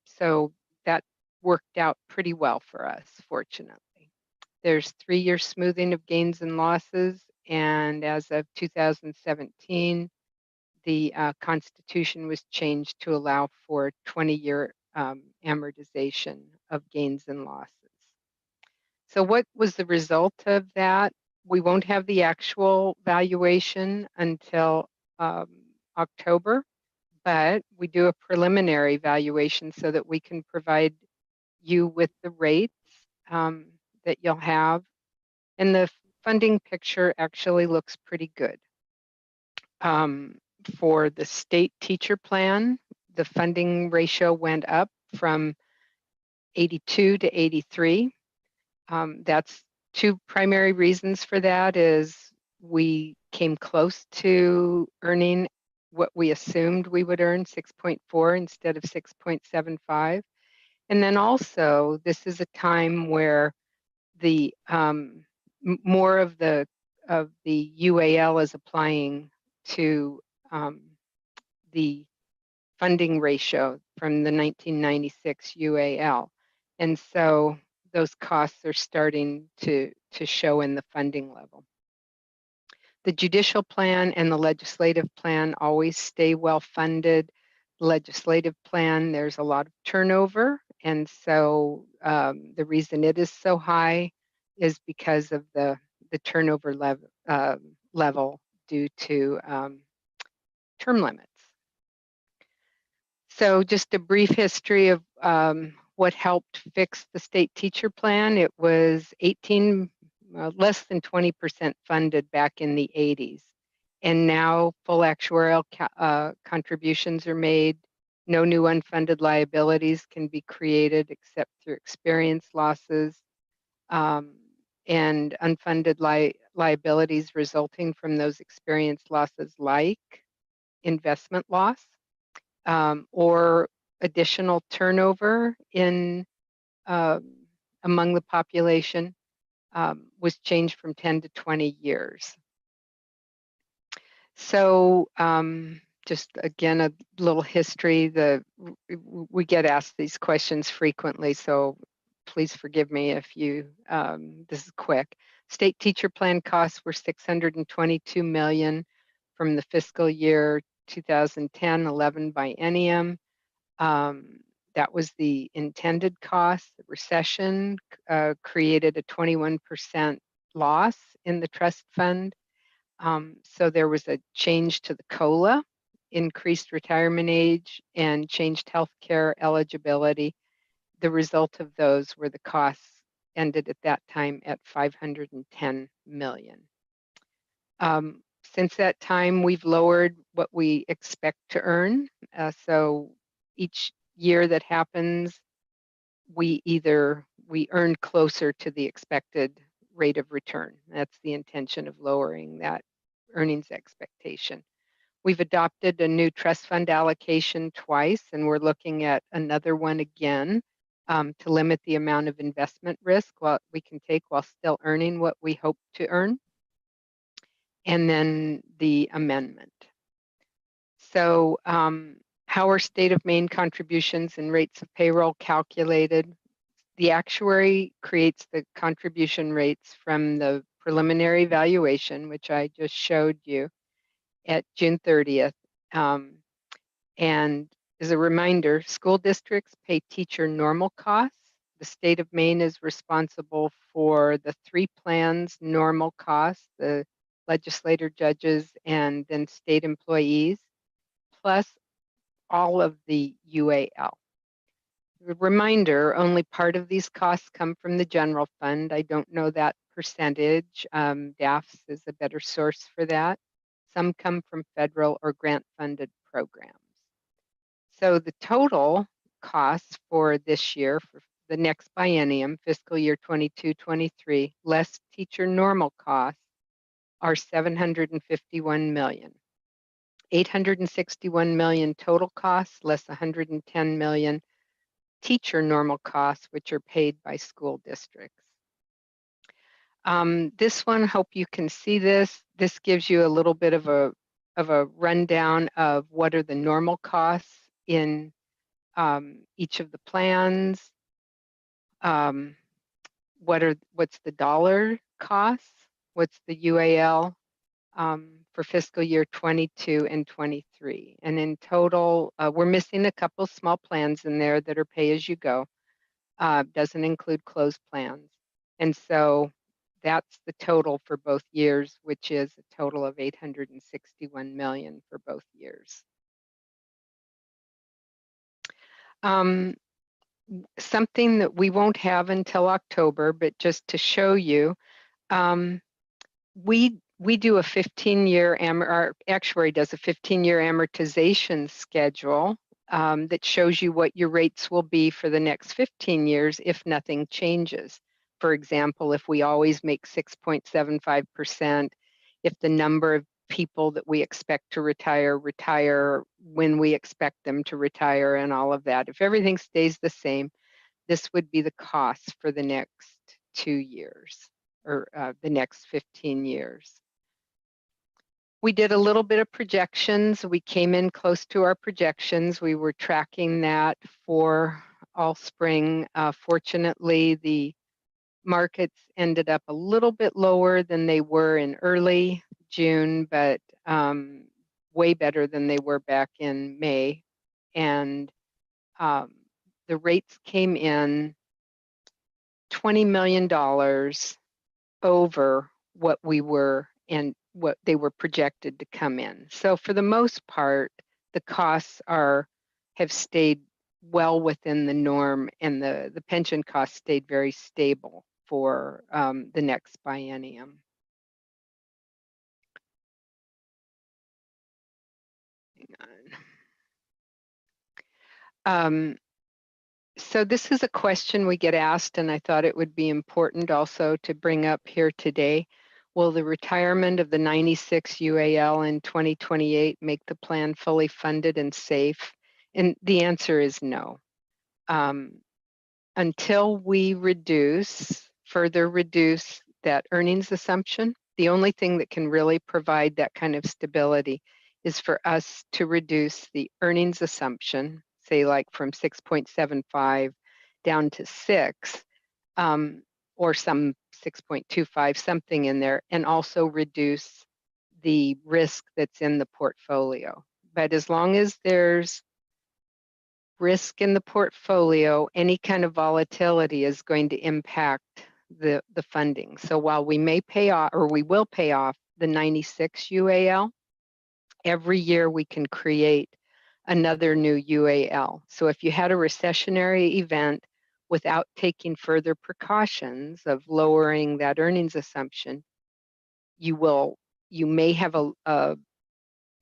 So that worked out pretty well for us, fortunately. There's 3-year smoothing of gains and losses. And as of 2017, the Constitution was changed to allow for 20-year amortization of gains and losses. So what was the result of that? We won't have the actual valuation until October, but we do a preliminary valuation so that we can provide you with the rates that you'll have. And the funding picture actually looks pretty good. For the state teacher plan, the funding ratio went up from 82 to 83. That's 2 primary reasons for that is we came close to earning what we assumed we would earn, 6.4 instead of 6.75. And then also, this is a time where the more of the UAL is applying to the funding ratio from the 1996 UAL. And so those costs are starting to show in the funding level. The judicial plan and the legislative plan always stay well funded. Legislative plan, there's a lot of turnover. And so the reason it is so high is because of the turnover level due to term limits. So just a brief history of what helped fix the state teacher plan. It was less than 20% funded back in the 80s. And now full actuarial contributions are made. No new unfunded liabilities can be created except through experience losses and unfunded liabilities resulting from those experience losses like investment loss or additional turnover in among the population was changed from 10 to 20 years. So just again, a little history. We get asked these questions frequently, so please forgive me if this is quick. State teacher plan costs were $622 million from the fiscal year 2010-11 biennium. That was the intended cost. The recession created a 21% loss in the trust fund. So there was a change to the COLA, increased retirement age, and changed healthcare eligibility. The result of those were the costs ended at that time at $510 million. Since that time, we've lowered what we expect to earn. So each year that happens, we earn closer to the expected rate of return. That's the intention of lowering that earnings expectation. We've adopted a new trust fund allocation twice, and we're looking at another one again to limit the amount of investment risk we can take while still earning what we hope to earn. And then the amendment. So how are state of Maine contributions and rates of payroll calculated? The actuary creates the contribution rates from the preliminary valuation, which I just showed you at June 30th. And as a reminder, school districts pay teacher normal costs. The state of Maine is responsible for the 3 plans normal costs, the legislator, judges, and then state employees, plus all of the UAL. Reminder, only part of these costs come from the general fund. I don't know that percentage. DAFS is a better source for that. Some come from federal or grant funded programs. So the total costs for this year, for the next biennium, fiscal year 22-23, less teacher normal costs are $751 million. $861 million total costs, less $110 million teacher normal costs, which are paid by school districts. This one, hope you can see this. This gives you a little bit of a rundown of what are the normal costs in each of the plans. what's the dollar cost, what's the UAL for fiscal year 22 and 23. And in total, we're missing a couple small plans in there that are pay as you go. Doesn't include closed plans. And so that's the total for both years, which is a total of 861 million for both years. Something that we won't have until October, but just to show you, we do a 15-year, our actuary does a 15-year amortization schedule that shows you what your rates will be for the next 15 years if nothing changes. For example, if we always make 6.75%, if the number of people that we expect to retire when we expect them to retire and all of that, if everything stays the same, this would be the cost for the next 2 years or the next 15 years. We did a little bit of projections. We came in close to our projections. We were tracking that for all spring. Fortunately, the markets ended up a little bit lower than they were in early June, but way better than they were back in May. And the rates came in $20 million over what we were and what they were projected to come in. So for the most part, the costs have stayed well within the norm, and the pension costs stayed very stable for the next biennium. Hang on. So this is a question we get asked, and I thought it would be important also to bring up here today. Will the retirement of the 96 UAL in 2028 make the plan fully funded and safe? And the answer is no. Until we further reduce that earnings assumption, the only thing that can really provide that kind of stability is for us to reduce the earnings assumption, say like from 6.75 down to 6, or some 6.25, something in there, and also reduce the risk that's in the portfolio. But as long as there's risk in the portfolio, any kind of volatility is going to impact the funding. So while we may pay off, or we will pay off the 96 UAL, every year we can create another new UAL. So if you had a recessionary event without taking further precautions of lowering that earnings assumption, you may have a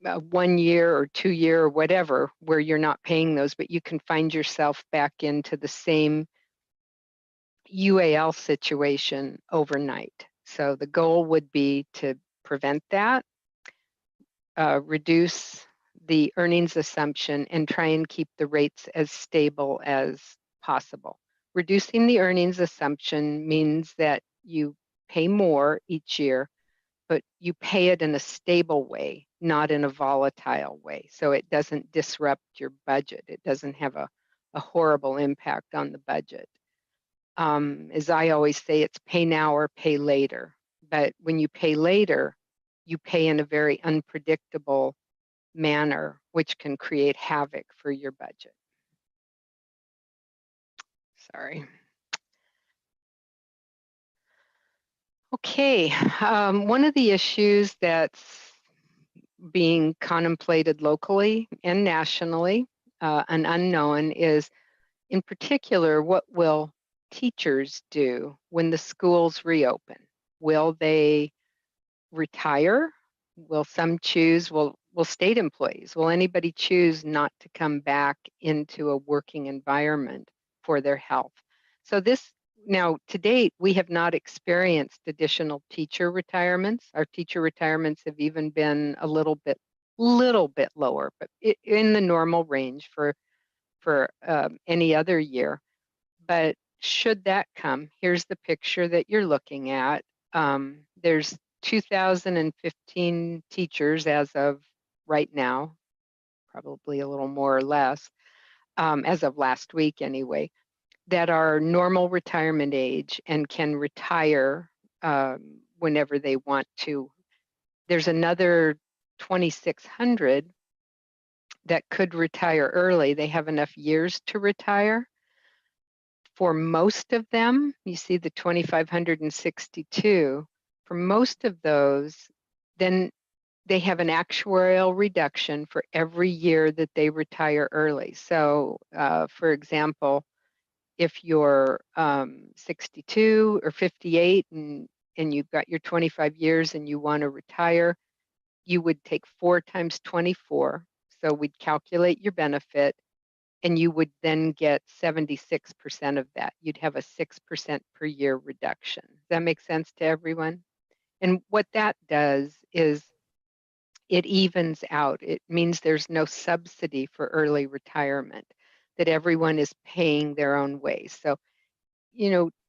1 year or 2 year or whatever where you're not paying those, but you can find yourself back into the same UAL situation overnight. So the goal would be to prevent that, reduce the earnings assumption, and try and keep the rates as stable as possible. Reducing the earnings assumption means that you pay more each year, but you pay it in a stable way, not in a volatile way. So it doesn't disrupt your budget. It doesn't have a horrible impact on the budget. As I always say, it's pay now or pay later. But when you pay later, you pay in a very unpredictable manner, which can create havoc for your budget. Sorry. Okay, one of the issues that's being contemplated locally and nationally, an unknown, is in particular, what will teachers do when the schools reopen? Will they retire? Will some choose, will state employees, will anybody choose not to come back into a working environment for their health? So now, to date, we have not experienced additional teacher retirements. Our teacher retirements have even been a little bit lower, but in the normal range for any other year. But should that come, here's the picture that you're looking at. There's 2015 teachers as of right now, probably a little more or less, as of last week anyway. that are normal retirement age and can retire whenever they want to. There's another 2,600 that could retire early. They have enough years to retire. For most of them, you see the 2,562, for most of those, then they have an actuarial reduction for every year that they retire early. So for example, if you're 62 or 58 and you've got your 25 years and you want to retire, you would take 4 times 24. So we'd calculate your benefit and you would then get 76% of that. You'd have a 6% per year reduction. Does that make sense to everyone? And what that does is it evens out. It means there's no subsidy for early retirement, that everyone is paying their own way. So,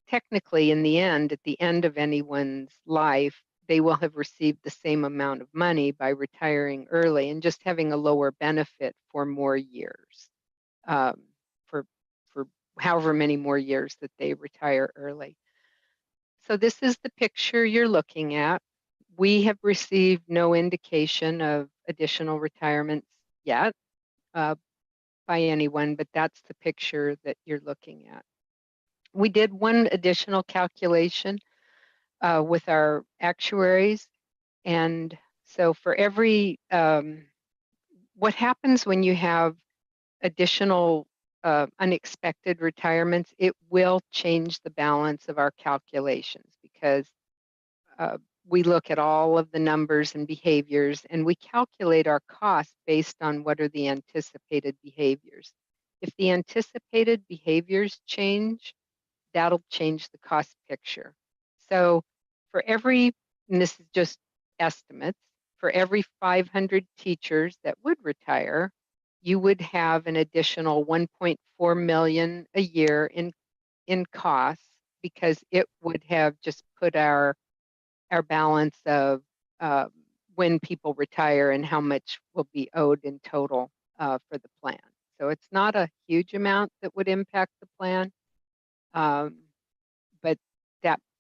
technically in the end, at the end of anyone's life, they will have received the same amount of money by retiring early and just having a lower benefit for more years, for however many more years that they retire early. So this is the picture you're looking at. We have received no indication of additional retirements yet by anyone, but that's the picture that you're looking at. We did one additional calculation with our actuaries. And so for every, what happens when you have additional unexpected retirements, it will change the balance of our calculations because we look at all of the numbers and behaviors and we calculate our costs based on what are the anticipated behaviors. If the anticipated behaviors change, that'll change the cost picture. So for every, and this is just estimates, for every 500 teachers that would retire, you would have an additional 1.4 million a year in costs because it would have just put our balance of when people retire and how much will be owed in total for the plan. So it's not a huge amount that would impact the plan, but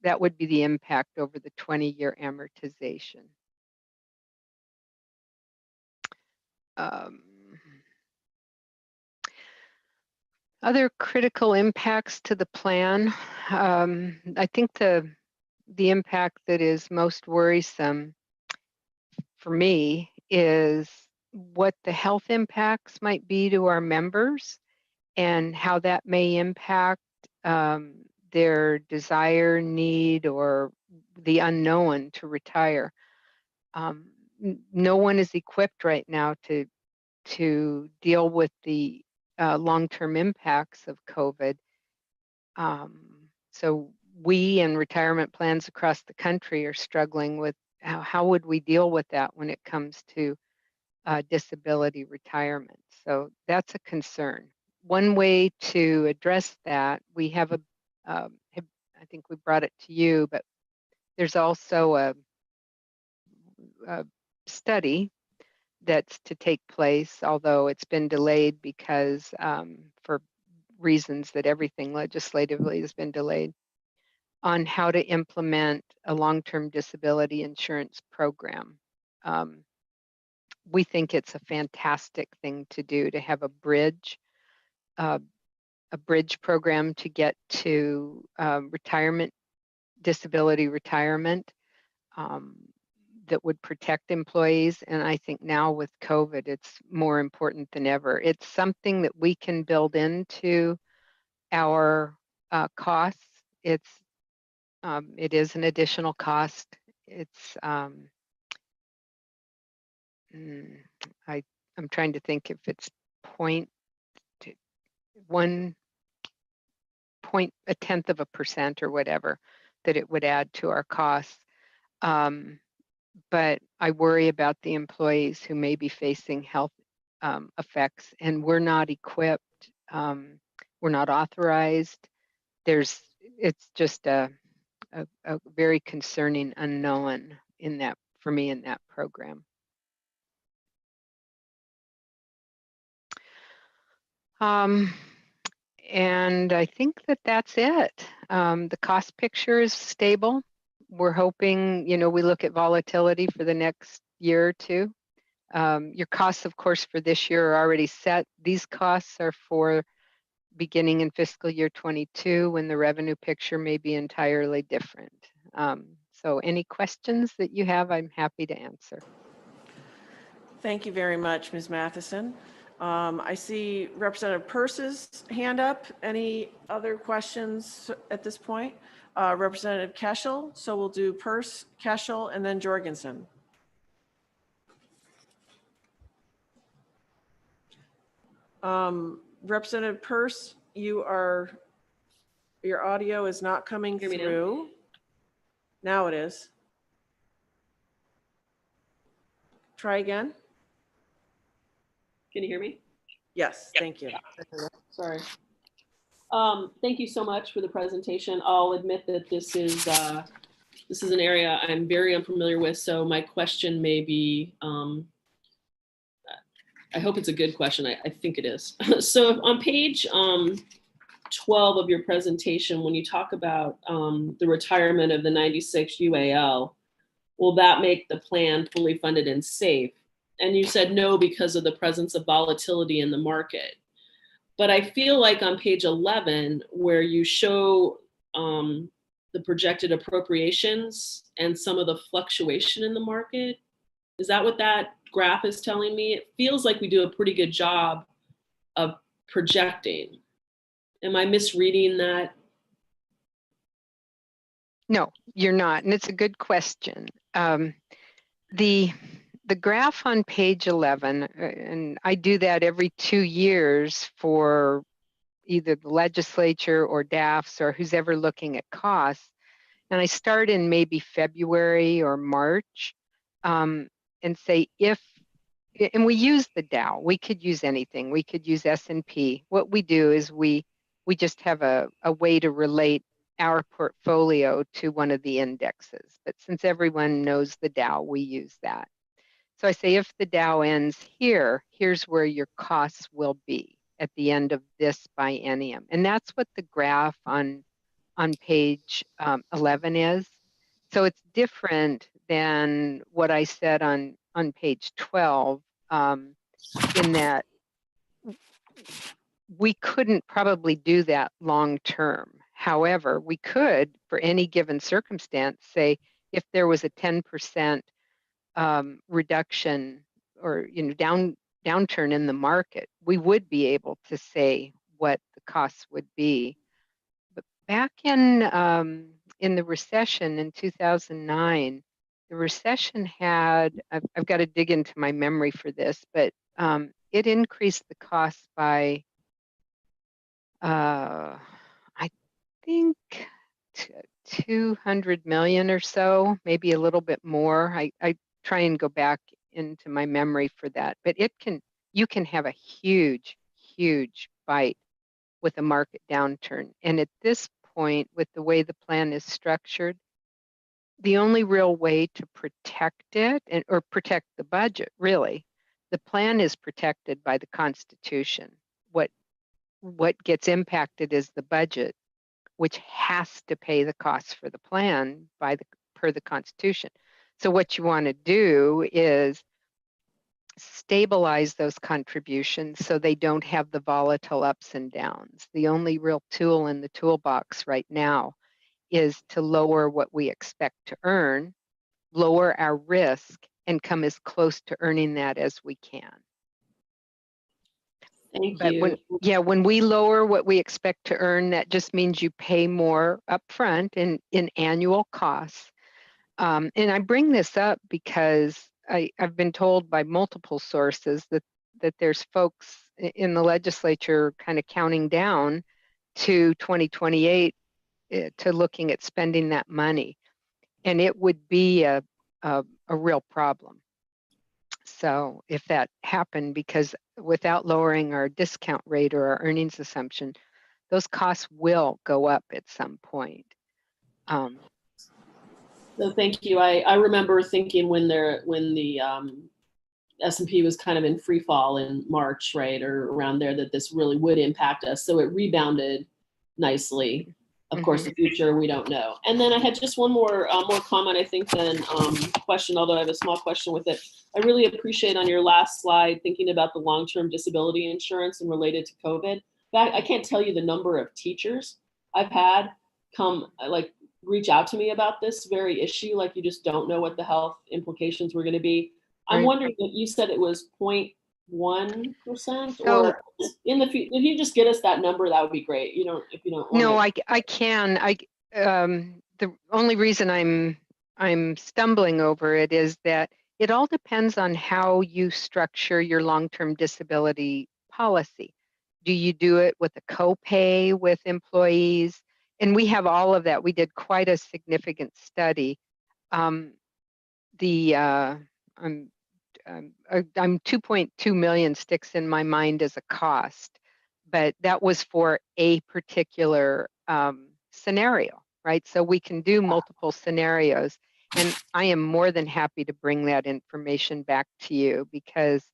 that would be the impact over the 20-year amortization. Other critical impacts to the plan. I think the impact that is most worrisome for me is what the health impacts might be to our members and how that may impact their desire, need, or the unknown to retire. No one is equipped right now to deal with the long-term impacts of COVID. So we and retirement plans across the country are struggling with how would we deal with that when it comes to disability retirement. So that's a concern. One way to address that, we have I think we brought it to you, but there's also a study that's to take place, although it's been delayed because for reasons that everything legislatively has been delayed, on how to implement a long-term disability insurance program. We think it's a fantastic thing to do, to have a bridge program to get to disability retirement that would protect employees. And I think now with COVID, it's more important than ever. It's something that we can build into our costs. It is an additional cost. It's I'm trying to think if it's a tenth of a percent or whatever that it would add to our costs. But I worry about the employees who may be facing health effects, and we're not equipped. We're not authorized. It's just a very concerning unknown for me in that program. And I think that that's it. The cost picture is stable. We're hoping, we look at volatility for the next year or two. Your costs, of course, for this year are already set. These costs are for beginning in fiscal year 22, when the revenue picture may be entirely different. So any questions that you have, I'm happy to answer. Thank you very much, Ms. Matheson. I see Representative Peirce's hand up. Any other questions at this point? Representative Keschel. So we'll do Peirce, Keschel, and then Jorgensen. Representative Peirce, your audio is not coming Hear me now? through. Now it is. Try again. Can you hear me? Yes, thank you. Sorry. Thank you so much for the presentation. I'll admit that this is an area I'm very unfamiliar with, so my question may be, I hope it's a good question. I think it is. So on page 12 of your presentation, when you talk about the retirement of the 96 UAL, will that make the plan fully funded and safe? And you said no, because of the presence of volatility in the market. But I feel like on page 11, where you show the projected appropriations and some of the fluctuation in the market, is that what that graph is telling me? It feels like we do a pretty good job of projecting. Am I misreading that? No, you're not, and it's a good question. The graph on page 11, and I do that every 2 years for either the legislature or DAFs or who's ever looking at costs. And I start in maybe February or March and say and we use the Dow. We could use anything. We could use S&P. What we do is we just have a way to relate our portfolio to one of the indexes. But since everyone knows the Dow, we use that. So I say, if the Dow ends here, here's where your costs will be at the end of this biennium. And that's what the graph on page 11 is. So it's different than what I said on page 12, in that we couldn't probably do that long term. However, we could, for any given circumstance, say if there was a 10% reduction or downturn in the market, we would be able to say what the costs would be. But back in the recession in 2009, the recession had, I've got to dig into my memory for this, but it increased the cost by I think 200 million or so, maybe a little bit more. I try and go back into my memory for that, but you can have a huge bite with a market downturn. And at this point, with the way the plan is structured, the only real way to protect it or protect the budget, really, the plan is protected by the Constitution. What gets impacted is the budget, which has to pay the costs for the plan per the Constitution. So what you want to do is stabilize those contributions so they don't have the volatile ups and downs. The only real tool in the toolbox right now is to lower what we expect to earn, lower our risk, and come as close to earning that as we can. Thank you. When we lower what we expect to earn, that just means you pay more upfront in annual costs. And I bring this up because I've been told by multiple sources that there's folks in the legislature kind of counting down to 2028 to looking at spending that money. And it would be a real problem. So if that happened, because without lowering our discount rate or our earnings assumption, those costs will go up at some point. So thank you. I remember thinking when the S&P was kind of in free fall in March, right, or around there, that this really would impact us. So it rebounded nicely. Of course, the future, we don't know. And then I had just one more comment, I think, than question, although I have a small question with it. I really appreciate on your last slide, thinking about the long-term disability insurance and related to COVID. I can't tell you the number of teachers I've had come, like, reach out to me about this very issue. Like, you just don't know what the health implications were going to be. I'm Right. wondering, that you said it was 0.1%, So- or in the future, if you just get us that number, that would be great. You don't, if you don't want No, to. I can. The only reason I'm stumbling over it is that it all depends on how you structure your long-term disability policy. Do you do it with a copay with employees? And we have all of that. We did quite a significant study. I'm 2.2 million sticks in my mind as a cost, but that was for a particular scenario, right? So we can do multiple scenarios, and I am more than happy to bring that information back to you, because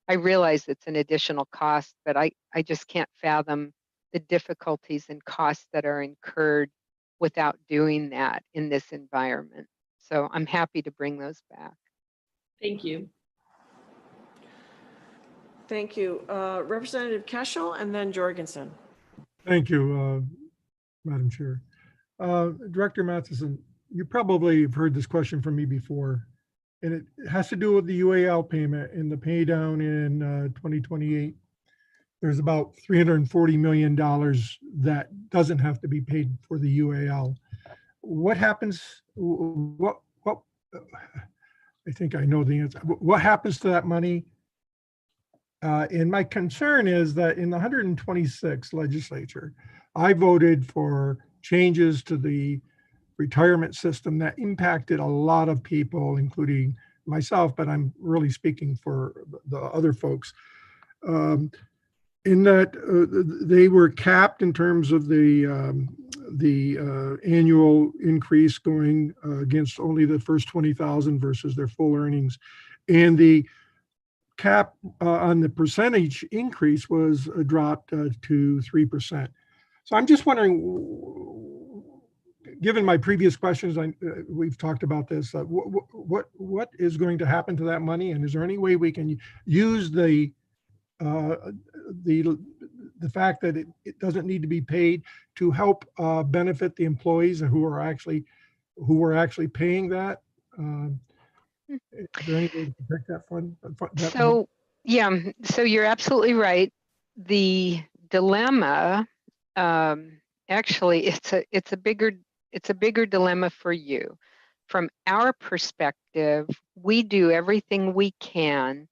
I realize it's an additional cost, but I just can't fathom the difficulties and costs that are incurred without doing that in this environment. So I'm happy to bring those back. Thank you. Thank you. Representative Keschel and then Jorgensen. Thank you, Madam Chair. Director Matheson, you probably have heard this question from me before, and it has to do with the UAL payment and the pay down in 2028. There's about $340 million that doesn't have to be paid for the UAL. What happens, I think I know the answer. What happens to that money? And my concern is that in the 126th legislature, I voted for changes to the retirement system that impacted a lot of people, including myself, but I'm really speaking for the other folks. In that they were capped in terms of the annual increase going against only the first 20,000 versus their full earnings. And the cap on the percentage increase was dropped to 3%. So I'm just wondering, given my previous questions, we've talked about this, what is going to happen to that money? And is there any way we can use the fact that it doesn't need to be paid to help benefit the employees who are actually paying that? Is there any way to protect that fund? So, yeah, so you're absolutely right. The dilemma, actually, it's a bigger dilemma for you. From our perspective, we do everything we can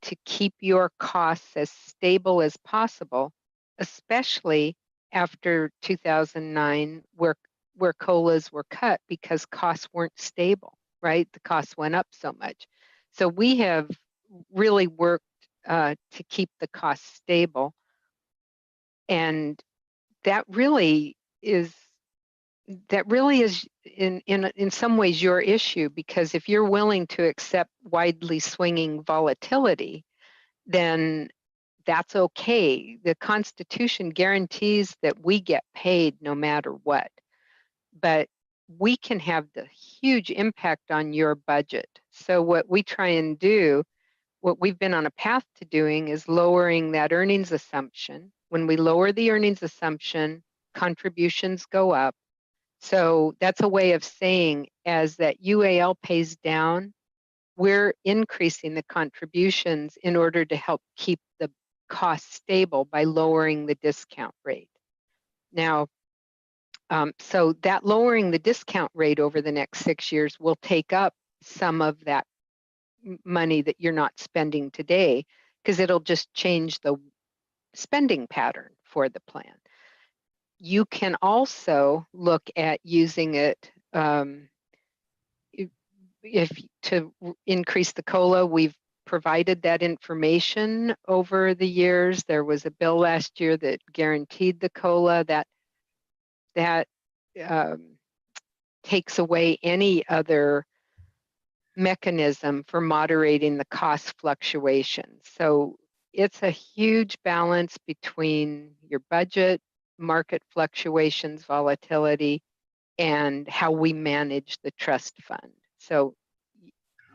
to keep your costs as stable as possible, especially after 2009, where COLAs were cut because costs weren't stable, right? The costs went up so much. So we have really worked to keep the costs stable. And that really is in some ways your issue, because if you're willing to accept widely swinging volatility, then that's okay. The Constitution guarantees that we get paid no matter what, but we can have the huge impact on your budget. So what we try and do, what we've been on a path to doing, is lowering that earnings assumption. When we lower the earnings assumption, contributions go up. So that's a way of saying, as that UAL pays down, we're increasing the contributions in order to help keep the cost stable by lowering the discount rate. Now, so that lowering the discount rate over the next 6 years will take up some of that money that you're not spending today, because it'll just change the spending pattern for the plan. You can also look at using it if to increase the COLA. We've provided that information over the years. There was a bill last year that guaranteed the COLA. That takes away any other mechanism for moderating the cost fluctuations. So it's a huge balance between your budget, market fluctuations, volatility, and how we manage the trust fund. So,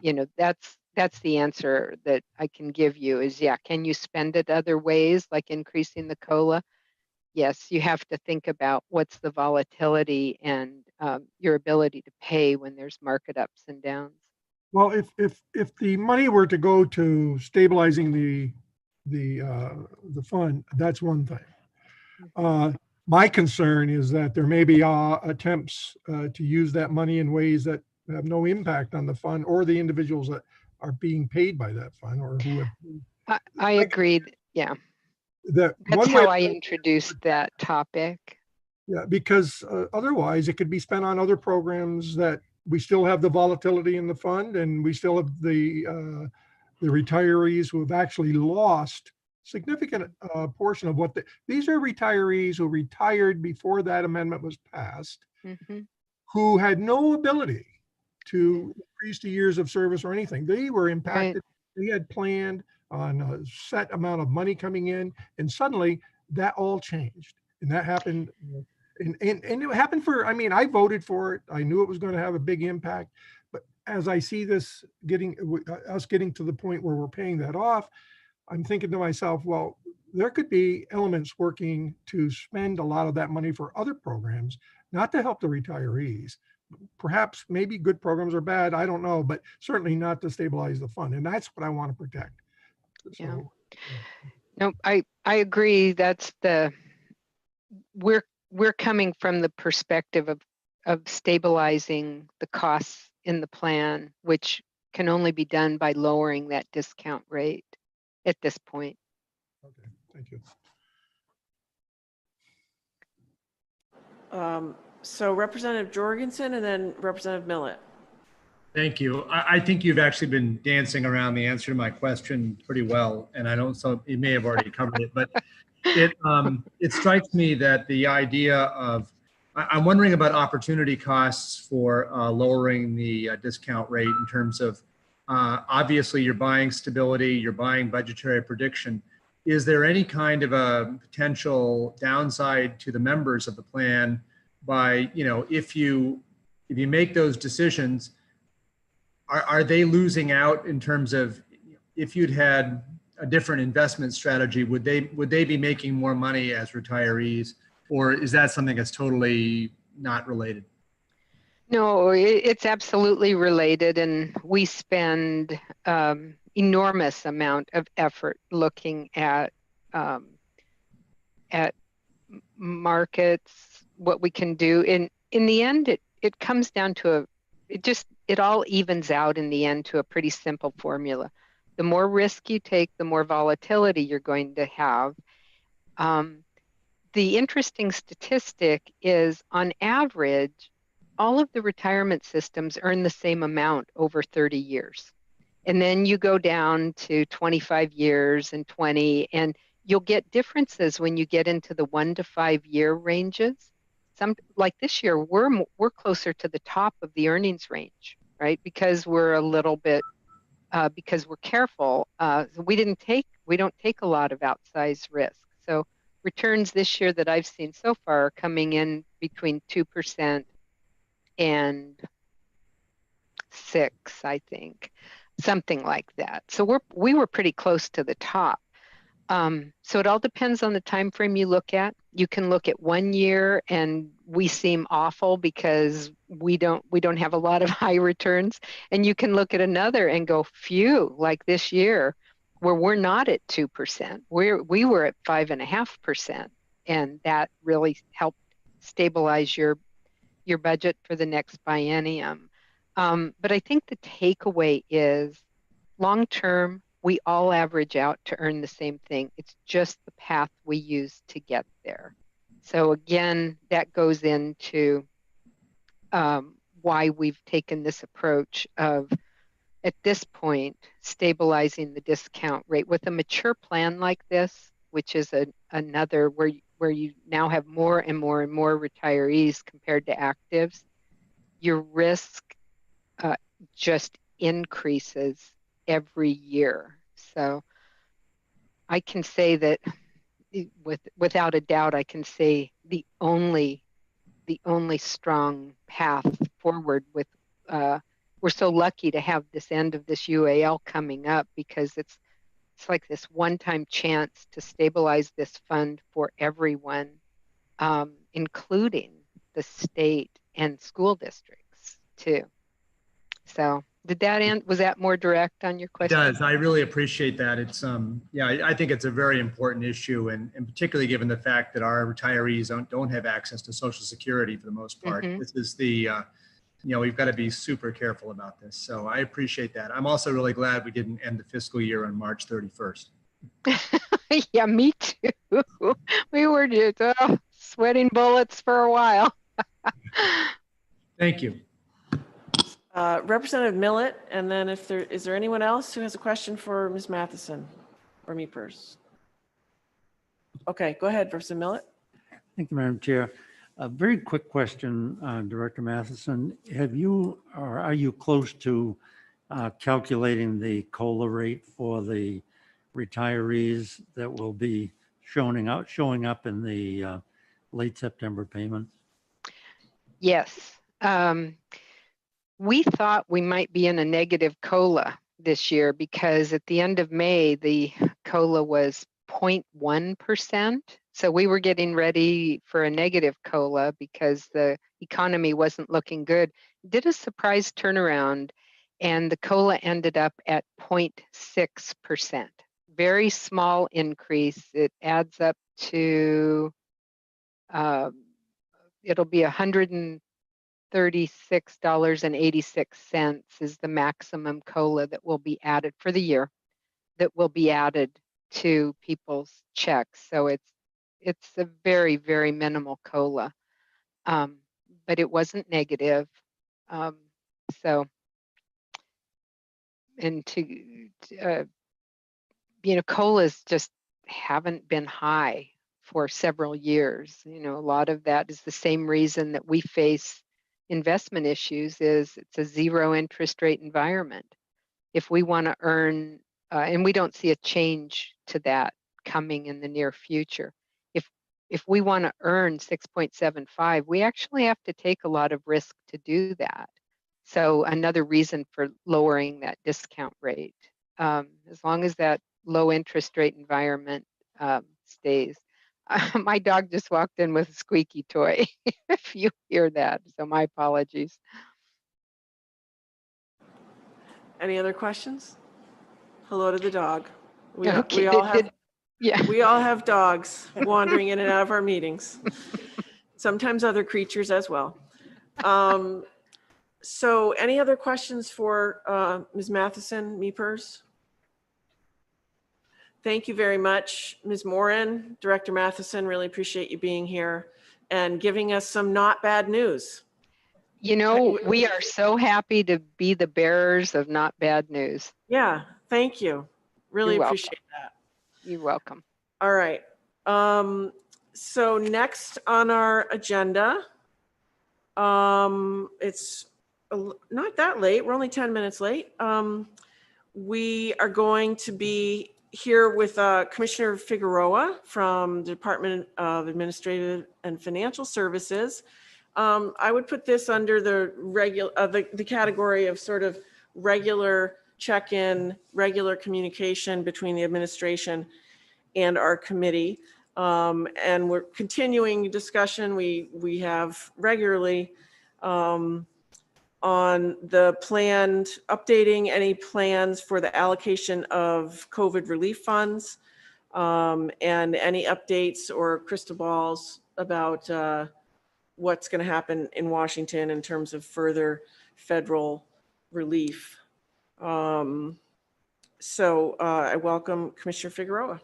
you know, that's the answer that I can give you is, yeah, can you spend it other ways, like increasing the COLA? Yes, you have to think about what's the volatility and your ability to pay when there's market ups and downs. Well, if the money were to go to stabilizing the fund, that's one thing. My concern is that there may be attempts to use that money in ways that have no impact on the fund or the individuals that are being paid by that fund or who have. I agree. Yeah, That that's one how way, I introduced that topic. yeah, because otherwise it could be spent on other programs that we still have the volatility in the fund, and we still have the retirees who have actually lost significant portion of what these are retirees who retired before that amendment was passed, who had no ability to increase the years of service or anything. They were impacted. They had planned on a set amount of money coming in, and suddenly that all changed. And that happened. And it happened for, I mean, I voted for it. I knew it was going to have a big impact. But as I see this us getting to the point where we're paying that off, I'm thinking to myself, well, there could be elements working to spend a lot of that money for other programs, not to help the retirees. Perhaps maybe good programs are bad, I don't know, but certainly not to stabilize the fund. And that's what I want to protect. Yeah. No, I agree. That's we're coming from the perspective of stabilizing the costs in the plan, which can only be done by lowering that discount rate at this point. Okay, thank you. So Representative Jorgensen and then Representative Millet. Thank you. I think you've actually been dancing around the answer to my question pretty well, and I don't, so you may have already covered it, but it strikes me that the idea of, I'm wondering about opportunity costs for lowering the discount rate in terms of, obviously you're buying stability, you're buying budgetary prediction. Is there any kind of a potential downside to the members of the plan by, you know, if you make those decisions, are they losing out in terms of, if you'd had a different investment strategy, would they be making more money as retirees, or is that something that's totally not related? No, it's absolutely related, and we spend enormous amount of effort looking at markets, what we can do. In the end, it comes down to it all evens out in the end to a pretty simple formula. The more risk you take, the more volatility you're going to have. The interesting statistic is, on average, all of the retirement systems earn the same amount over 30 years. And then you go down to 25 years and 20, and you'll get differences when you get into the 1 to 5 year ranges. Some, like this year, we're closer to the top of the earnings range, right? Because we're a little bit, because we're careful. We don't take a lot of outsized risk. So returns this year that I've seen so far are coming in between 2% and 6%, I think, something like that. So we were pretty close to the top. So it all depends on the time frame you look at. You can look at 1 year and we seem awful because we don't have a lot of high returns. And you can look at another and go, phew, like this year, where we're not at 2%. We were at 5.5%, and that really helped stabilize your budget for the next biennium. But I think the takeaway is, long term, we all average out to earn the same thing. It's just the path we use to get there. So again, that goes into why we've taken this approach of, at this point, stabilizing the discount rate. With a mature plan like this, which is another where you now have more and more and more retirees compared to actives, your risk just increases every year. So I can say that without a doubt, I can say the only strong path forward with, we're so lucky to have this end of this UAL coming up, because it's like this one-time chance to stabilize this fund for everyone, including the state and school districts too. So did that end, was that more direct on your It question? does. I really appreciate that. It's, yeah, I think it's a very important issue, and particularly given the fact that our retirees don't have access to Social Security for the most part. Mhm. This is the, you know, we've got to be super careful about this. So I appreciate that. I'm also really glad we didn't end the fiscal year on March 31st. Yeah, me too. We were just sweating bullets for a while. Thank you. Representative Millet, and then if there, is there anyone else who has a question for Ms. Matheson or me first? Okay, go ahead, Representative Millet. Thank you, Madam Chair. A very quick question, Director Matheson. Have you, or are you close to calculating the COLA rate for the retirees that will be showing up in the late September payments? Yes. We thought we might be in a negative COLA this year because at the end of May, the COLA was 0.1%. So we were getting ready for a negative COLA because the economy wasn't looking good. Did a surprise turnaround, and the COLA ended up at 0.6%. Very small increase. It adds up to, it'll be $136.86 is the maximum COLA that will be added for the year, that will be added to people's checks. So it's a very, very minimal COLA, but it wasn't negative. So, and you know, COLAs just haven't been high for several years. You know, a lot of that is the same reason that we face investment issues, is it's a zero interest rate environment. If we want to earn, and we don't see a change to that coming in the near future. If we want to earn 6.75, we actually have to take a lot of risk to do that. So another reason for lowering that discount rate, as long as that low interest rate environment stays. My dog just walked in with a squeaky toy, if you hear that, so my apologies. Any other questions? Hello to the dog. Okay, we all have, yeah. we all have dogs wandering in and out of our meetings. Sometimes other creatures as well. So any other questions for Ms. Matheson, MEPers? Thank you very much, Ms. Moran, Director Matheson. Really appreciate you being here and giving us some not bad news. You know, we are so happy to be the bearers of not bad news. Yeah, thank you. Really You're appreciate that. You're welcome. All right. So next on our agenda, it's not that late. We're only 10 minutes late. We are going to be here with Commissioner Figueroa from the Department of Administrative and Financial Services. I would put this under the the category of sort of regular check-in, regular communication between the administration and our committee. And we're continuing discussion we have regularly on the planned, updating any plans for the allocation of COVID relief funds, and any updates or crystal balls about what's going to happen in Washington in terms of further federal relief. So I welcome Commissioner Figueroa.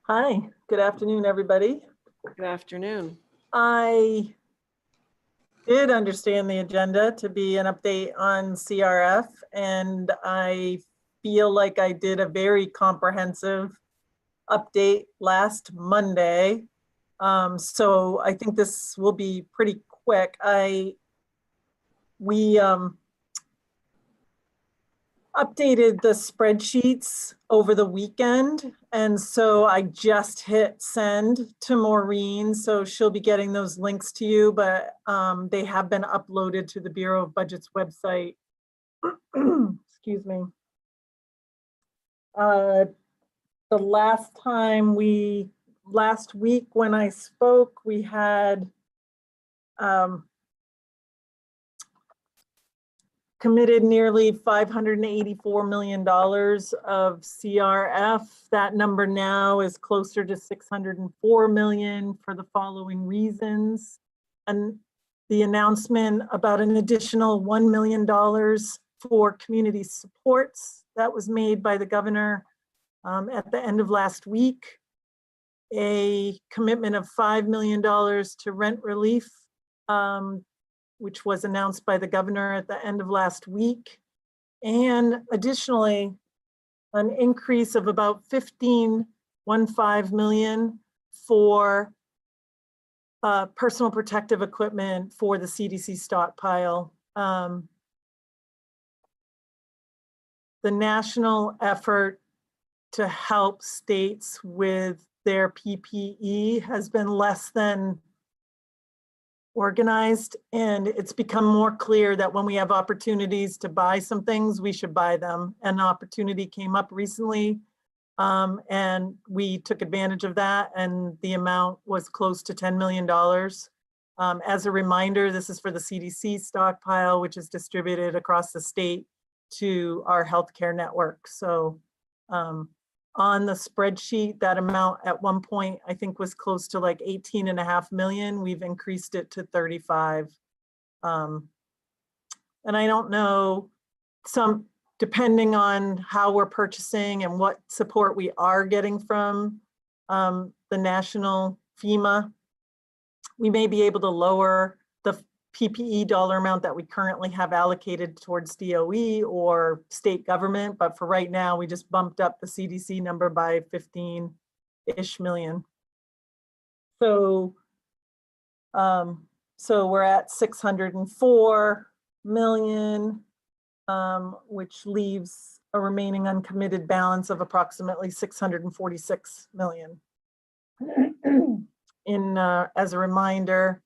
Hi, good afternoon, everybody. Good afternoon. I did understand the agenda to be an update on CRF, and I feel like I did a very comprehensive update last Monday. So I think this will be pretty quick. We updated the spreadsheets over the weekend. And so I just hit send to Maureen. So she'll be getting those links to you, but they have been uploaded to the Bureau of Budget's website. Excuse me. The last week when I spoke, we had committed nearly $584 million of CRF. That number now is closer to 604 million for the following reasons. And the announcement about an additional $1 million for community supports that was made by the governor at the end of last week. A commitment of $5 million to rent relief, which was announced by the governor at the end of last week. And additionally, an increase of about 15 million for personal protective equipment for the CDC stockpile. The national effort to help states with their PPE has been less than organized, and it's become more clear that when we have opportunities to buy some things, we should buy them. An opportunity came up recently, and we took advantage of that, and the amount was close to $10 million. As a reminder, this is for the CDC stockpile, which is distributed across the state to our healthcare network. So on the spreadsheet, that amount at one point, I think, was close to like 18.5 million. We've increased it to 35. And I don't know, depending on how we're purchasing and what support we are getting from the national FEMA, we may be able to lower the PPE dollar amount that we currently have allocated towards DOE or state government. But for right now, we just bumped up the CDC number by 15-ish million. So, so we're at 604 million, which leaves a remaining uncommitted balance of approximately 646 million. As a reminder,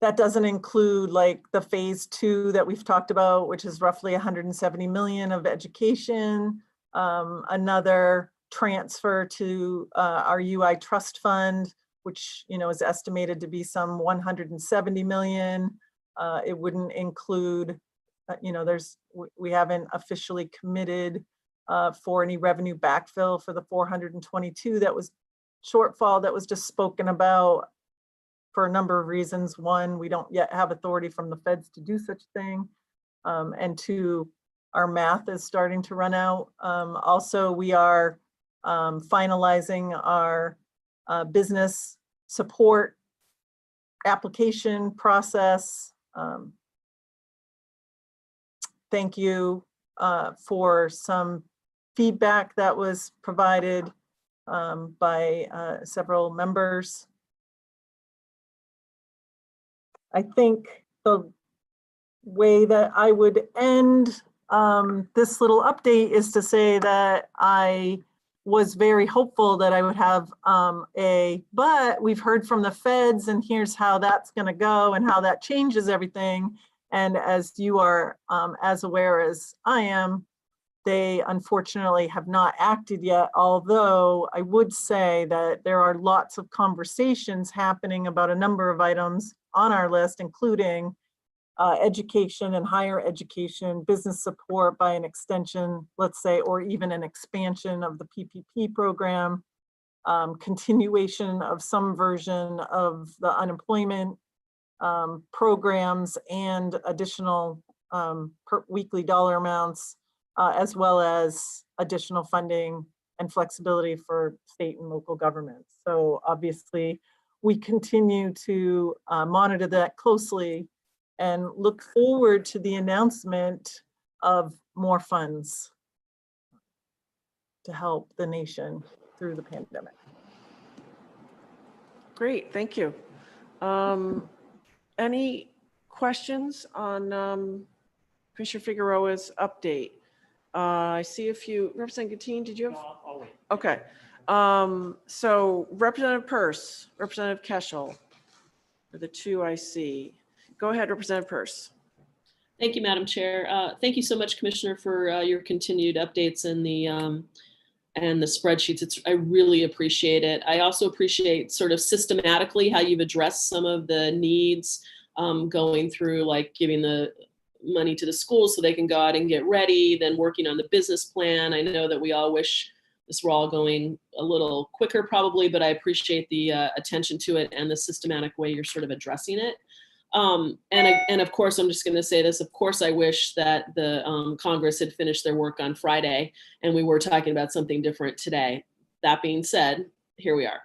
that doesn't include like the phase 2 that we've talked about, which is roughly 170 million of education, another transfer to our UI trust fund, which is estimated to be some 170 million. It wouldn't include, we haven't officially committed for any revenue backfill for the 422 that was shortfall that was just spoken about for a number of reasons. One, we don't yet have authority from the feds to do such a thing. And two, our math is starting to run out. Also, we are finalizing our business support application process. Thank you for some feedback that was provided by several members. I think the way that I would end this little update is to say that I was very hopeful that I would have but we've heard from the feds and here's how that's going to go and how that changes everything. And as you are as aware as I am, they unfortunately have not acted yet, although I would say that there are lots of conversations happening about a number of items on our list, including education and higher education, business support by an extension, let's say, or even an expansion of the PPP program, continuation of some version of the unemployment programs and additional weekly dollar amounts, as well as additional funding and flexibility for state and local governments. So obviously, we continue to monitor that closely and look forward to the announcement of more funds to help the nation through the pandemic. Great, thank you. Any questions on Commissioner Figueroa's update? I see a few. Representative Gatine, did you have? No, I'll wait. Okay. So Representative Peirce, Representative Keschel are the two I see. Go ahead, Representative Peirce. Thank you, Madam Chair. Thank you so much, Commissioner, for your continued updates and the spreadsheets. I really appreciate it. I also appreciate sort of systematically how you've addressed some of the needs, going through like giving the money to the schools so they can go out and get ready, then working on the business plan. I know that we all wish this were all going a little quicker probably, but I appreciate the attention to it and the systematic way you're sort of addressing it. And of course, I'm just going to say this. Of course, I wish that the Congress had finished their work on Friday and we were talking about something different today. That being said, here we are.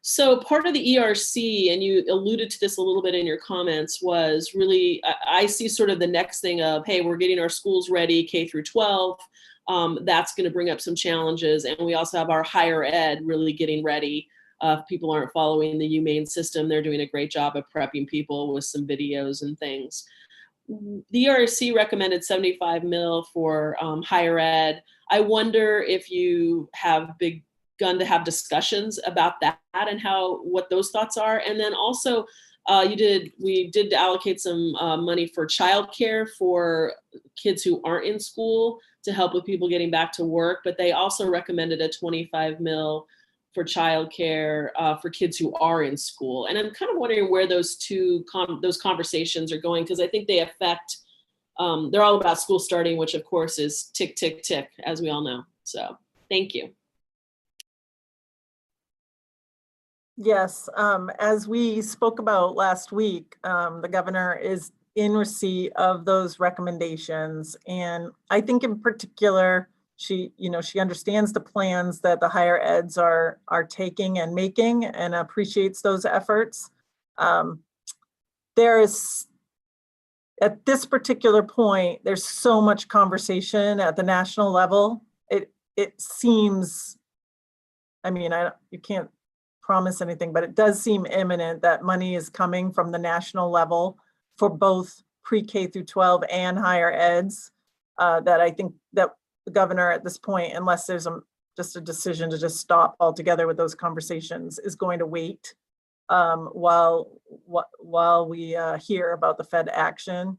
So part of the ERC, and you alluded to this a little bit in your comments, was really, I see sort of the next thing of, hey, we're getting our schools ready, K through 12. That's going to bring up some challenges. And we also have our higher ed really getting ready. If people aren't following the UMaine system, they're doing a great job of prepping people with some videos and things. The ERC recommended 75 mil for higher ed. I wonder if you have begun to have discussions about that and what those thoughts are. And then also we did allocate some money for childcare for kids who aren't in school to help with people getting back to work, but they also recommended a 25 mil for childcare for kids who are in school. And I'm kind of wondering where those those conversations are going, because I think they affect, they're all about school starting, which of course is tick, tick, tick, as we all know. So thank you. Yes, as we spoke about last week, the governor is in receipt of those recommendations. And I think in particular, she understands the plans that the higher eds are taking and making and appreciates those efforts. There is, at this particular point, there's so much conversation at the national level. It seems, I mean, you can't promise anything, but it does seem imminent that money is coming from the national level for both pre-K through 12 and higher eds. That I think that the governor at this point, unless there's just a decision to just stop altogether with those conversations, is going to wait while we hear about the Fed action.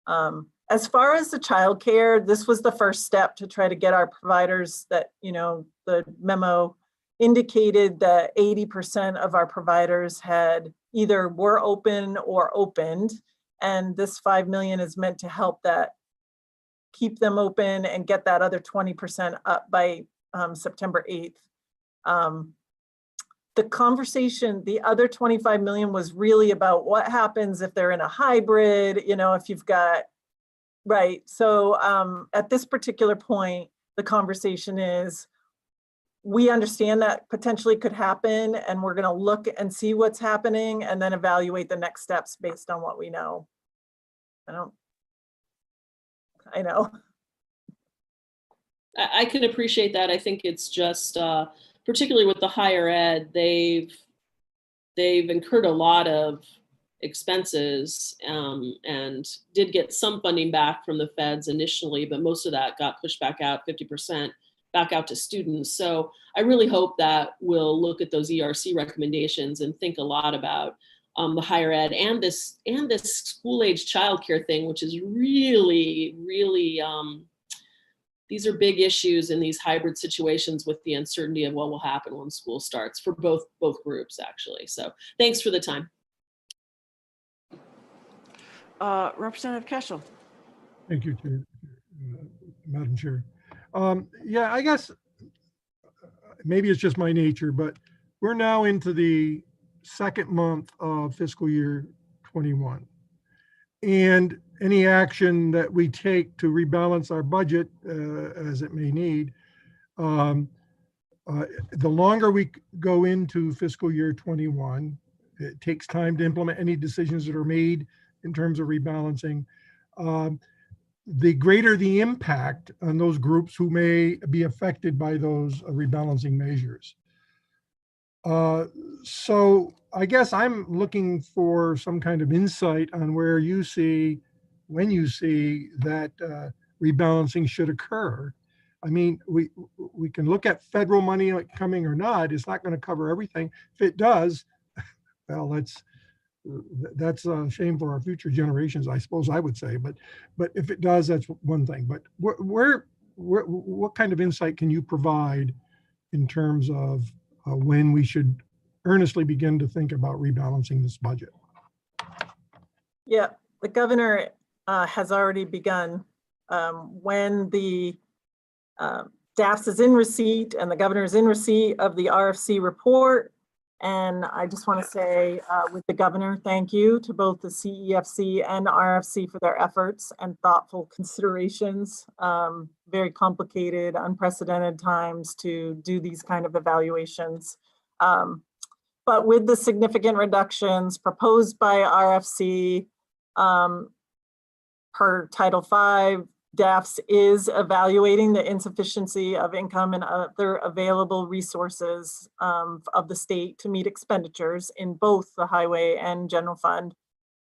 As far as the childcare, this was the first step to try to get our providers that, the memo indicated that 80% of our providers had either were open or opened. And this 5 million is meant to help that, keep them open and get that other 20% up by September 8th. The conversation, the other 25 million was really about what happens if they're in a hybrid, if you've got, right. So at this particular point, the conversation is, we understand that potentially could happen, and we're going to look and see what's happening and then evaluate the next steps based on what we know. I know. I can appreciate that. I think it's just, particularly with the higher ed, they've incurred a lot of expenses and did get some funding back from the feds initially, but most of that got pushed back out, 50% back out to students. So I really hope that we'll look at those ERC recommendations and think a lot about the higher ed and this school age childcare thing, which is really, really, these are big issues in these hybrid situations with the uncertainty of what will happen when school starts for both groups, actually. So thanks for the time. Representative Keschel. Thank you, Chair, Madam Chair. Yeah, I guess maybe it's just my nature, but we're now into the second month of fiscal year 21. And any action that we take to rebalance our budget as it may need, the longer we go into fiscal year 21, it takes time to implement any decisions that are made in terms of rebalancing. The greater the impact on those groups who may be affected by those rebalancing measures. So I guess I'm looking for some kind of insight on where you see, when you see that rebalancing should occur. I mean, we can look at federal money coming or not. It's not going to cover everything. If it does, well, that's a shame for our future generations, I suppose I would say. But if it does, that's one thing. But what kind of insight can you provide in terms of when we should earnestly begin to think about rebalancing this budget? Yeah, the governor has already begun. When the DAFS is in receipt and the governor is in receipt of the RFC report. And I just want to say with the governor, thank you to both the CEFC and RFC for their efforts and thoughtful considerations. Very complicated, unprecedented times to do these kind of evaluations. But with the significant reductions proposed by RFC per Title V, DAFS is evaluating the insufficiency of income and other available resources of the state to meet expenditures in both the highway and general fund.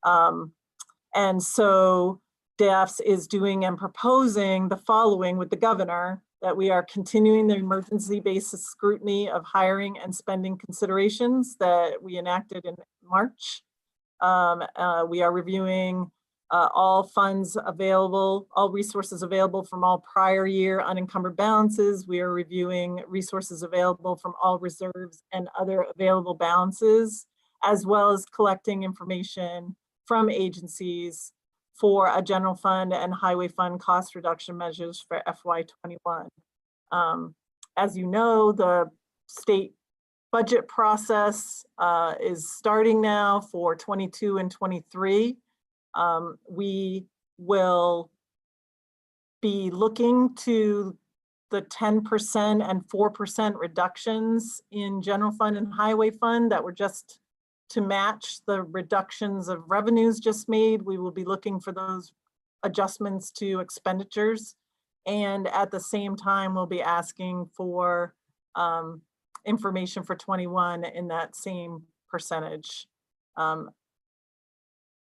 And so DAFS is doing and proposing the following with the governor, that we are continuing the emergency basis scrutiny of hiring and spending considerations that we enacted in March. We are reviewing all funds available, all resources available from all prior year unencumbered balances. We are reviewing resources available from all reserves and other available balances, as well as collecting information from agencies for a general fund and highway fund cost reduction measures for FY21. As you know, the state budget process is starting now for 22 and 23. We will be looking to the 10% and 4% reductions in general fund and highway fund that were just to match the reductions of revenues just made. We will be looking for those adjustments to expenditures. And at the same time, we'll be asking for information for 21 in that same percentage.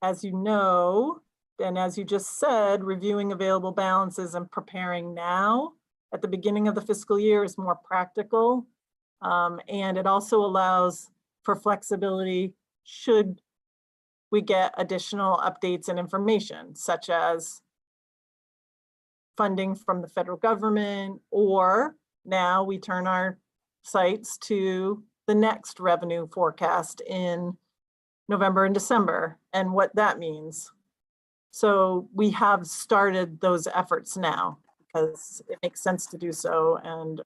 As you know, and as you just said, reviewing available balances and preparing now at the beginning of the fiscal year is more practical. And it also allows for flexibility should we get additional updates and information, such as funding from the federal government, or now we turn our sights to the next revenue forecast in November and December and what that means. So we have started those efforts now because it makes sense to do so. And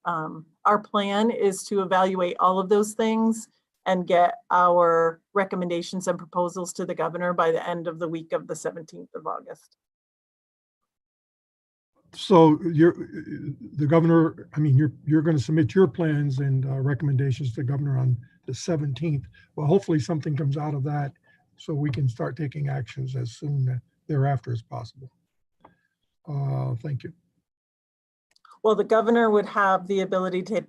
our plan is to evaluate all of those things and get our recommendations and proposals to the governor by the end of the week of the 17th of August. So the governor, I mean, you're going to submit your plans and recommendations to the governor on the 17th. Well, hopefully something comes out of that so we can start taking actions as soon thereafter as possible. Thank you. Well, the governor would have the ability to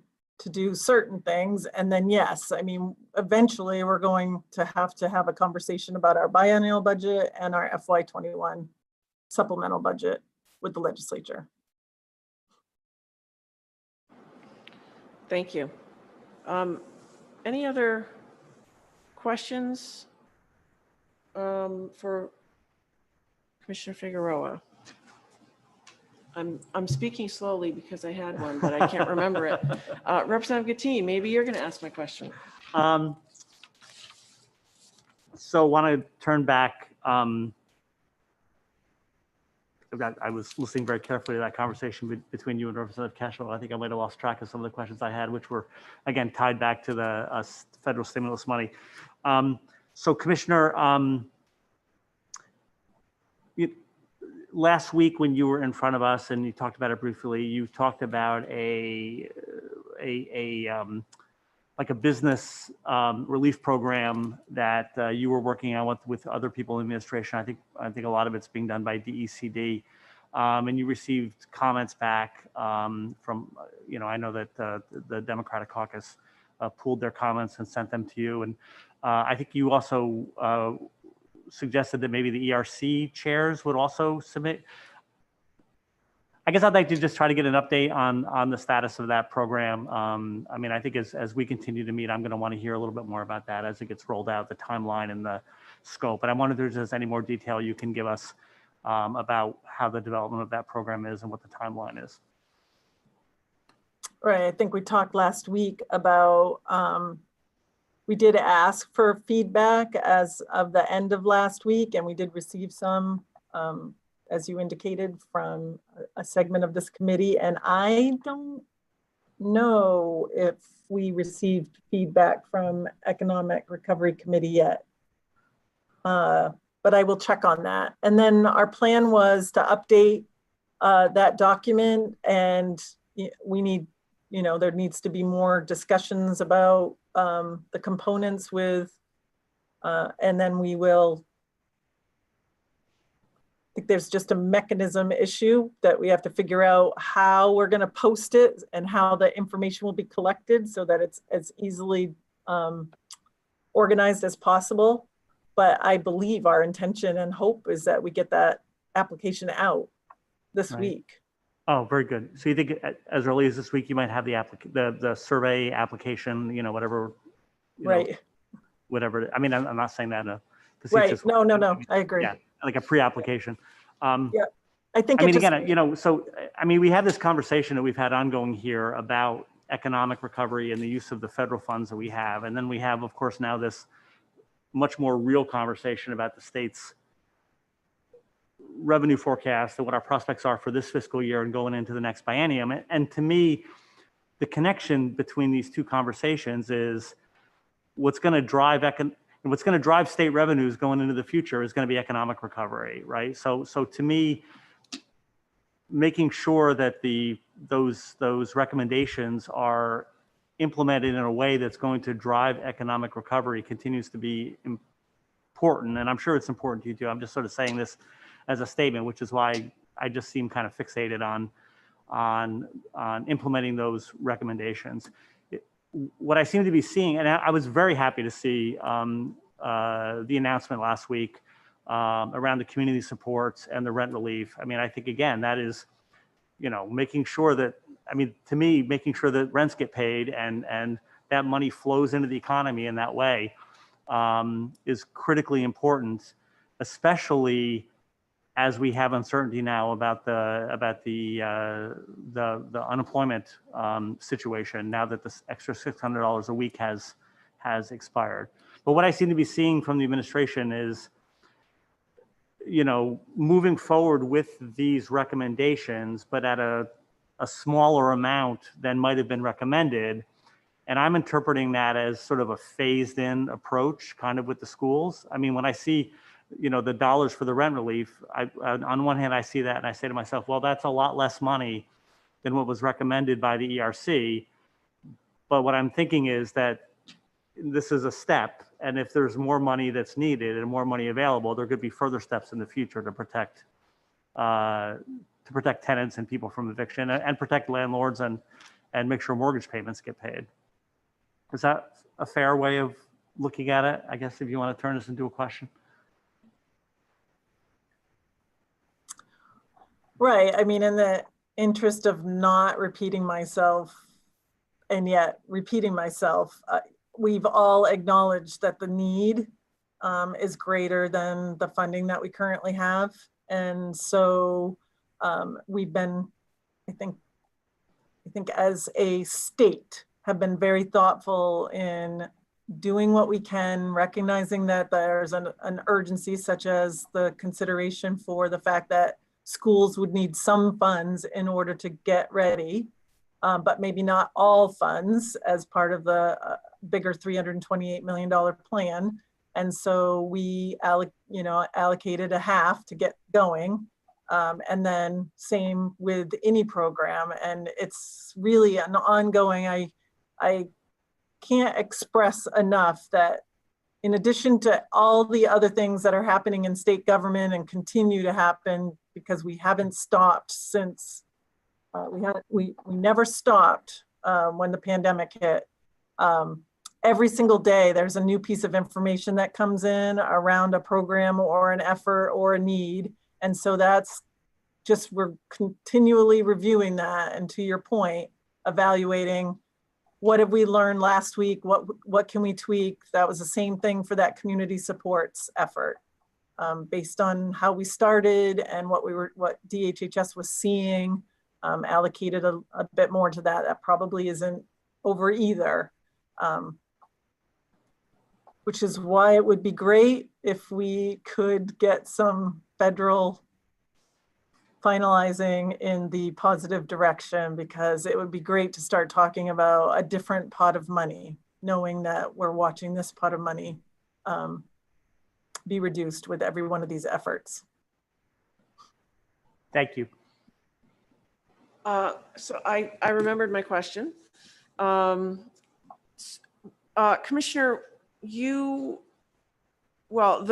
do certain things. And then, yes, I mean, eventually we're going to have a conversation about our biennial budget and our FY21 supplemental budget with the legislature. Thank you. Any other questions for Commissioner Figueroa? I'm speaking slowly because I had one, but I can't remember it. Representative Gattini, maybe you're going to ask my question. So want to turn back. I was listening very carefully to that conversation between you and Representative Cashel. I think I might have lost track of some of the questions I had, which were, again, tied back to the federal stimulus money. So, Commissioner, last week when you were in front of us and you talked about it briefly, you talked about like a business relief program that you were working on with other people in administration. I think a lot of it's being done by DECD, and you received comments back from, I know that the Democratic caucus pooled their comments and sent them to you. And I think you also suggested that maybe the ERC chairs would also submit. I guess I'd like to just try to get an update on the status of that program. I mean, I think as we continue to meet, I'm going to want to hear a little bit more about that as it gets rolled out, the timeline and the scope. But I wonder if there's any more detail you can give us about how the development of that program is and what the timeline is. Right. I think we talked last week about, we did ask for feedback as of the end of last week, and we did receive some, as you indicated, from a segment of this committee. And I don't know if we received feedback from Economic Recovery Committee yet. But I will check on that. And then our plan was to update that document, and we need, there needs to be more discussions about the components with, and then we will, I think there's just a mechanism issue that we have to figure out how we're going to post it and how the information will be collected so that it's as easily organized as possible. But I believe our intention and hope is that we get that application out this week. Oh, very good. So you think as early as this week, you might have the survey application, whatever, right. Whatever. I mean, I'm not saying that in a facetious way. No, I agree. Yeah, like a pre-application. Yeah, I think. I mean, again, so I mean, we had this conversation that we've had ongoing here about economic recovery and the use of the federal funds that we have, and then we have, of course, now this much more real conversation about the state's revenue forecast and what our prospects are for this fiscal year and going into the next biennium. And to me, the connection between these two conversations is what's going to drive state revenues going into the future is going to be economic recovery, right? So to me, making sure that those recommendations are implemented in a way that's going to drive economic recovery continues to be important. And I'm sure it's important to you too. I'm just sort of saying this as a statement, which is why I just seem kind of fixated on implementing those recommendations. What I seem to be seeing, and I was very happy to see the announcement last week around the community supports and the rent relief. I mean, I think, again, that is, making sure that, I mean, to me, making sure that rents get paid and that money flows into the economy in that way is critically important, especially as we have uncertainty now about the unemployment situation now that this extra $600 a week has expired. But what I seem to be seeing from the administration is, moving forward with these recommendations, but at a smaller amount than might have been recommended. And I'm interpreting that as sort of a phased in approach kind of with the schools. I mean, when I see, the dollars for the rent relief, on one hand, I see that and I say to myself, well, that's a lot less money than what was recommended by the ERC. But what I'm thinking is that this is a step. And if there's more money that's needed and more money available, there could be further steps in the future to protect tenants and people from eviction and protect landlords and make sure mortgage payments get paid. Is that a fair way of looking at it? I guess if you want to turn this into a question. Right. I mean, in the interest of not repeating myself and yet repeating myself, we've all acknowledged that the need is greater than the funding that we currently have. And so we've been, I think as a state, have been very thoughtful in doing what we can, recognizing that there's an urgency, such as the consideration for the fact that schools would need some funds in order to get ready, but maybe not all funds as part of the bigger $328 million plan. And so we allocated a half to get going. And then same with any program. And it's really an ongoing, I can't express enough that in addition to all the other things that are happening in state government and continue to happen, because we haven't stopped since we never stopped when the pandemic hit. every single day, there's a new piece of information that comes in around a program or an effort or a need. And so that's just, we're continually reviewing that. And to your point, evaluating what have we learned last week? What can we tweak? That was the same thing for that community supports effort. Based on how we started and what DHHS was seeing, allocated a bit more to that. That probably isn't over either. Which is why it would be great if we could get some federal finalizing in the positive direction, because it would be great to start talking about a different pot of money, knowing that we're watching this pot of money be reduced with every one of these efforts. Thank you. So I remembered my question. Commissioner, the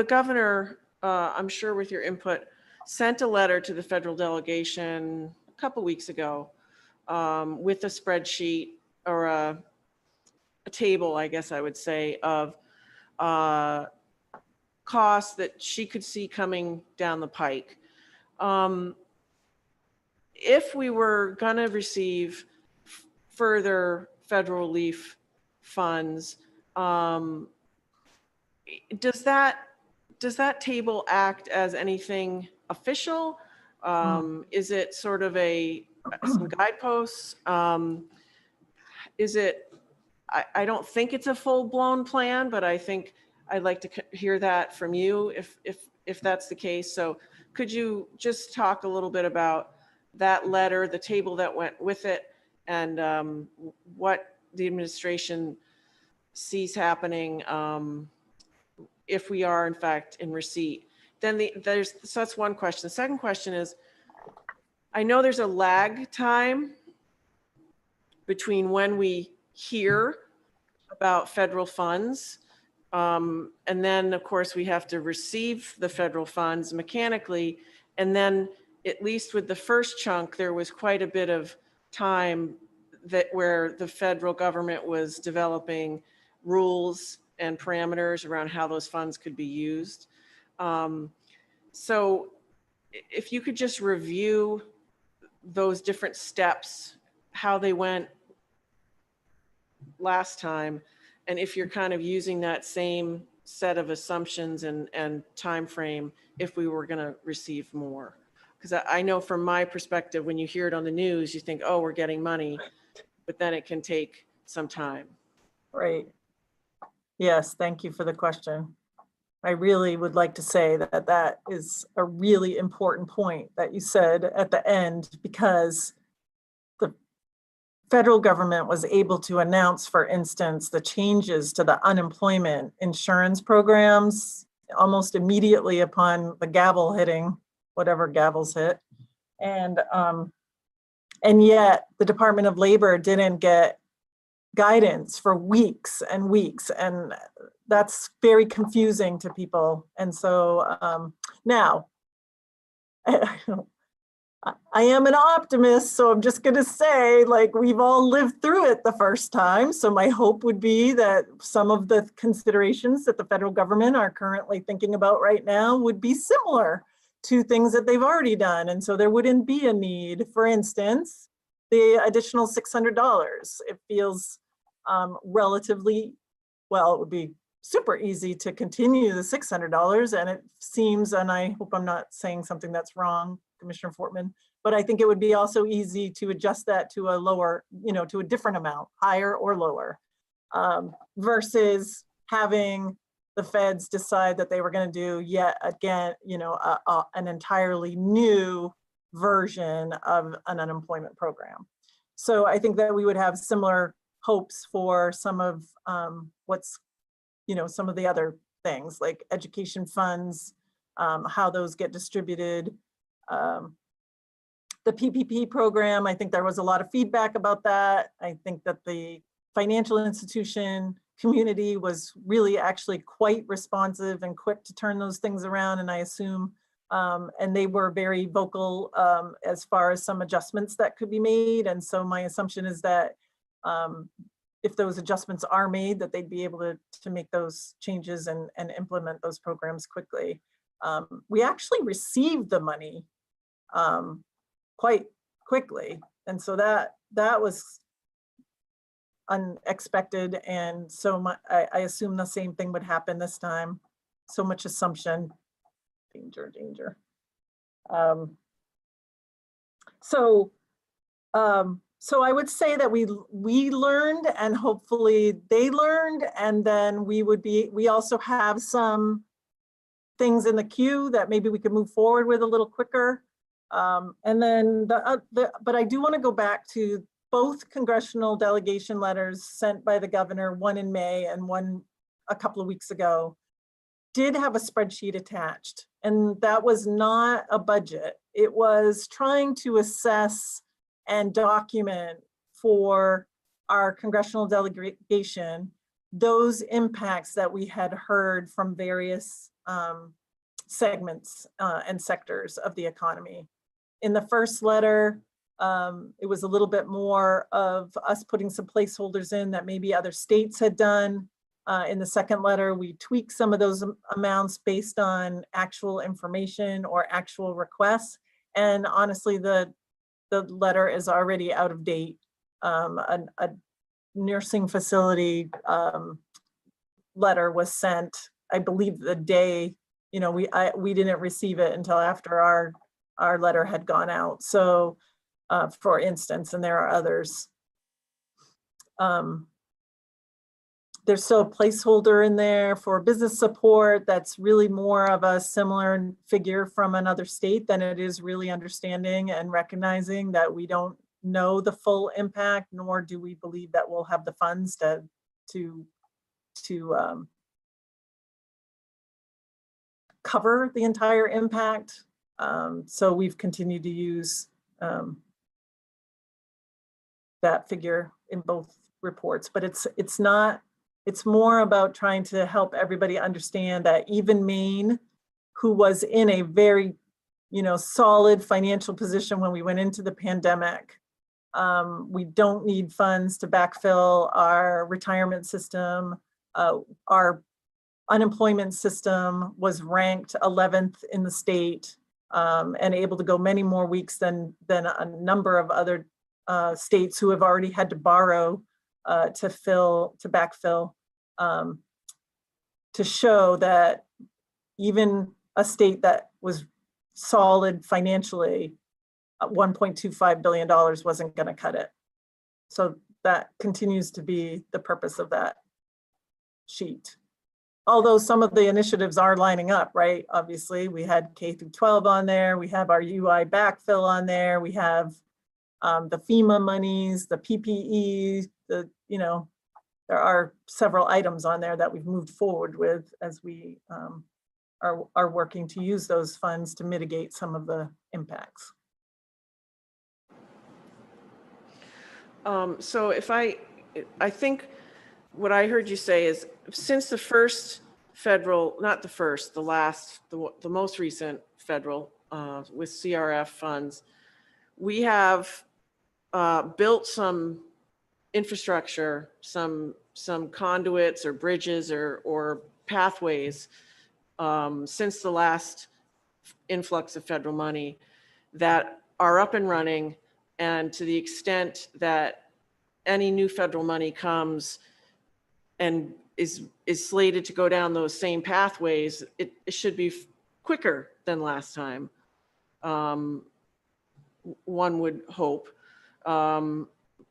governor, I'm sure with your input, sent a letter to the federal delegation a couple weeks ago with a spreadsheet or a table, I guess I would say, of costs that she could see coming down the pike. If we were going to receive further federal relief funds, does that table act as anything official? Is it sort of some guideposts? Is it, I don't think it's a full-blown plan, but I think I'd like to hear that from you if that's the case. So could you just talk a little bit about that letter, the table that went with it, and what the administration sees happening if we are in fact in receipt? Then so that's one question. The second question is, I know there's a lag time between when we hear about federal funds, and then of course we have to receive the federal funds mechanically, and then at least with the first chunk, there was quite a bit of time where the federal government was developing rules and parameters around how those funds could be used. So if you could just review those different steps, how they went last time, and if you're kind of using that same set of assumptions and time frame if we were going to receive more. Because I know from my perspective, when you hear it on the news, you think, oh, we're getting money, but then it can take some time. Right. Yes, thank you for the question. I really would like to say that that is a really important point that you said at the end, because the federal government was able to announce, for instance, the changes to the unemployment insurance programs almost immediately upon the gavel hitting, whatever gavels hit. And yet the Department of Labor didn't get guidance for weeks and weeks. And that's very confusing to people. And so now, I am an optimist, so I'm just going to say, like, we've all lived through it the first time. So my hope would be that some of the considerations that the federal government are currently thinking about right now would be similar to things that they've already done. And so there wouldn't be a need, for instance, the additional $600. It feels relatively, well, it would be super easy to continue the $600. And it seems, and I hope I'm not saying something that's wrong, Commissioner Fortman, but I think it would be also easy to adjust that to a lower, to a different amount, higher or lower, versus having the feds decide that they were going to do yet again, an entirely new version of an unemployment program. So I think that we would have similar hopes for some of some of the other things like education funds, how those get distributed. The PPP program, I think there was a lot of feedback about that. I think that the financial institution community was really actually quite responsive and quick to turn those things around. And I assume, and they were very vocal as far as some adjustments that could be made. And so my assumption is that if those adjustments are made, that they'd be able to make those changes and implement those programs quickly. We actually received the money quite quickly. And so that was unexpected. And so I assume the same thing would happen this time. So much assumption, danger. So I would say that we learned, and hopefully they learned, and then we also have some things in the queue that maybe we could move forward with a little quicker. And then but I do want to go back to both congressional delegation letters sent by the governor, one in May and one a couple of weeks ago, did have a spreadsheet attached. And that was not a budget. It was trying to assess and document for our congressional delegation those impacts that we had heard from various segments and sectors of the economy. In the first letter, it was a little bit more of us putting some placeholders in that maybe other states had done. In the second letter, we tweaked some of those amounts based on actual information or actual requests. And honestly, the letter is already out of date. A nursing facility letter was sent, I believe the day, we didn't receive it until after our letter had gone out. So for instance, and there are others. There's still a placeholder in there for business support that's really more of a similar figure from another state than it is really understanding and recognizing that we don't know the full impact, nor do we believe that we'll have the funds to cover the entire impact. So we've continued to use that figure in both reports, but it's more about trying to help everybody understand that even Maine, who was in a very, solid financial position when we went into the pandemic, we don't need funds to backfill our retirement system. Our unemployment system was ranked 11th in the state and able to go many more weeks than a number of other states who have already had to borrow to backfill, to show that even a state that was solid financially, $1.25 billion wasn't going to cut it. So that continues to be the purpose of that sheet. Although some of the initiatives are lining up, right? Obviously, we had K through 12 on there. We have our UI backfill on there. We have the FEMA monies, the PPE, there are several items on there that we've moved forward with as we are working to use those funds to mitigate some of the impacts. So I think what I heard you say is since the first federal, not the first, the last, the most recent federal with CRF funds, we have built some infrastructure, some conduits or bridges or pathways since the last influx of federal money that are up and running. And to the extent that any new federal money comes and is slated to go down those same pathways, it should be quicker than last time. One would hope,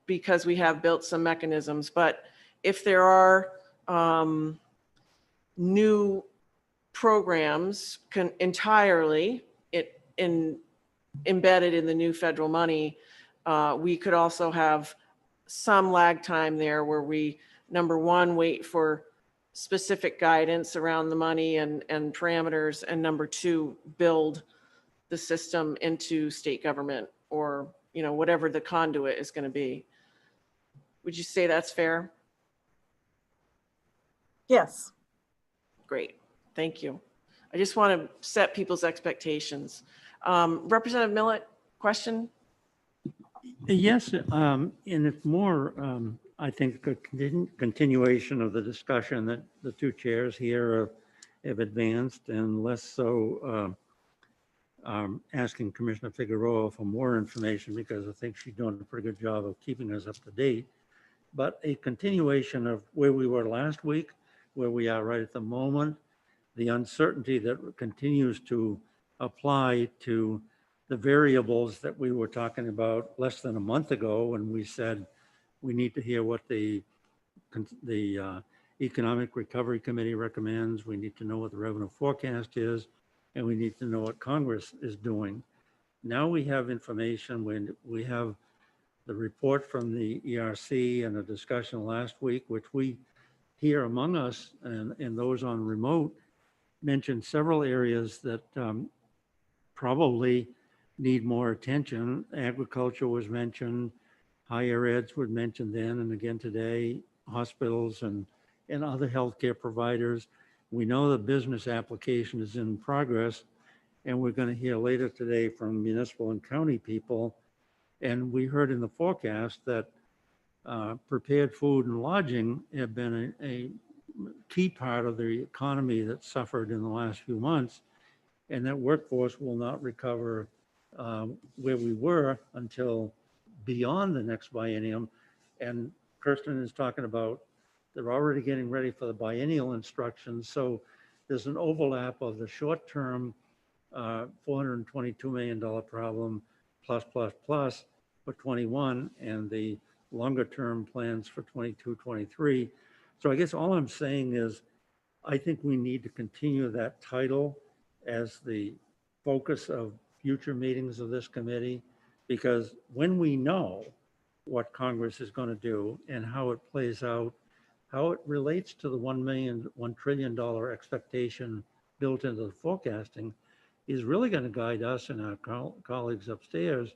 because we have built some mechanisms. But if there are new programs entirely embedded in the new federal money, we could also have some lag time there where we, number one, wait for specific guidance around the money and parameters, and number two, build the system into state government or whatever the conduit is going to be. Would you say that's fair? Yes. Great, thank you. I just want to set people's expectations. Representative Millett, question? Yes, and it's more, I think a continuation of the discussion that the two chairs here have advanced, and less so asking Commissioner Figueroa for more information, because I think she's doing a pretty good job of keeping us up to date. But a continuation of where we were last week, where we are right at the moment, the uncertainty that continues to apply to the variables that we were talking about less than a month ago when we said we need to hear what the Economic Recovery Committee recommends. We need to know what the revenue forecast is, and we need to know what Congress is doing. Now we have information. When we have the report from the ERC and a discussion last week, which we here among us and those on remote mentioned several areas that probably need more attention. Agriculture was mentioned, higher eds were mentioned then and again today, hospitals and other healthcare providers. We know the business application is in progress, and we're going to hear later today from municipal and county people. And we heard in the forecast that prepared food and lodging have been a key part of the economy that suffered in the last few months, and that workforce will not recover where we were until beyond the next biennium. And Kirsten is talking about they're already getting ready for the biennial instructions. So there's an overlap of the short-term $422 million problem plus for 21 and the longer-term plans for 22, 23. So I guess all I'm saying is I think we need to continue that title as the focus of future meetings of this committee, because when we know what Congress is going to do and how it plays out, how it relates to the $1 trillion expectation built into the forecasting, is really going to guide us and our colleagues upstairs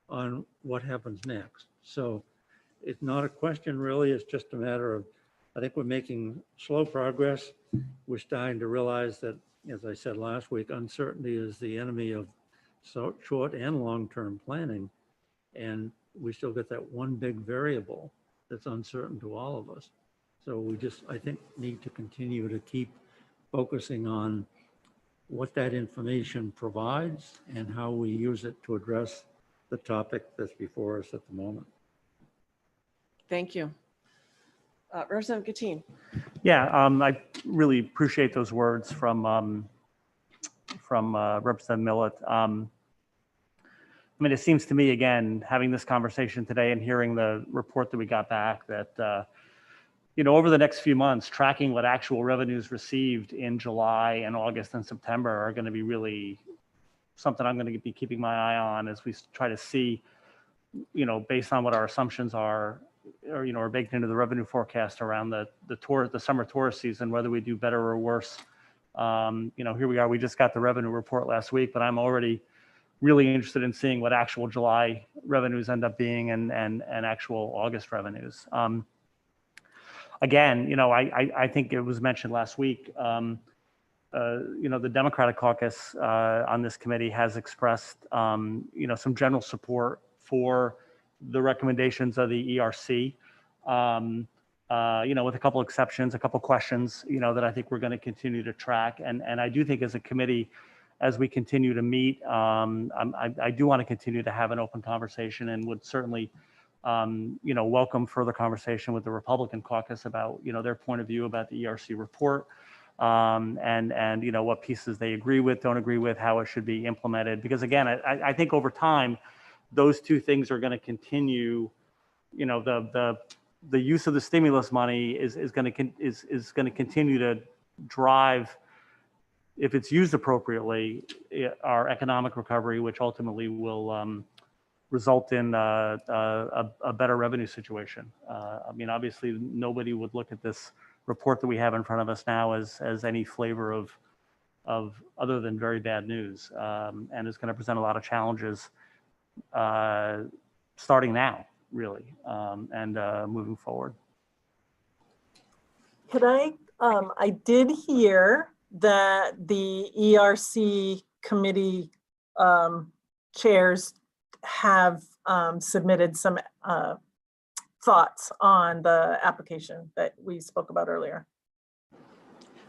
on what happens next. So it's not a question really, it's just a matter of, I think we're making slow progress. We're starting to realize that, as I said last week, uncertainty is the enemy of short and long-term planning. And we still get that one big variable that's uncertain to all of us. So we just, I think, need to continue to keep focusing on what that information provides and how we use it to address the topic that's before us at the moment. Thank you. Representative Gattin. Yeah, I really appreciate those words from Representative Millett. I mean, it seems to me, again, having this conversation today and hearing the report that we got back, that you know, over the next few months, tracking what actual revenues received in July and August and September are going to be really something I'm going to be keeping my eye on as we try to see, you know, based on what our assumptions are, or, you know, are baked into the revenue forecast around the summer tourist season, whether we do better or worse. You know, here we are, we just got the revenue report last week, but I'm already really interested in seeing what actual July revenues end up being and actual August revenues. Again, you know, I think it was mentioned last week, you know, the Democratic caucus on this committee has expressed, you know, some general support for the recommendations of the ERC, you know, with a couple exceptions, a couple questions, you know, that I think we're going to continue to track. And I do think as a committee, as we continue to meet, I do want to continue to have an open conversation and would certainly, you know, welcome further conversation with the Republican caucus about, you know, their point of view about the ERC report, and you know, what pieces they agree with, don't agree with, how it should be implemented. Because again, I think over time, those two things are going to continue. You know, the use of the stimulus money is going to continue to drive, if it's used appropriately, our economic recovery, which ultimately will result in a better revenue situation. I mean, obviously, nobody would look at this report that we have in front of us now as any flavor of other than very bad news, and is going to present a lot of challenges starting now, really, and moving forward. Could I did hear that the ERC committee chairs have submitted some thoughts on the application that we spoke about earlier.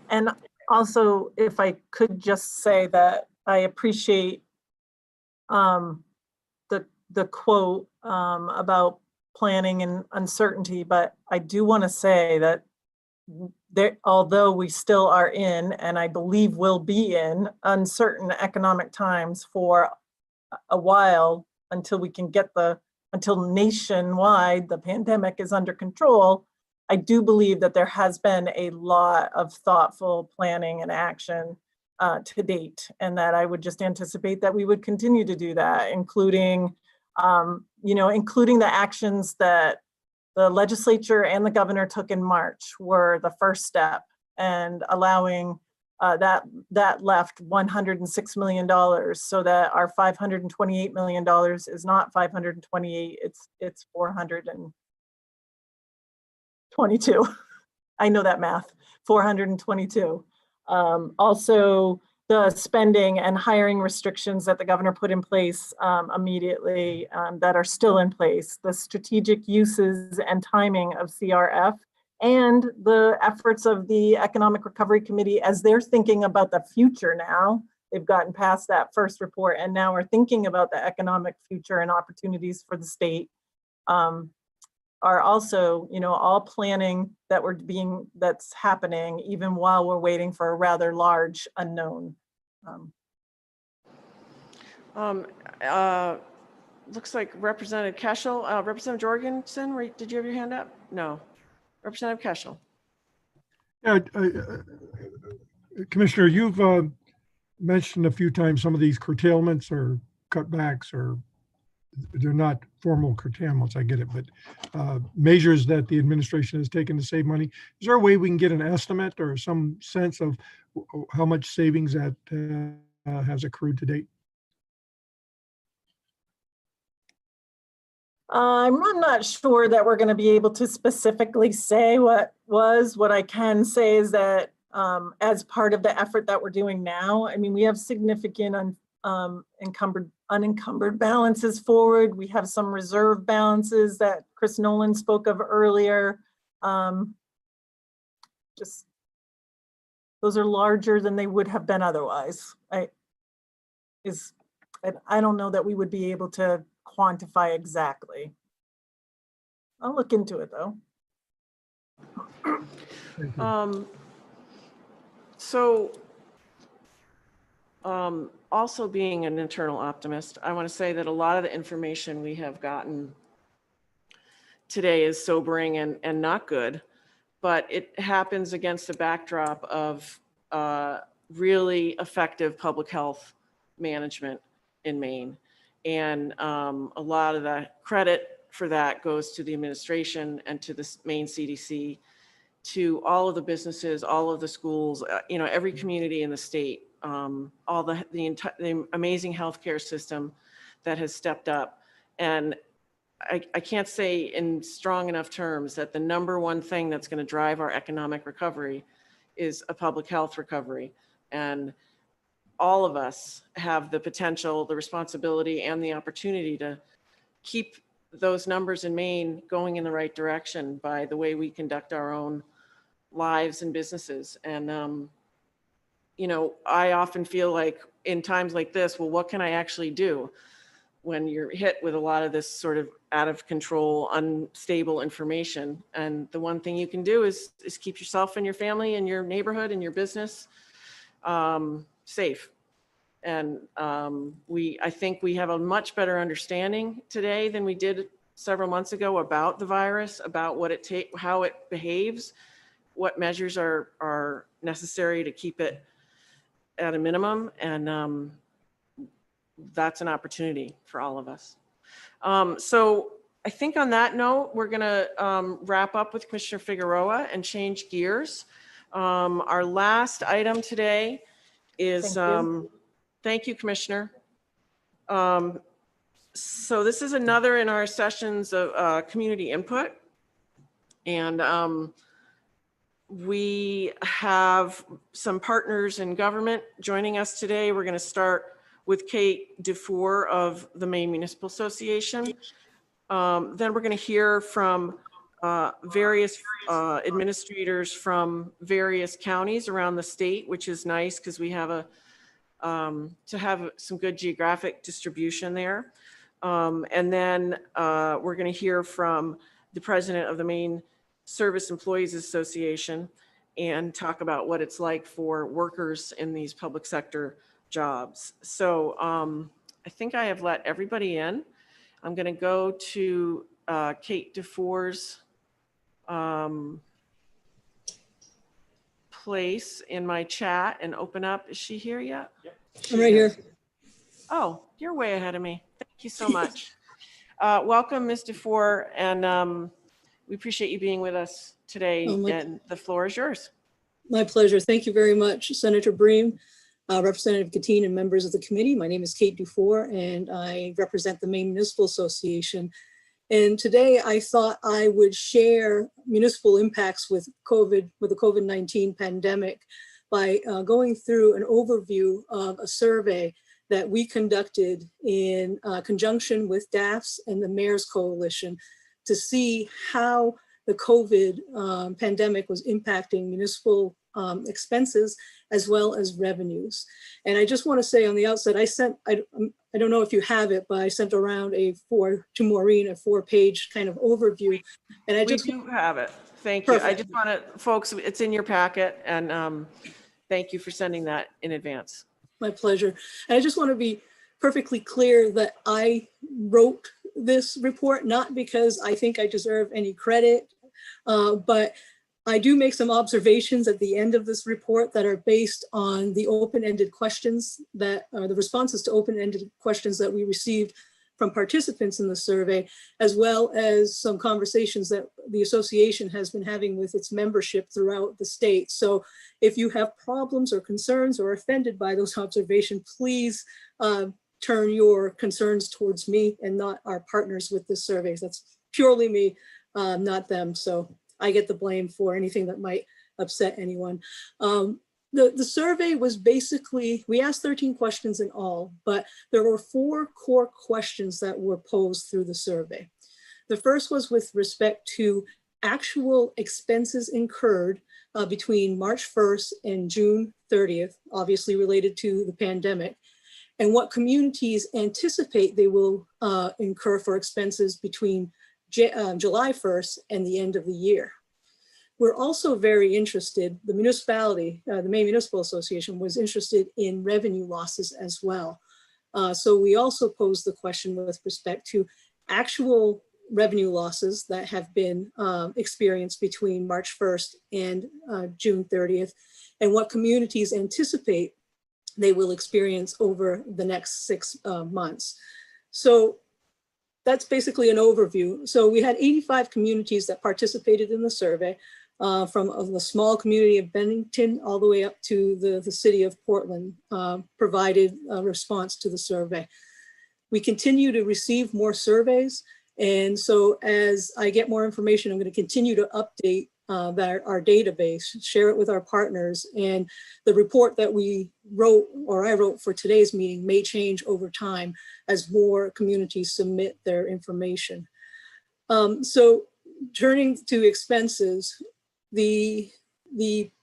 And also, if I could just say that I appreciate the quote about planning and uncertainty, but I do want to say that there, although we still are in, and I believe will be in, uncertain economic times for a while until we can get until nationwide the pandemic is under control, I do believe that there has been a lot of thoughtful planning and action to date, and that I would just anticipate that we would continue to do that, including, including the actions that the legislature and the governor took in March were the first step, and allowing that left $106 million, so that our $528 million is not 528, it's 422. I know that math, 422. Also, the spending and hiring restrictions that the governor put in place immediately that are still in place, the strategic uses and timing of CRF, and the efforts of the Economic Recovery Committee as they're thinking about the future now. They've gotten past that first report and now are thinking about the economic future and opportunities for the state. Are also, all planning that's happening even while we're waiting for a rather large unknown. Looks like Representative Keschel, Representative Jorgensen, did you have your hand up? No. Representative Keschel. Yeah, Commissioner, you've mentioned a few times some of these curtailments or cutbacks, or they're not formal curtailments, I get it, but measures that the administration has taken to save money. Is there a way we can get an estimate or some sense of how much savings that has accrued to date? I'm not sure that we're going to be able to specifically say what was. What I can say is that as part of the effort that we're doing now, I mean, we have significant unencumbered balances forward. We have some reserve balances that Chris Nolan spoke of earlier. Just those are larger than they would have been otherwise. I don't know that we would be able to quantify exactly. I'll look into it though. Also being an internal optimist, I want to say that a lot of the information we have gotten today is sobering and not good, but it happens against a backdrop of really effective public health management in Maine. And a lot of the credit for that goes to the administration and to the Maine CDC, to all of the businesses, all of the schools, every community in the state, all the amazing healthcare system that has stepped up. And I can't say in strong enough terms that the number one thing that's going to drive our economic recovery is a public health recovery. And all of us have the potential, the responsibility, and the opportunity to keep those numbers in Maine going in the right direction by the way we conduct our own lives and businesses. And, I often feel like in times like this, well, what can I actually do when you're hit with a lot of this sort of out of control, unstable information? And the one thing you can do is keep yourself and your family and your neighborhood and your business safe. And I think we have a much better understanding today than we did several months ago about the virus, about what how it behaves, what measures are necessary to keep it at a minimum. And that's an opportunity for all of us. So I think on that note, we're going to wrap up with Commissioner Figueroa and change gears. Our last item today is, thank you, Commissioner. So this is another in our sessions of community input. And we have some partners in government joining us today. We're going to start with Kate Dufour of the Maine Municipal Association. Then we're going to hear from various administrators from various counties around the state, which is nice because we have to have some good geographic distribution there. And then we're going to hear from the president of the Maine Service Employees Association and talk about what it's like for workers in these public sector jobs. So I think I have let everybody in. I'm going to go to Kate DeFore's place in my chat and open up. Is she here yet? I'm right here. Oh, you're way ahead of me. Thank you so much. Welcome, Ms. DeFore, and we appreciate you being with us today, and the floor is yours. My pleasure. Thank you very much, Senator Bream, Representative Gatine, and members of the committee. My name is Kate DeFore, and I represent the Maine Municipal Association. And today I thought I would share municipal impacts with the COVID-19 pandemic by going through an overview of a survey that we conducted in conjunction with DAFS and the Mayor's Coalition to see how the COVID pandemic was impacting municipal expenses as well as revenues. And I just want to say on the outset, I don't know if you have it, but I sent around to Maureen, a 4-page kind of overview. And I just we do have it. Thank you. I just want to, folks, it's in your packet, and thank you for sending that in advance. My pleasure. And I just want to be perfectly clear that I wrote this report, not because I think I deserve any credit, but I do make some observations at the end of this report that are based on the open-ended questions that are the responses to open-ended questions that we received from participants in the survey, as well as some conversations that the association has been having with its membership throughout the state. So if you have problems or concerns or offended by those observations, please turn your concerns towards me and not our partners with this survey. That's purely me, not them. So I get the blame for anything that might upset anyone. The survey was basically, we asked 13 questions in all, but there were 4 core questions that were posed through the survey. The first was with respect to actual expenses incurred between March 1st and June 30th, obviously related to the pandemic, and what communities anticipate they will incur for expenses between July 1st and the end of the year. We're also very interested, the municipality, the Maine Municipal Association was interested in revenue losses as well. So we also posed the question with respect to actual revenue losses that have been experienced between March 1st and June 30th, and what communities anticipate they will experience over the next 6 months. So that's basically an overview. So we had 85 communities that participated in the survey, from the small community of Bennington all the way up to the city of Portland, provided a response to the survey. We continue to receive more surveys. And so as I get more information, I'm going to continue to update our database, share it with our partners. And the report that we wrote, or I wrote for today's meeting, may change over time as more communities submit their information. So turning to expenses, the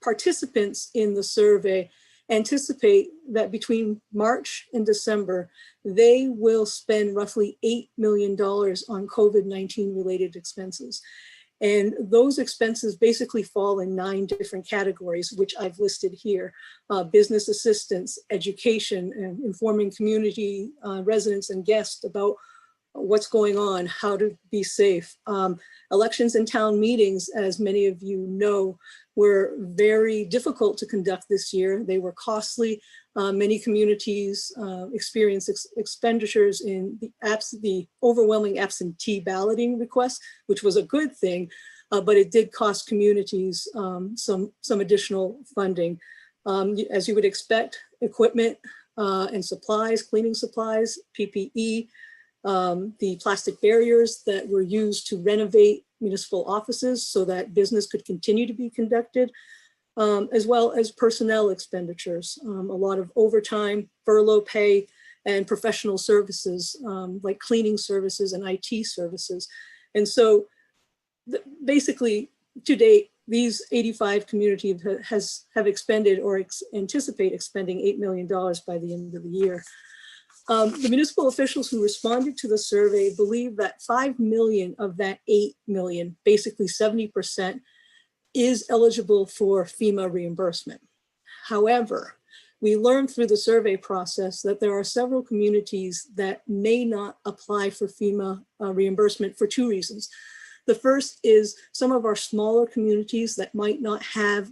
participants in the survey anticipate that between March and December, they will spend roughly $8 million on COVID-19 related expenses. And those expenses basically fall in 9 different categories, which I've listed here: business assistance, education, and informing community residents and guests about what's going on, how to be safe. Elections and town meetings, as many of you know, were very difficult to conduct this year. They were costly. Many communities experienced expenditures in the overwhelming absentee balloting requests, which was a good thing, but it did cost communities some additional funding. As you would expect, equipment and supplies, cleaning supplies, PPE, the plastic barriers that were used to renovate municipal offices so that business could continue to be conducted, as well as personnel expenditures, a lot of overtime, furlough pay, and professional services like cleaning services and IT services. And so basically to date, these 85 communities have expended or anticipate expending $8 million by the end of the year. The municipal officials who responded to the survey believe that 5 million of that 8 million, basically 70%, is eligible for FEMA reimbursement. However, we learned through the survey process that there are several communities that may not apply for FEMA reimbursement for two reasons. The first is some of our smaller communities that might not have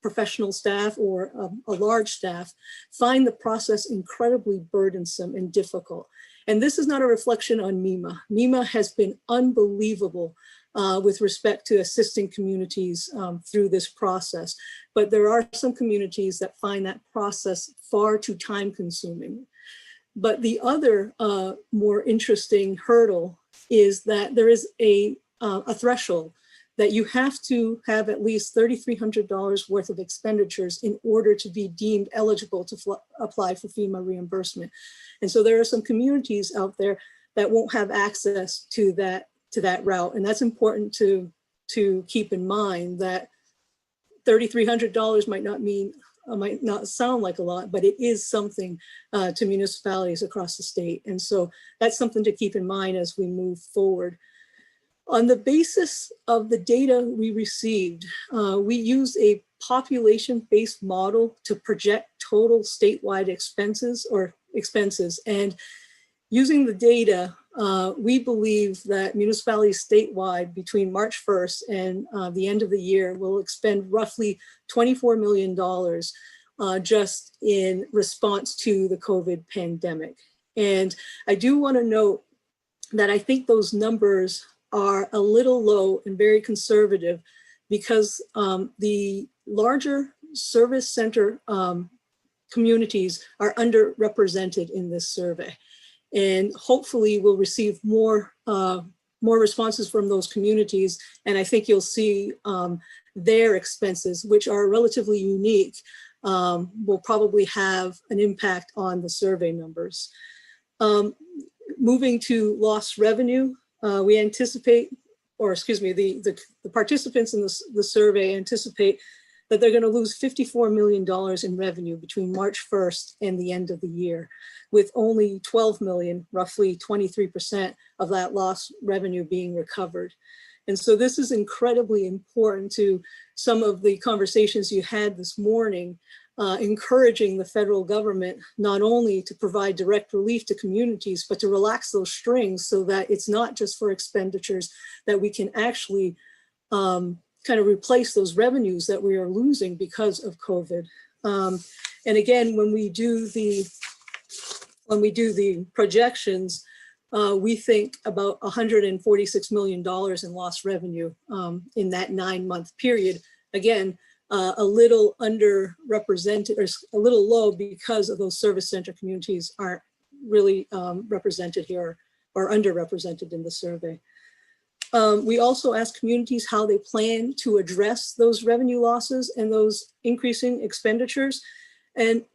professional staff or a large staff find the process incredibly burdensome and difficult. And this is not a reflection on MEMA. MEMA has been unbelievable with respect to assisting communities through this process. But there are some communities that find that process far too time consuming. But the other more interesting hurdle is that there is a threshold that you have to have at least $3,300 worth of expenditures in order to be deemed eligible to apply for FEMA reimbursement. And so there are some communities out there that won't have access to that route. And that's important to keep in mind, that $3,300 might not sound like a lot, but it is something to municipalities across the state. And so that's something to keep in mind as we move forward. On the basis of the data we received, we used a population-based model to project total statewide expenses. And using the data, we believe that municipalities statewide between March 1st and the end of the year will expend roughly $24 million just in response to the COVID pandemic. And I do want to note that I think those numbers are a little low and very conservative, because the larger service center communities are underrepresented in this survey. And hopefully we'll receive more responses from those communities. And I think you'll see their expenses, which are relatively unique, will probably have an impact on the survey numbers. Moving to lost revenue, we anticipate, or excuse me, the participants in the survey anticipate that they're going to lose $54 million in revenue between March 1st and the end of the year, with only 12 million, roughly 23% of that lost revenue being recovered. And so this is incredibly important to some of the conversations you had this morning, encouraging the federal government not only to provide direct relief to communities, but to relax those strings so that it's not just for expenditures, that we can actually kind of replace those revenues that we are losing because of COVID. And again, when we do the projections, we think about $146 million in lost revenue in that 9-month period. Again, a little underrepresented, or a little low, because of those service center communities aren't really represented here, or underrepresented in the survey. We also asked communities how they plan to address those revenue losses and those increasing expenditures. And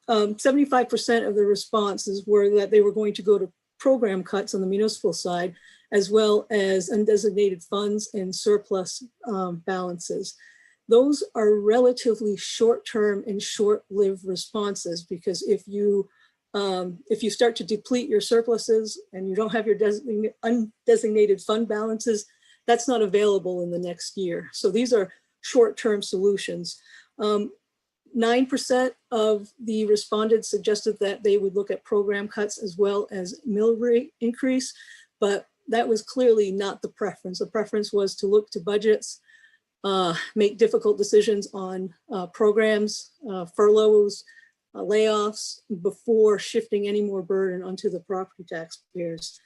75% of the responses were that they were going to go to program cuts on the municipal side, as well as undesignated funds and surplus balances. Those are relatively short-term and short-lived responses, because if you start to deplete your surpluses and you don't have your undesignated fund balances, that's not available in the next year. So these are short-term solutions. 9% of the respondents suggested that they would look at program cuts as well as mill rate increase, but that was clearly not the preference. The preference was to look to budgets, make difficult decisions on programs, furloughs, layoffs, before shifting any more burden onto the property taxpayers.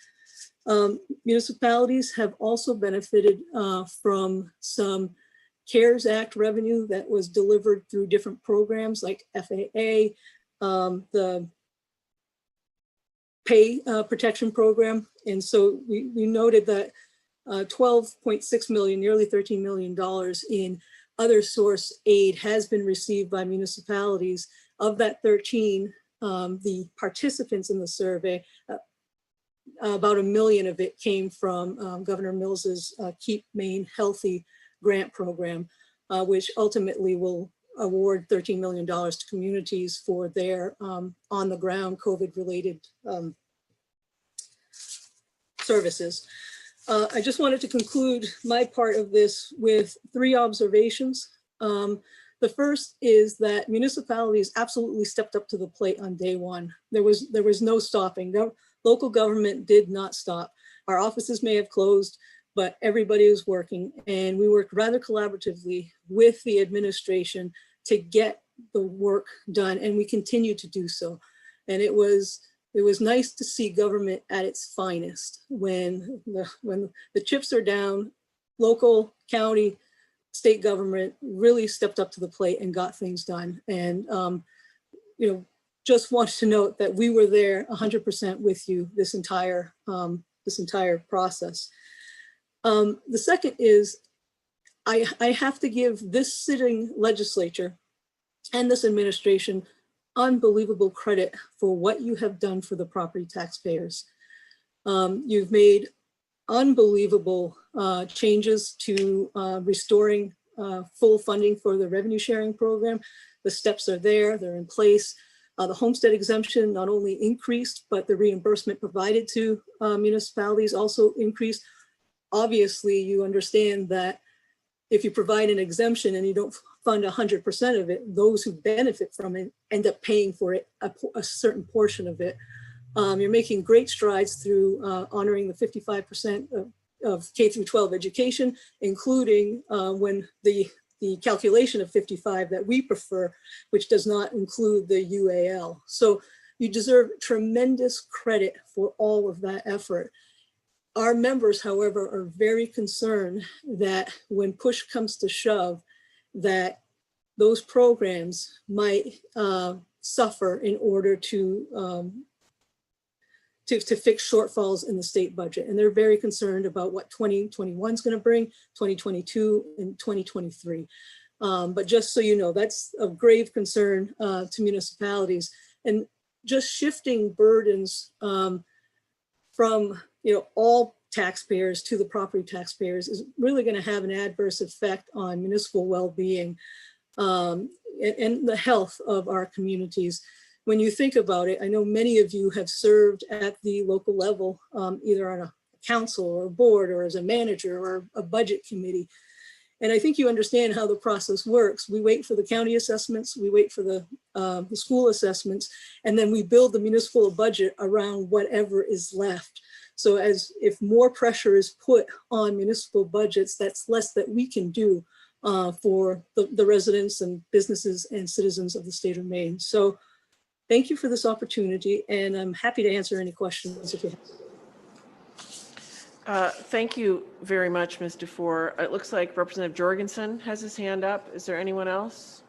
Municipalities have also benefited from some CARES Act revenue that was delivered through different programs like FAA, the pay protection program. And so we noted that 12.6 million, nearly $13 million in other source aid has been received by municipalities. Of that 13, the participants in the survey, about 1 million of it came from Governor Mills's Keep Maine Healthy grant program, which ultimately will award $13 million to communities for their on-the-ground COVID-related services. I just wanted to conclude my part of this with 3 observations. The first is that municipalities absolutely stepped up to the plate on day one. There was no stopping. Local government did not stop. Our offices may have closed, but everybody was working, and we worked rather collaboratively with the administration to get the work done, and we continue to do so. And it was nice to see government at its finest when the chips are down. Local, county, state government really stepped up to the plate and got things done. And just wanted to note that we were there 100% with you this entire process. The second is I have to give this sitting legislature and this administration unbelievable credit for what you have done for the property taxpayers. You've made unbelievable changes to restoring full funding for the revenue sharing program. The steps are there, they're in place. The homestead exemption not only increased, but the reimbursement provided to municipalities also increased. Obviously, you understand that if you provide an exemption and you don't fund 100% of it, those who benefit from it end up paying for it, a certain portion of it. You're making great strides through honoring the 55% of K through 12 education, including when the calculation of 55 that we prefer, which does not include the UAL. So you deserve tremendous credit for all of that effort. Our members, however, are very concerned that when push comes to shove, that those programs might suffer in order to fix shortfalls in the state budget. And they're very concerned about what 2021 is going to bring, 2022 and 2023. But just so you know, that's of grave concern to municipalities. And just shifting burdens from all taxpayers to the property taxpayers is really going to have an adverse effect on municipal well-being and the health of our communities. When you think about it, I know many of you have served at the local level, either on a council or a board or as a manager or a budget committee. And I think you understand how the process works. We wait for the county assessments, we wait for the school assessments, and then we build the municipal budget around whatever is left. So if more pressure is put on municipal budgets, that's less that we can do for the residents and businesses and citizens of the state of Maine. So thank you for this opportunity, and I'm happy to answer any questions if you have. Thank you very much, Ms. Dufour. It looks like Representative Jorgensen has his hand up. Is there anyone else?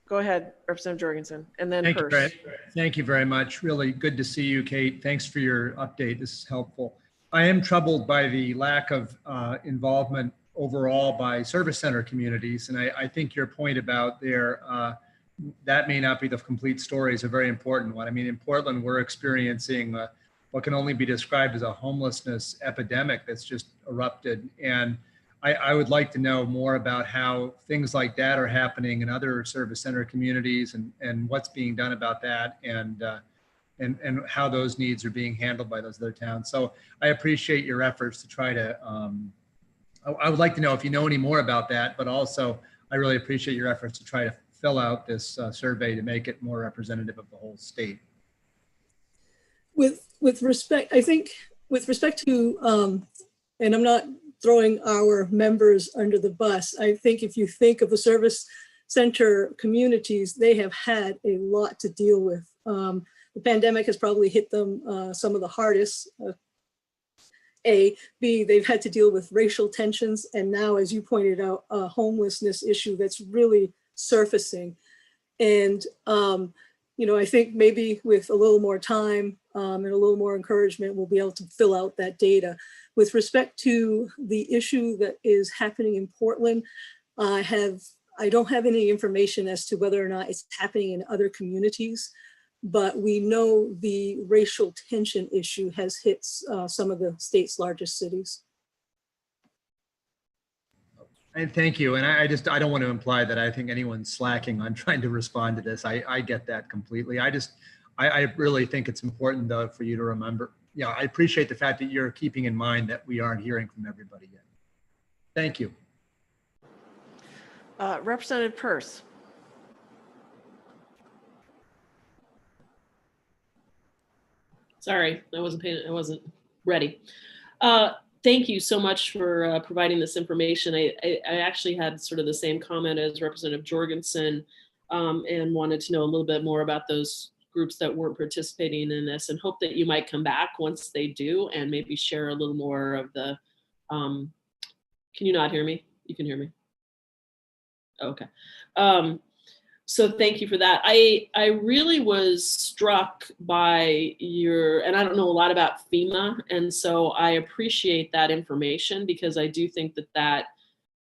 Go ahead, Representative Jorgensen, and then Hurst. Thank you very much. Really good to see you, Kate. Thanks for your update. This is helpful. I am troubled by the lack of involvement overall by service center communities. And I think your point about that may not be the complete story is a very important one. I mean, in Portland, we're experiencing what can only be described as a homelessness epidemic that's just erupted. And I would like to know more about how things like that are happening in other service center communities and what's being done about that and how those needs are being handled by those other towns. So I appreciate your efforts to try to, I would like to know if you know any more about that, but also I really appreciate your efforts to try to fill out this survey to make it more representative of the whole state. With respect, I think with respect to, and I'm not throwing our members under the bus, I think if you think of the service center communities, they have had a lot to deal with. The pandemic has probably hit them some of the hardest. A, B, they've had to deal with racial tensions, and now, as you pointed out, a homelessness issue that's really surfacing. And I think maybe with a little more time and a little more encouragement, we'll be able to fill out that data. With respect to the issue that is happening in Portland, I have I don't have any information as to whether or not it's happening in other communities, but we know the racial tension issue has hit some of the state's largest cities. And thank you. And I don't want to imply that I think anyone's slacking on trying to respond to this. I get that completely. I really think it's important though for you to remember. Yeah, I appreciate the fact that you're keeping in mind that we aren't hearing from everybody yet. Thank you. Representative Peirce. Sorry, I wasn't ready. Thank you so much for providing this information. I actually had sort of the same comment as Representative Jorgensen, and wanted to know a little bit more about those groups that weren't participating in this, and hope that you might come back once they do and maybe share a little more of the, can you not hear me? You can hear me? Okay. So thank you for that. I really was struck by your, and I don't know a lot about FEMA, and so I appreciate that information, because I do think that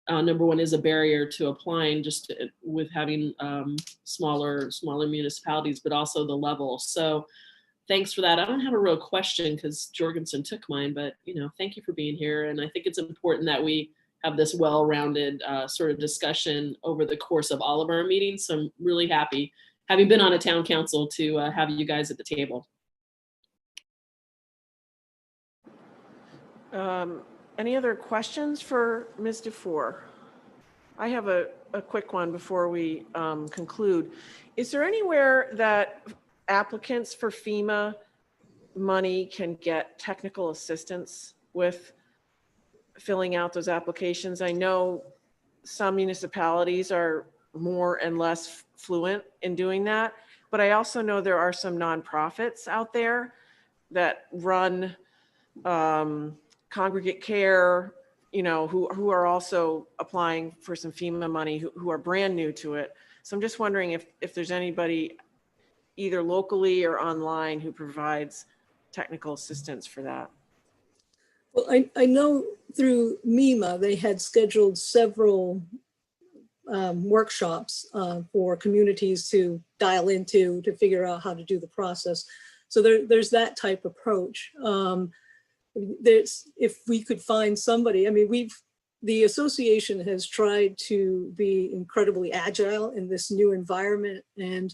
number one is a barrier to applying, just with having smaller municipalities, but also the level. So thanks for that. I don't have a real question because Jorgensen took mine, but thank you for being here. And I think it's important that we have this well-rounded sort of discussion over the course of all of our meetings. So I'm really happy, having been on a town council, to have you guys at the table. Any other questions for Ms. Dufour? I have a quick one before we conclude. Is there anywhere that applicants for FEMA money can get technical assistance with filling out those applications? I know some municipalities are more and less fluent in doing that, but I also know there are some nonprofits out there that run congregate care, who are also applying for some FEMA money, who are brand new to it. So I'm just wondering if there's anybody either locally or online who provides technical assistance for that. Well, I know through MEMA, they had scheduled several workshops for communities to dial into to figure out how to do the process. So there's that type approach. If we could find somebody, I mean, the association has tried to be incredibly agile in this new environment. And,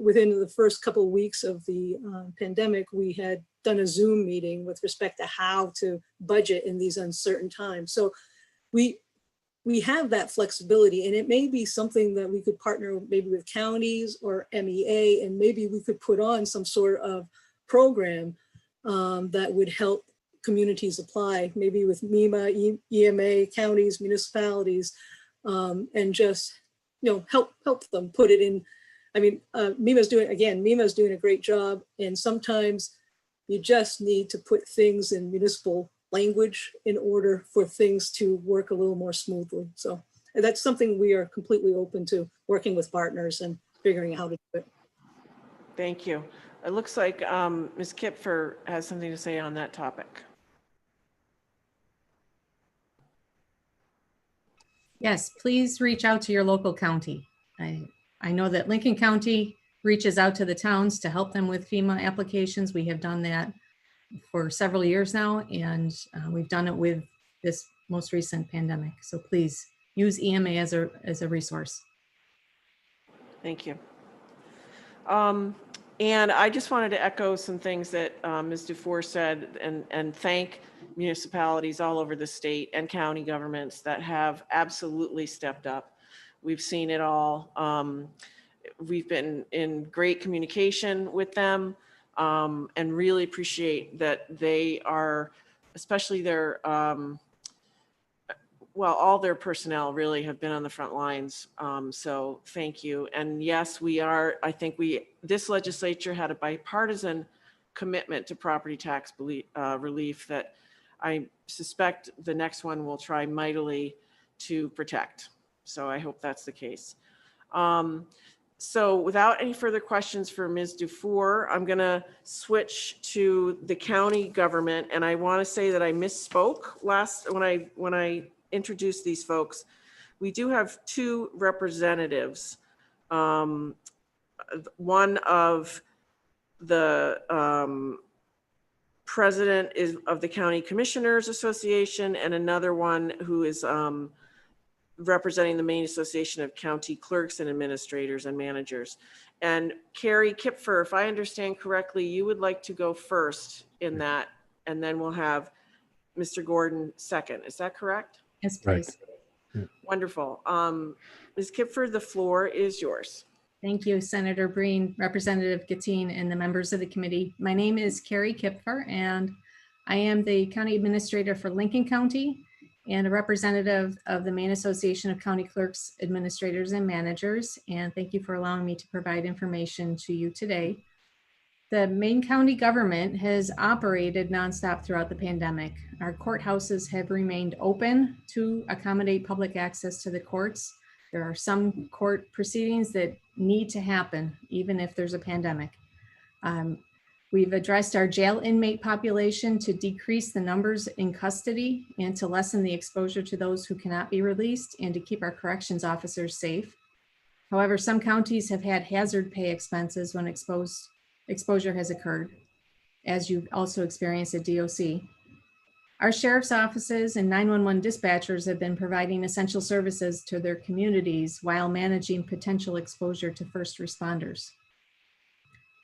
within the first couple of weeks of the pandemic, we had done a Zoom meeting with respect to how to budget in these uncertain times. So we have that flexibility, and it may be something that we could partner maybe with counties or MEA, and maybe we could put on some sort of program that would help communities apply, maybe with MEMA, EMA, counties, municipalities, and just help them put it in. I mean, MEMA's doing a great job, and sometimes you just need to put things in municipal language in order for things to work a little more smoothly. So that's something we are completely open to, working with partners and figuring out how to do it. Thank you. It looks like Ms. Kipfer has something to say on that topic. Yes, please reach out to your local county. I know that Lincoln County reaches out to the towns to help them with FEMA applications. We have done that for several years now, and we've done it with this most recent pandemic. So please use EMA as a resource. Thank you. And I just wanted to echo some things that Ms. Dufour said, and thank municipalities all over the state and county governments that have absolutely stepped up. We've seen it all. We've been in great communication with them, and really appreciate that they are, especially their, all their personnel really have been on the front lines. So thank you. And yes, I think this legislature had a bipartisan commitment to property tax relief that I suspect the next one will try mightily to protect. So I hope that's the case. So without any further questions for Ms. Dufour, I'm going to switch to the county government. And I want to say that I misspoke when I introduced these folks. We do have two representatives. One of the president is of the County Commissioners Association, and another one who is representing the Maine Association of County Clerks and Administrators and Managers. And Carrie Kipfer, if I understand correctly, you would like to go first in that, and then we'll have Mr. Gordon second. Is that correct? Yes, please. Wonderful. Ms. Kipfer, the floor is yours. Thank you, Senator Breen, Representative Gattine, and the members of the committee. My name is Carrie Kipfer, and I am the County Administrator for Lincoln County and a representative of the Maine Association of County Clerks, Administrators, and Managers. And thank you for allowing me to provide information to you today. The Maine County government has operated nonstop throughout the pandemic. Our courthouses have remained open to accommodate public access to the courts. There are some court proceedings that need to happen, even if there's a pandemic. We've addressed our jail inmate population to decrease the numbers in custody and to lessen the exposure to those who cannot be released and to keep our corrections officers safe. However, some counties have had hazard pay expenses when exposure has occurred, as you've also experienced at DOC. Our sheriff's offices and 911 dispatchers have been providing essential services to their communities while managing potential exposure to first responders.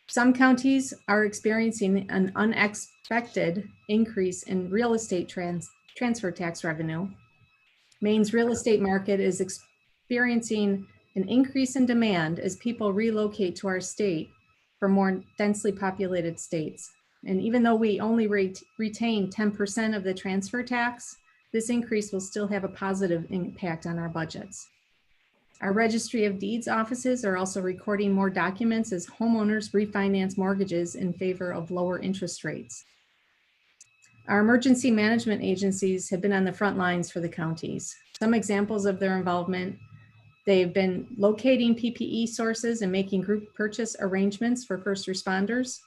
Some counties are experiencing an unexpected increase in real estate transfer tax revenue. Maine's real estate market is experiencing an increase in demand as people relocate to our state from more densely populated states. And even though we only retain 10% of the transfer tax, this increase will still have a positive impact on our budgets. Our Registry of Deeds offices are also recording more documents as homeowners refinance mortgages in favor of lower interest rates. Our emergency management agencies have been on the front lines for the counties. Some examples of their involvement: they've been locating PPE sources and making group purchase arrangements for first responders.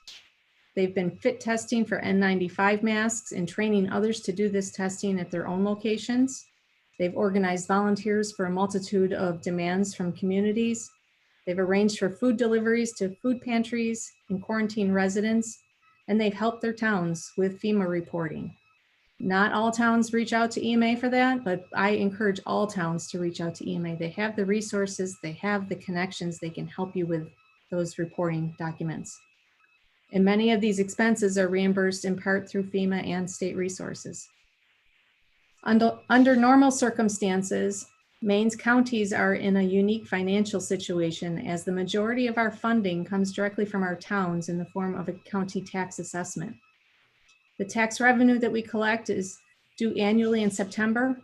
They've been fit testing for N95 masks and training others to do this testing at their own locations. They've organized volunteers for a multitude of demands from communities. They've arranged for food deliveries to food pantries and quarantine residents, and they've helped their towns with FEMA reporting. Not all towns reach out to EMA for that, but I encourage all towns to reach out to EMA. They have the resources, they have the connections, they can help you with those reporting documents. And many of these expenses are reimbursed in part through FEMA and state resources. Under normal circumstances, Maine's counties are in a unique financial situation as the majority of our funding comes directly from our towns in the form of a county tax assessment. The tax revenue that we collect is due annually in September,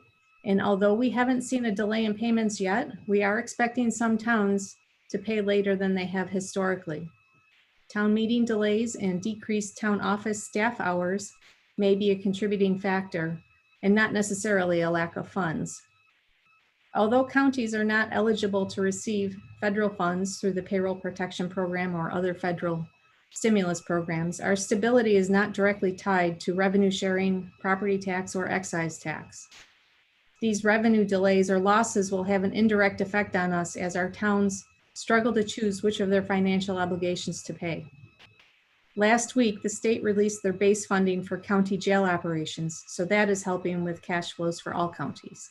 and although we haven't seen a delay in payments yet, we are expecting some towns to pay later than they have historically. Town meeting delays and decreased town office staff hours may be a contributing factor, and not necessarily a lack of funds. Although counties are not eligible to receive federal funds through the Payroll Protection Program or other federal stimulus programs, our stability is not directly tied to revenue sharing, property tax, or excise tax. These revenue delays or losses will have an indirect effect on us as our towns struggle to choose which of their financial obligations to pay. Last week, the state released their base funding for county jail operations, so that is helping with cash flows for all counties.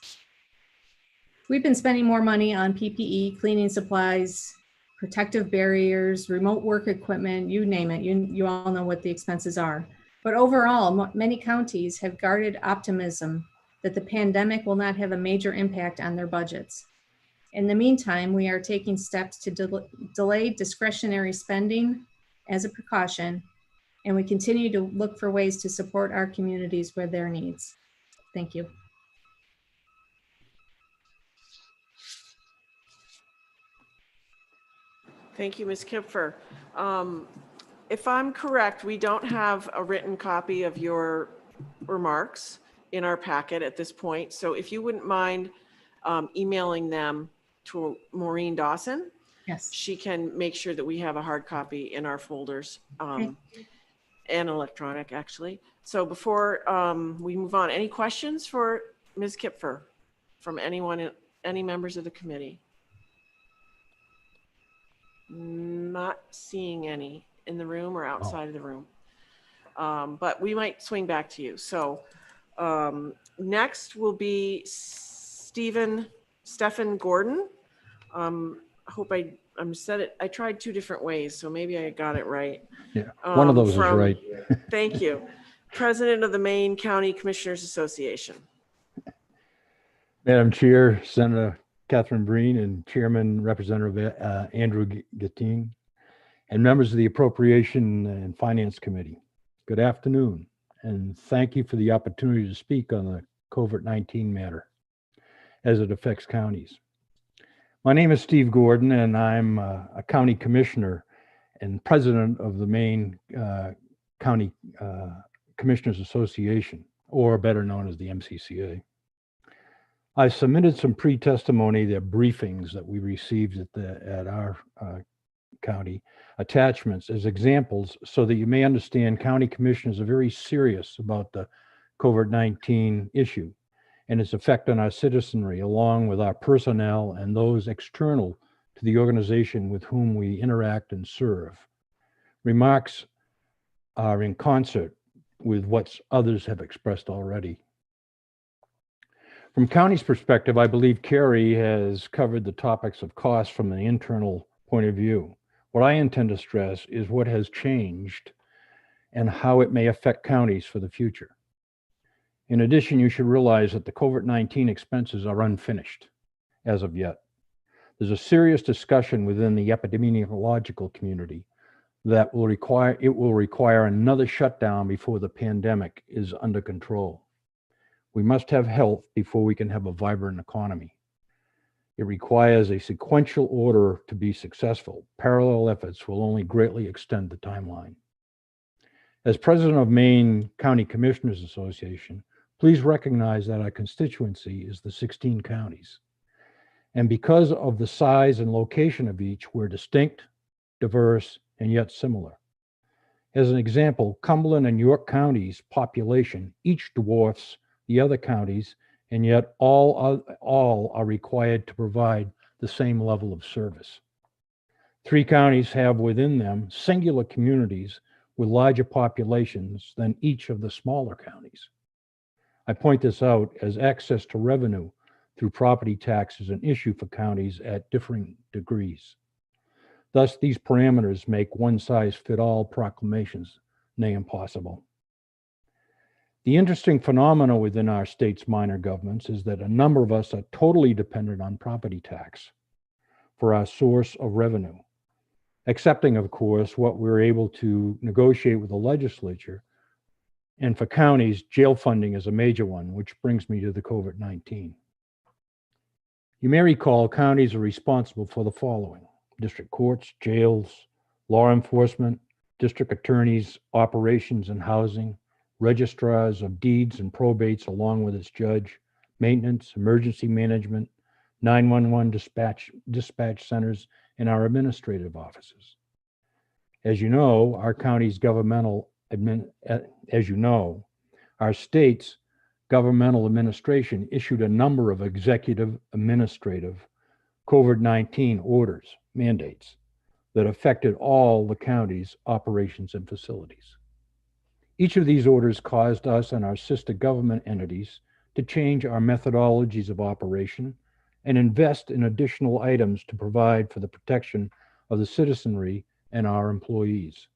We've been spending more money on PPE, cleaning supplies, protective barriers, remote work equipment, you name it. You all know what the expenses are. But overall, many counties have guarded optimism that the pandemic will not have a major impact on their budgets. In the meantime, we are taking steps to delay discretionary spending as a precaution, and we continue to look for ways to support our communities with their needs. Thank you. Thank you, Ms. Kipfer. If I'm correct, we don't have a written copy of your remarks in our packet at this point. So if you wouldn't mind emailing them to Maureen Dawson, yes, she can make sure that we have a hard copy in our folders and electronic, actually. So before we move on, any questions for Ms. Kipfer from anyone any members of the committee? Not seeing any in the room or outside of the room. But we might swing back to you. So next will be Stephen Gordon. I hope I'm said it. I tried 2 different ways, so maybe I got it right. Yeah, one of those is From- right. Thank you. President of the Maine County Commissioners Association. Madam Chair, Senator Catherine Breen, and Chairman Representative Andrew Gattin, and members of the Appropriation and Finance Committee. Good afternoon, and thank you for the opportunity to speak on the COVID-19 matter as it affects counties. My name is Steve Gordon, and I'm a county commissioner and president of the Maine County Commissioners Association, or better known as the MCCA. I submitted some pre-testimony, the briefings that we received at our county, attachments as examples so that you may understand county commissioners are very serious about the COVID-19 issue and its effect on our citizenry, along with our personnel and those external to the organization with whom we interact and serve. Remarks are in concert with what others have expressed already. From county's perspective, I believe Carrie has covered the topics of cost from an internal point of view. What I intend to stress is what has changed and how it may affect counties for the future. In addition, you should realize that the COVID-19 expenses are unfinished as of yet. There's a serious discussion within the epidemiological community that it will require another shutdown before the pandemic is under control. We must have health before we can have a vibrant economy. It requires a sequential order to be successful. Parallel efforts will only greatly extend the timeline. As president of Maine County Commissioners Association, please recognize that our constituency is the 16 counties. And because of the size and location of each, we're distinct, diverse, and yet similar. As an example, Cumberland and York counties' population each dwarfs the other counties, and yet all are required to provide the same level of service. 3 counties have within them singular communities with larger populations than each of the smaller counties. I point this out as access to revenue through property tax is an issue for counties at differing degrees. Thus, these parameters make one-size-fits-all proclamations near impossible. The interesting phenomenon within our state's minor governments is that a number of us are totally dependent on property tax for our source of revenue, excepting, of course, what we're able to negotiate with the legislature. And for counties, jail funding is a major one, which brings me to the COVID-19. You may recall counties are responsible for the following: district courts, jails, law enforcement, district attorneys, operations and housing, registrars of deeds and probates along with its judge, maintenance, emergency management, 911 dispatch centers, and our administrative offices. As you know, our state's governmental administration issued a number of executive administrative COVID-19 orders, mandates, that affected all the county's operations and facilities. Each of these orders caused us and our sister government entities to change our methodologies of operation and invest in additional items to provide for the protection of the citizenry and our employees.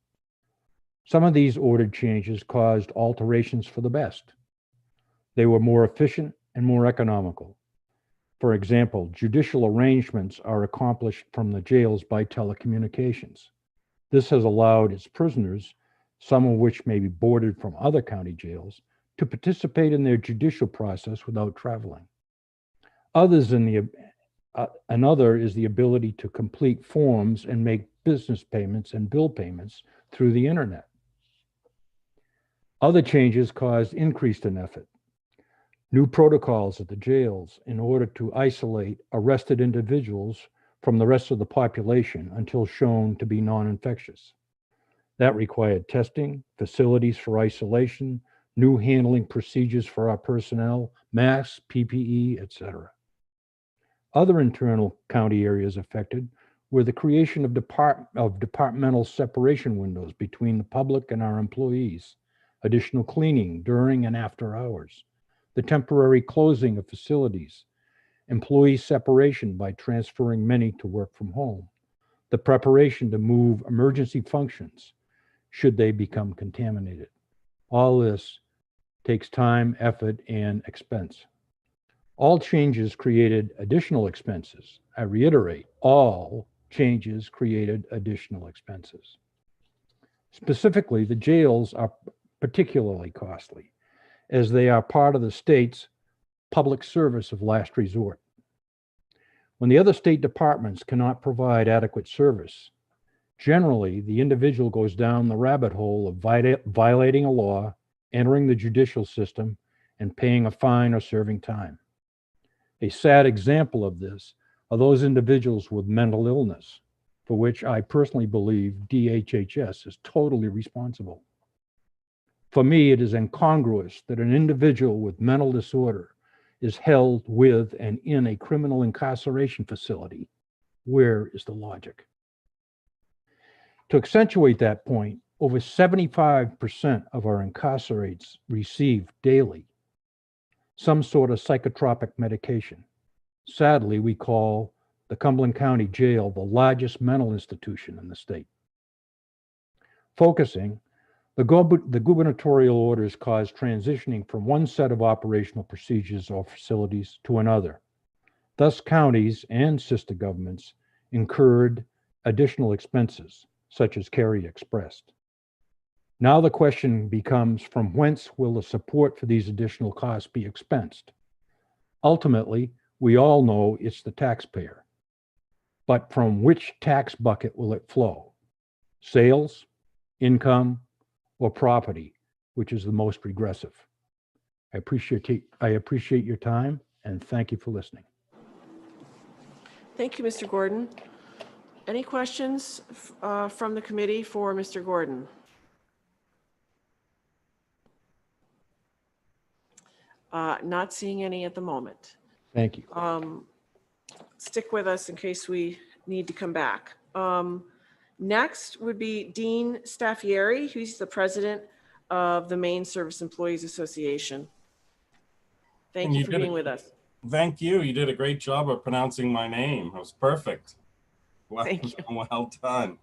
Some of these ordered changes caused alterations for the best. They were more efficient and more economical. For example, judicial arrangements are accomplished from the jails by telecommunications. This has allowed its prisoners, some of which may be boarded from other county jails, to participate in their judicial process without traveling. Another is the ability to complete forms and make business payments and bill payments through the internet. Other changes caused increased effort. New protocols at the jails in order to isolate arrested individuals from the rest of the population until shown to be non-infectious. That required testing, facilities for isolation, new handling procedures for our personnel, masks, PPE, etc. Other internal county areas affected were the creation of departmental separation windows between the public and our employees, additional cleaning during and after hours, the temporary closing of facilities, employee separation by transferring many to work from home, the preparation to move emergency functions should they become contaminated. All this takes time, effort, and expense. All changes created additional expenses. I reiterate, all changes created additional expenses. Specifically, the jails are particularly costly as they are part of the state's public service of last resort. When the other state departments cannot provide adequate service, generally the individual goes down the rabbit hole of violating a law, entering the judicial system, and paying a fine or serving time. A sad example of this are those individuals with mental illness, for which I personally believe DHHS is totally responsible. For me, it is incongruous that an individual with mental disorder is held with and in a criminal incarceration facility. Where is the logic? To accentuate that point, over 75% of our incarcerates receive daily some sort of psychotropic medication. Sadly, we call the Cumberland County Jail the largest mental institution in the state. Focusing, the gubernatorial orders cause transitioning from one set of operational procedures or facilities to another. Thus, counties and sister governments incurred additional expenses, such as Kerry expressed. Now the question becomes, from whence will the support for these additional costs be expensed? Ultimately, we all know it's the taxpayer. But from which tax bucket will it flow? Sales, income, or property, which is the most regressive? I appreciate your time, and thank you for listening. Thank you, Mr. Gordon. Any questions from the committee for Mr. Gordon? Not seeing any at the moment. Thank you. Stick with us in case we need to come back. Next would be Dean Staffieri, who's the president of the Maine Service Employees Association. Thank you for being with us. Thank you. You did a great job of pronouncing my name. It was perfect. Well, thank you. Well done.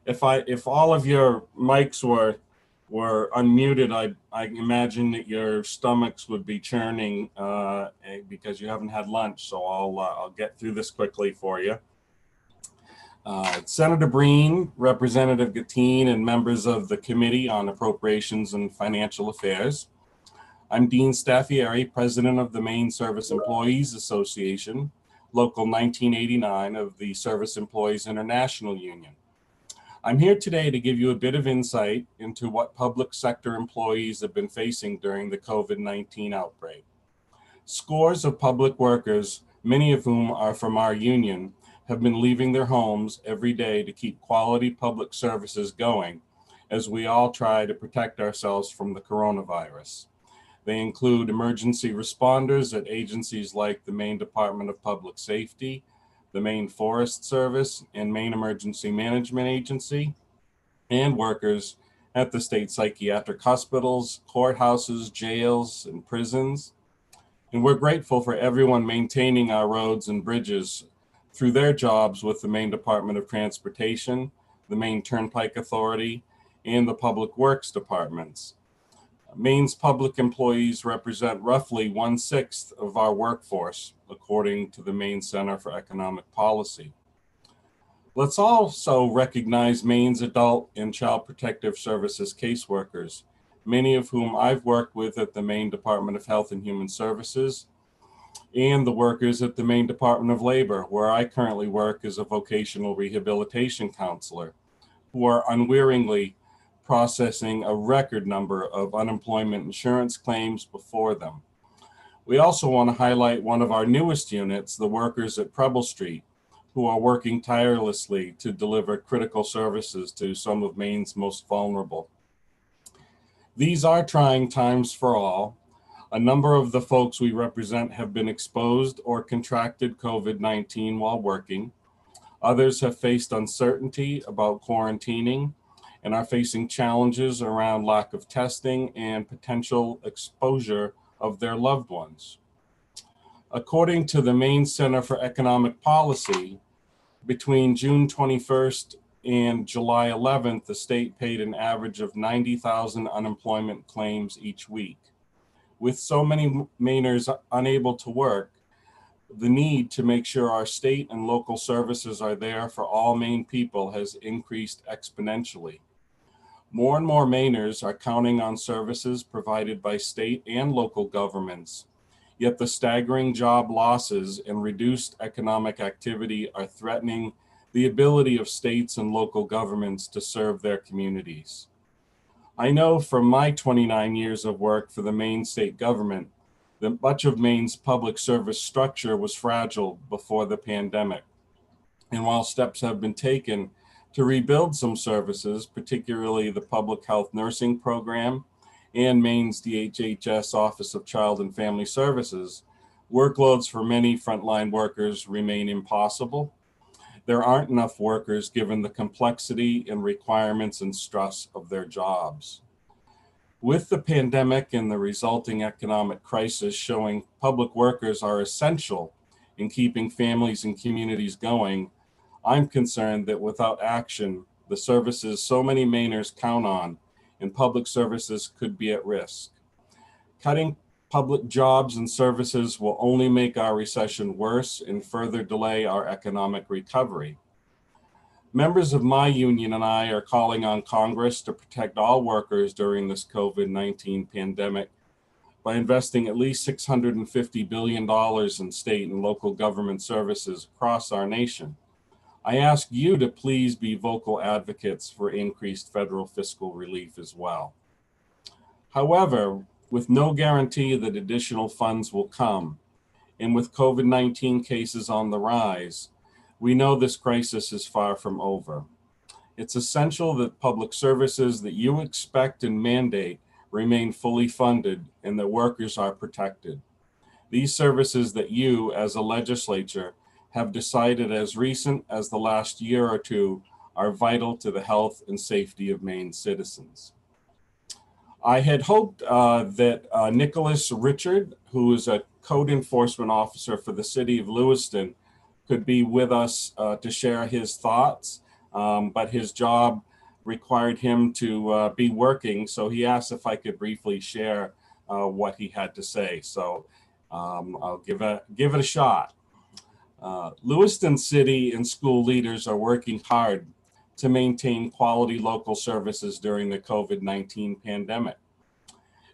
If all of your mics were unmuted, I imagine that your stomachs would be churning because you haven't had lunch. So I'll get through this quickly for you. Senator Breen, Representative Gatine, and members of the Committee on Appropriations and Financial Affairs. I'm Dean Staffieri, President of the Maine Service Employees Association, Local 1989 of the Service Employees International Union. I'm here today to give you a bit of insight into what public sector employees have been facing during the COVID-19 outbreak. Scores of public workers, many of whom are from our union, have been leaving their homes every day to keep quality public services going as we all try to protect ourselves from the coronavirus. They include emergency responders at agencies like the Maine Department of Public Safety, the Maine Forest Service, and Maine Emergency Management Agency, and workers at the state psychiatric hospitals, courthouses, jails, and prisons. And we're grateful for everyone maintaining our roads and bridges through their jobs with the Maine Department of Transportation, the Maine Turnpike Authority, and the Public Works Departments. Maine's public employees represent roughly 1/6 of our workforce, according to the Maine Center for Economic Policy. Let's also recognize Maine's adult and child protective services caseworkers, many of whom I've worked with at the Maine Department of Health and Human Services, and the workers at the Maine Department of Labor, where I currently work as a vocational rehabilitation counselor, who are unwearingly processing a record number of unemployment insurance claims before them. We also want to highlight one of our newest units, the workers at Preble Street, who are working tirelessly to deliver critical services to some of Maine's most vulnerable. These are trying times for all. A number of the folks we represent have been exposed or contracted COVID-19 while working. Others have faced uncertainty about quarantining and are facing challenges around lack of testing and potential exposure of their loved ones. According to the Maine Center for Economic Policy, between June 21st and July 11th, the state paid an average of 90,000 unemployment claims each week. With so many Mainers unable to work, the need to make sure our state and local services are there for all Maine people has increased exponentially. More and more Mainers are counting on services provided by state and local governments, yet the staggering job losses and reduced economic activity are threatening the ability of states and local governments to serve their communities. I know from my 29 years of work for the Maine state government that much of Maine's public service structure was fragile before the pandemic. And while steps have been taken to rebuild some services, particularly the public health nursing program and Maine's DHHS Office of Child and Family Services, workloads for many frontline workers remain impossible. There aren't enough workers given the complexity and requirements and stress of their jobs. With the pandemic and the resulting economic crisis showing public workers are essential in keeping families and communities going, I'm concerned that without action, the services so many Mainers count on and public services could be at risk. Cutting public jobs and services will only make our recession worse and further delay our economic recovery. Members of my union and I are calling on Congress to protect all workers during this COVID-19 pandemic by investing at least $650 billion in state and local government services across our nation. I ask you to please be vocal advocates for increased federal fiscal relief as well. However, with no guarantee that additional funds will come, and with COVID-19 cases on the rise, we know this crisis is far from over. It's essential that public services that you expect and mandate remain fully funded and that workers are protected. These services that you, as a legislature, have decided as recent as the last year or two are vital to the health and safety of Maine citizens. I had hoped that Nicholas Richard, who is a code enforcement officer for the city of Lewiston, could be with us to share his thoughts, but his job required him to be working, so he asked if I could briefly share what he had to say. So I'll give it a shot. Lewiston City and school leaders are working hard to maintain quality local services during the COVID-19 pandemic.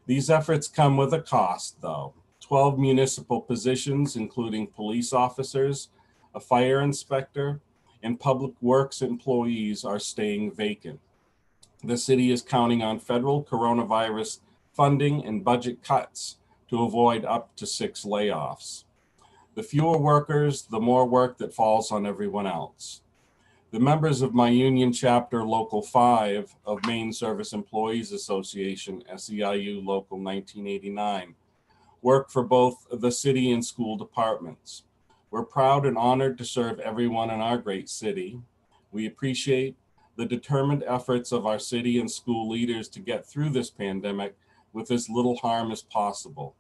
These efforts come with a cost, though. 12 municipal positions, including police officers, a fire inspector, and public works employees are staying vacant. The city is counting on federal coronavirus funding and budget cuts to avoid up to 6 layoffs. The fewer workers, the more work that falls on everyone else. The members of my union chapter, Local 5 of Maine Service Employees Association, SEIU Local 1989, work for both the city and school departments. We're proud and honored to serve everyone in our great city. We appreciate the determined efforts of our city and school leaders to get through this pandemic with as little harm as possible.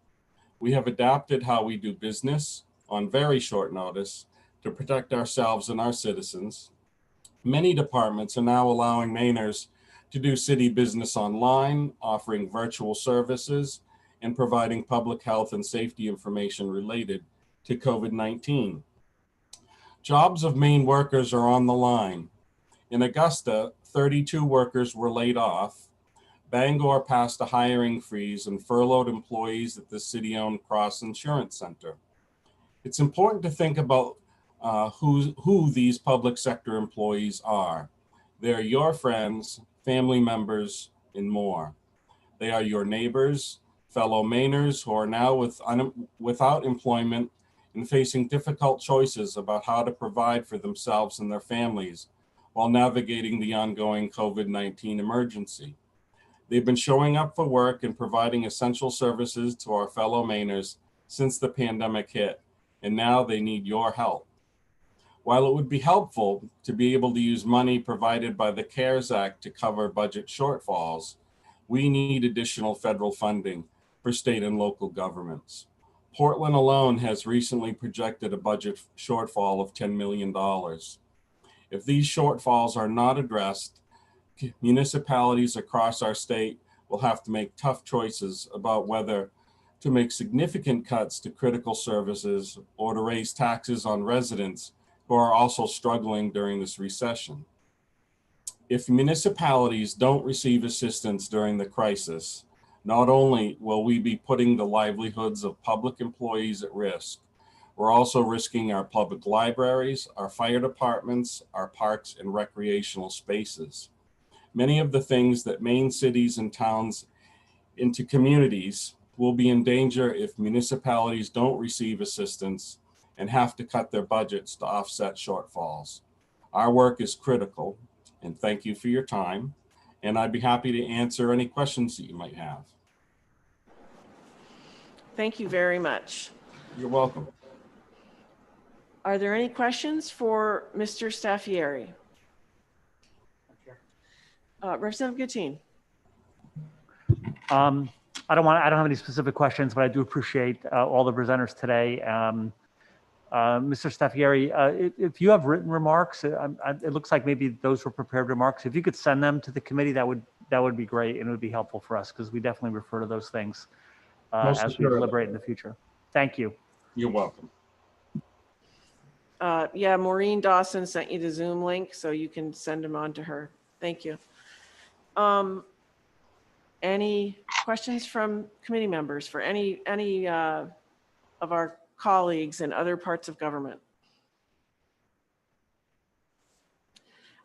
We have adapted how we do business on very short notice to protect ourselves and our citizens. Many departments are now allowing Mainers to do city business online, offering virtual services, and providing public health and safety information related to COVID-19. Jobs of Maine workers are on the line. In Augusta, 32 workers were laid off. Bangor passed a hiring freeze and furloughed employees at the city-owned Cross Insurance Center. It's important to think about who these public sector employees are. They're your friends, family members, and more. They are your neighbors, fellow Mainers who are now without employment and facing difficult choices about how to provide for themselves and their families while navigating the ongoing COVID-19 emergency. They've been showing up for work and providing essential services to our fellow Mainers since the pandemic hit, and now they need your help. While it would be helpful to be able to use money provided by the CARES Act to cover budget shortfalls, we need additional federal funding for state and local governments. Portland alone has recently projected a budget shortfall of $10 million. If these shortfalls are not addressed, municipalities across our state will have to make tough choices about whether to make significant cuts to critical services or to raise taxes on residents who are also struggling during this recession. If municipalities don't receive assistance during the crisis, not only will we be putting the livelihoods of public employees at risk, we're also risking our public libraries, our fire departments, our parks and recreational spaces. Many of the things that Maine cities and towns into communities will be in danger if municipalities don't receive assistance and have to cut their budgets to offset shortfalls. Our work is critical, and thank you for your time. And I'd be happy to answer any questions that you might have. Thank you very much. You're welcome. Are there any questions for Mr. Staffieri? Representative Guttine. I don't have any specific questions, but I do appreciate all the presenters today. Mr. Staffieri, if you have written remarks, it looks like maybe those were prepared remarks. If you could send them to the committee, that would be great, and it would be helpful for us because we definitely refer to those things as we deliberate in the future. Thank you. You're welcome. Yeah, Maureen Dawson sent you the Zoom link, so you can send them on to her. Thank you. Any questions from committee members for any of our colleagues in other parts of government?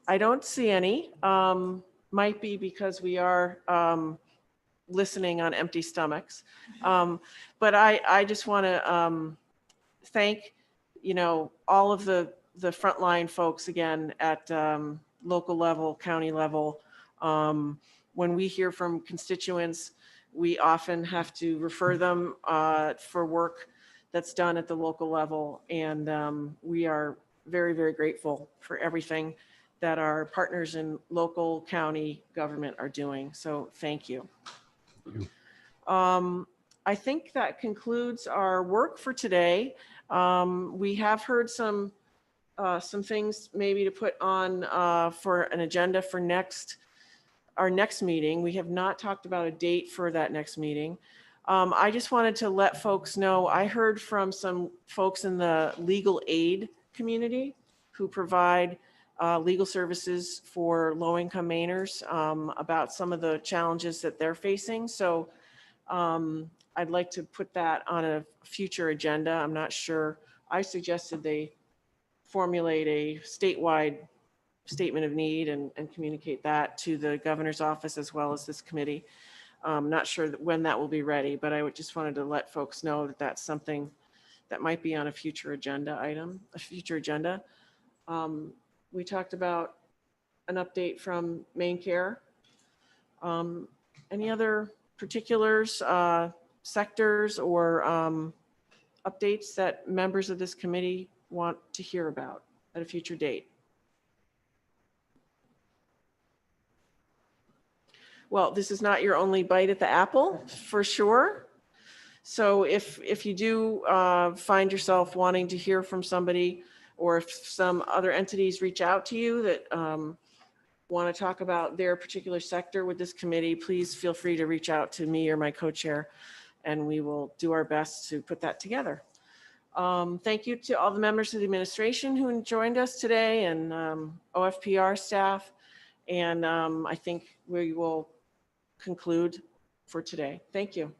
I don't see any. Might be because we are listening on empty stomachs. But I just want to thank, all of the frontline folks again at local level, county level. When we hear from constituents, we often have to refer them for work that's done at the local level. And we are very, very grateful for everything that our partners in local county government are doing. So thank you. I think that concludes our work for today. We have heard some things maybe to put on for an agenda for our next meeting. We have not talked about a date for that next meeting. I just wanted to let folks know, I heard from some folks in the legal aid community who provide legal services for low-income Mainers about some of the challenges that they're facing. So I'd like to put that on a future agenda. I'm not sure. I suggested they formulate a statewide statement of need and communicate that to the governor's office as well as this committee. Not sure when that will be ready, but I just wanted to let folks know that that's something that might be on a future agenda item, We talked about an update from Maine Care. Any other particulars, sectors, or updates that members of this committee want to hear about at a future date? Well, this is not your only bite at the apple, for sure. So if you do find yourself wanting to hear from somebody, or if some other entities reach out to you that want to talk about their particular sector with this committee, please feel free to reach out to me or my co-chair, and we will do our best to put that together. Thank you to all the members of the administration who joined us today, and OFPR staff. And I think we will conclude for today. Thank you.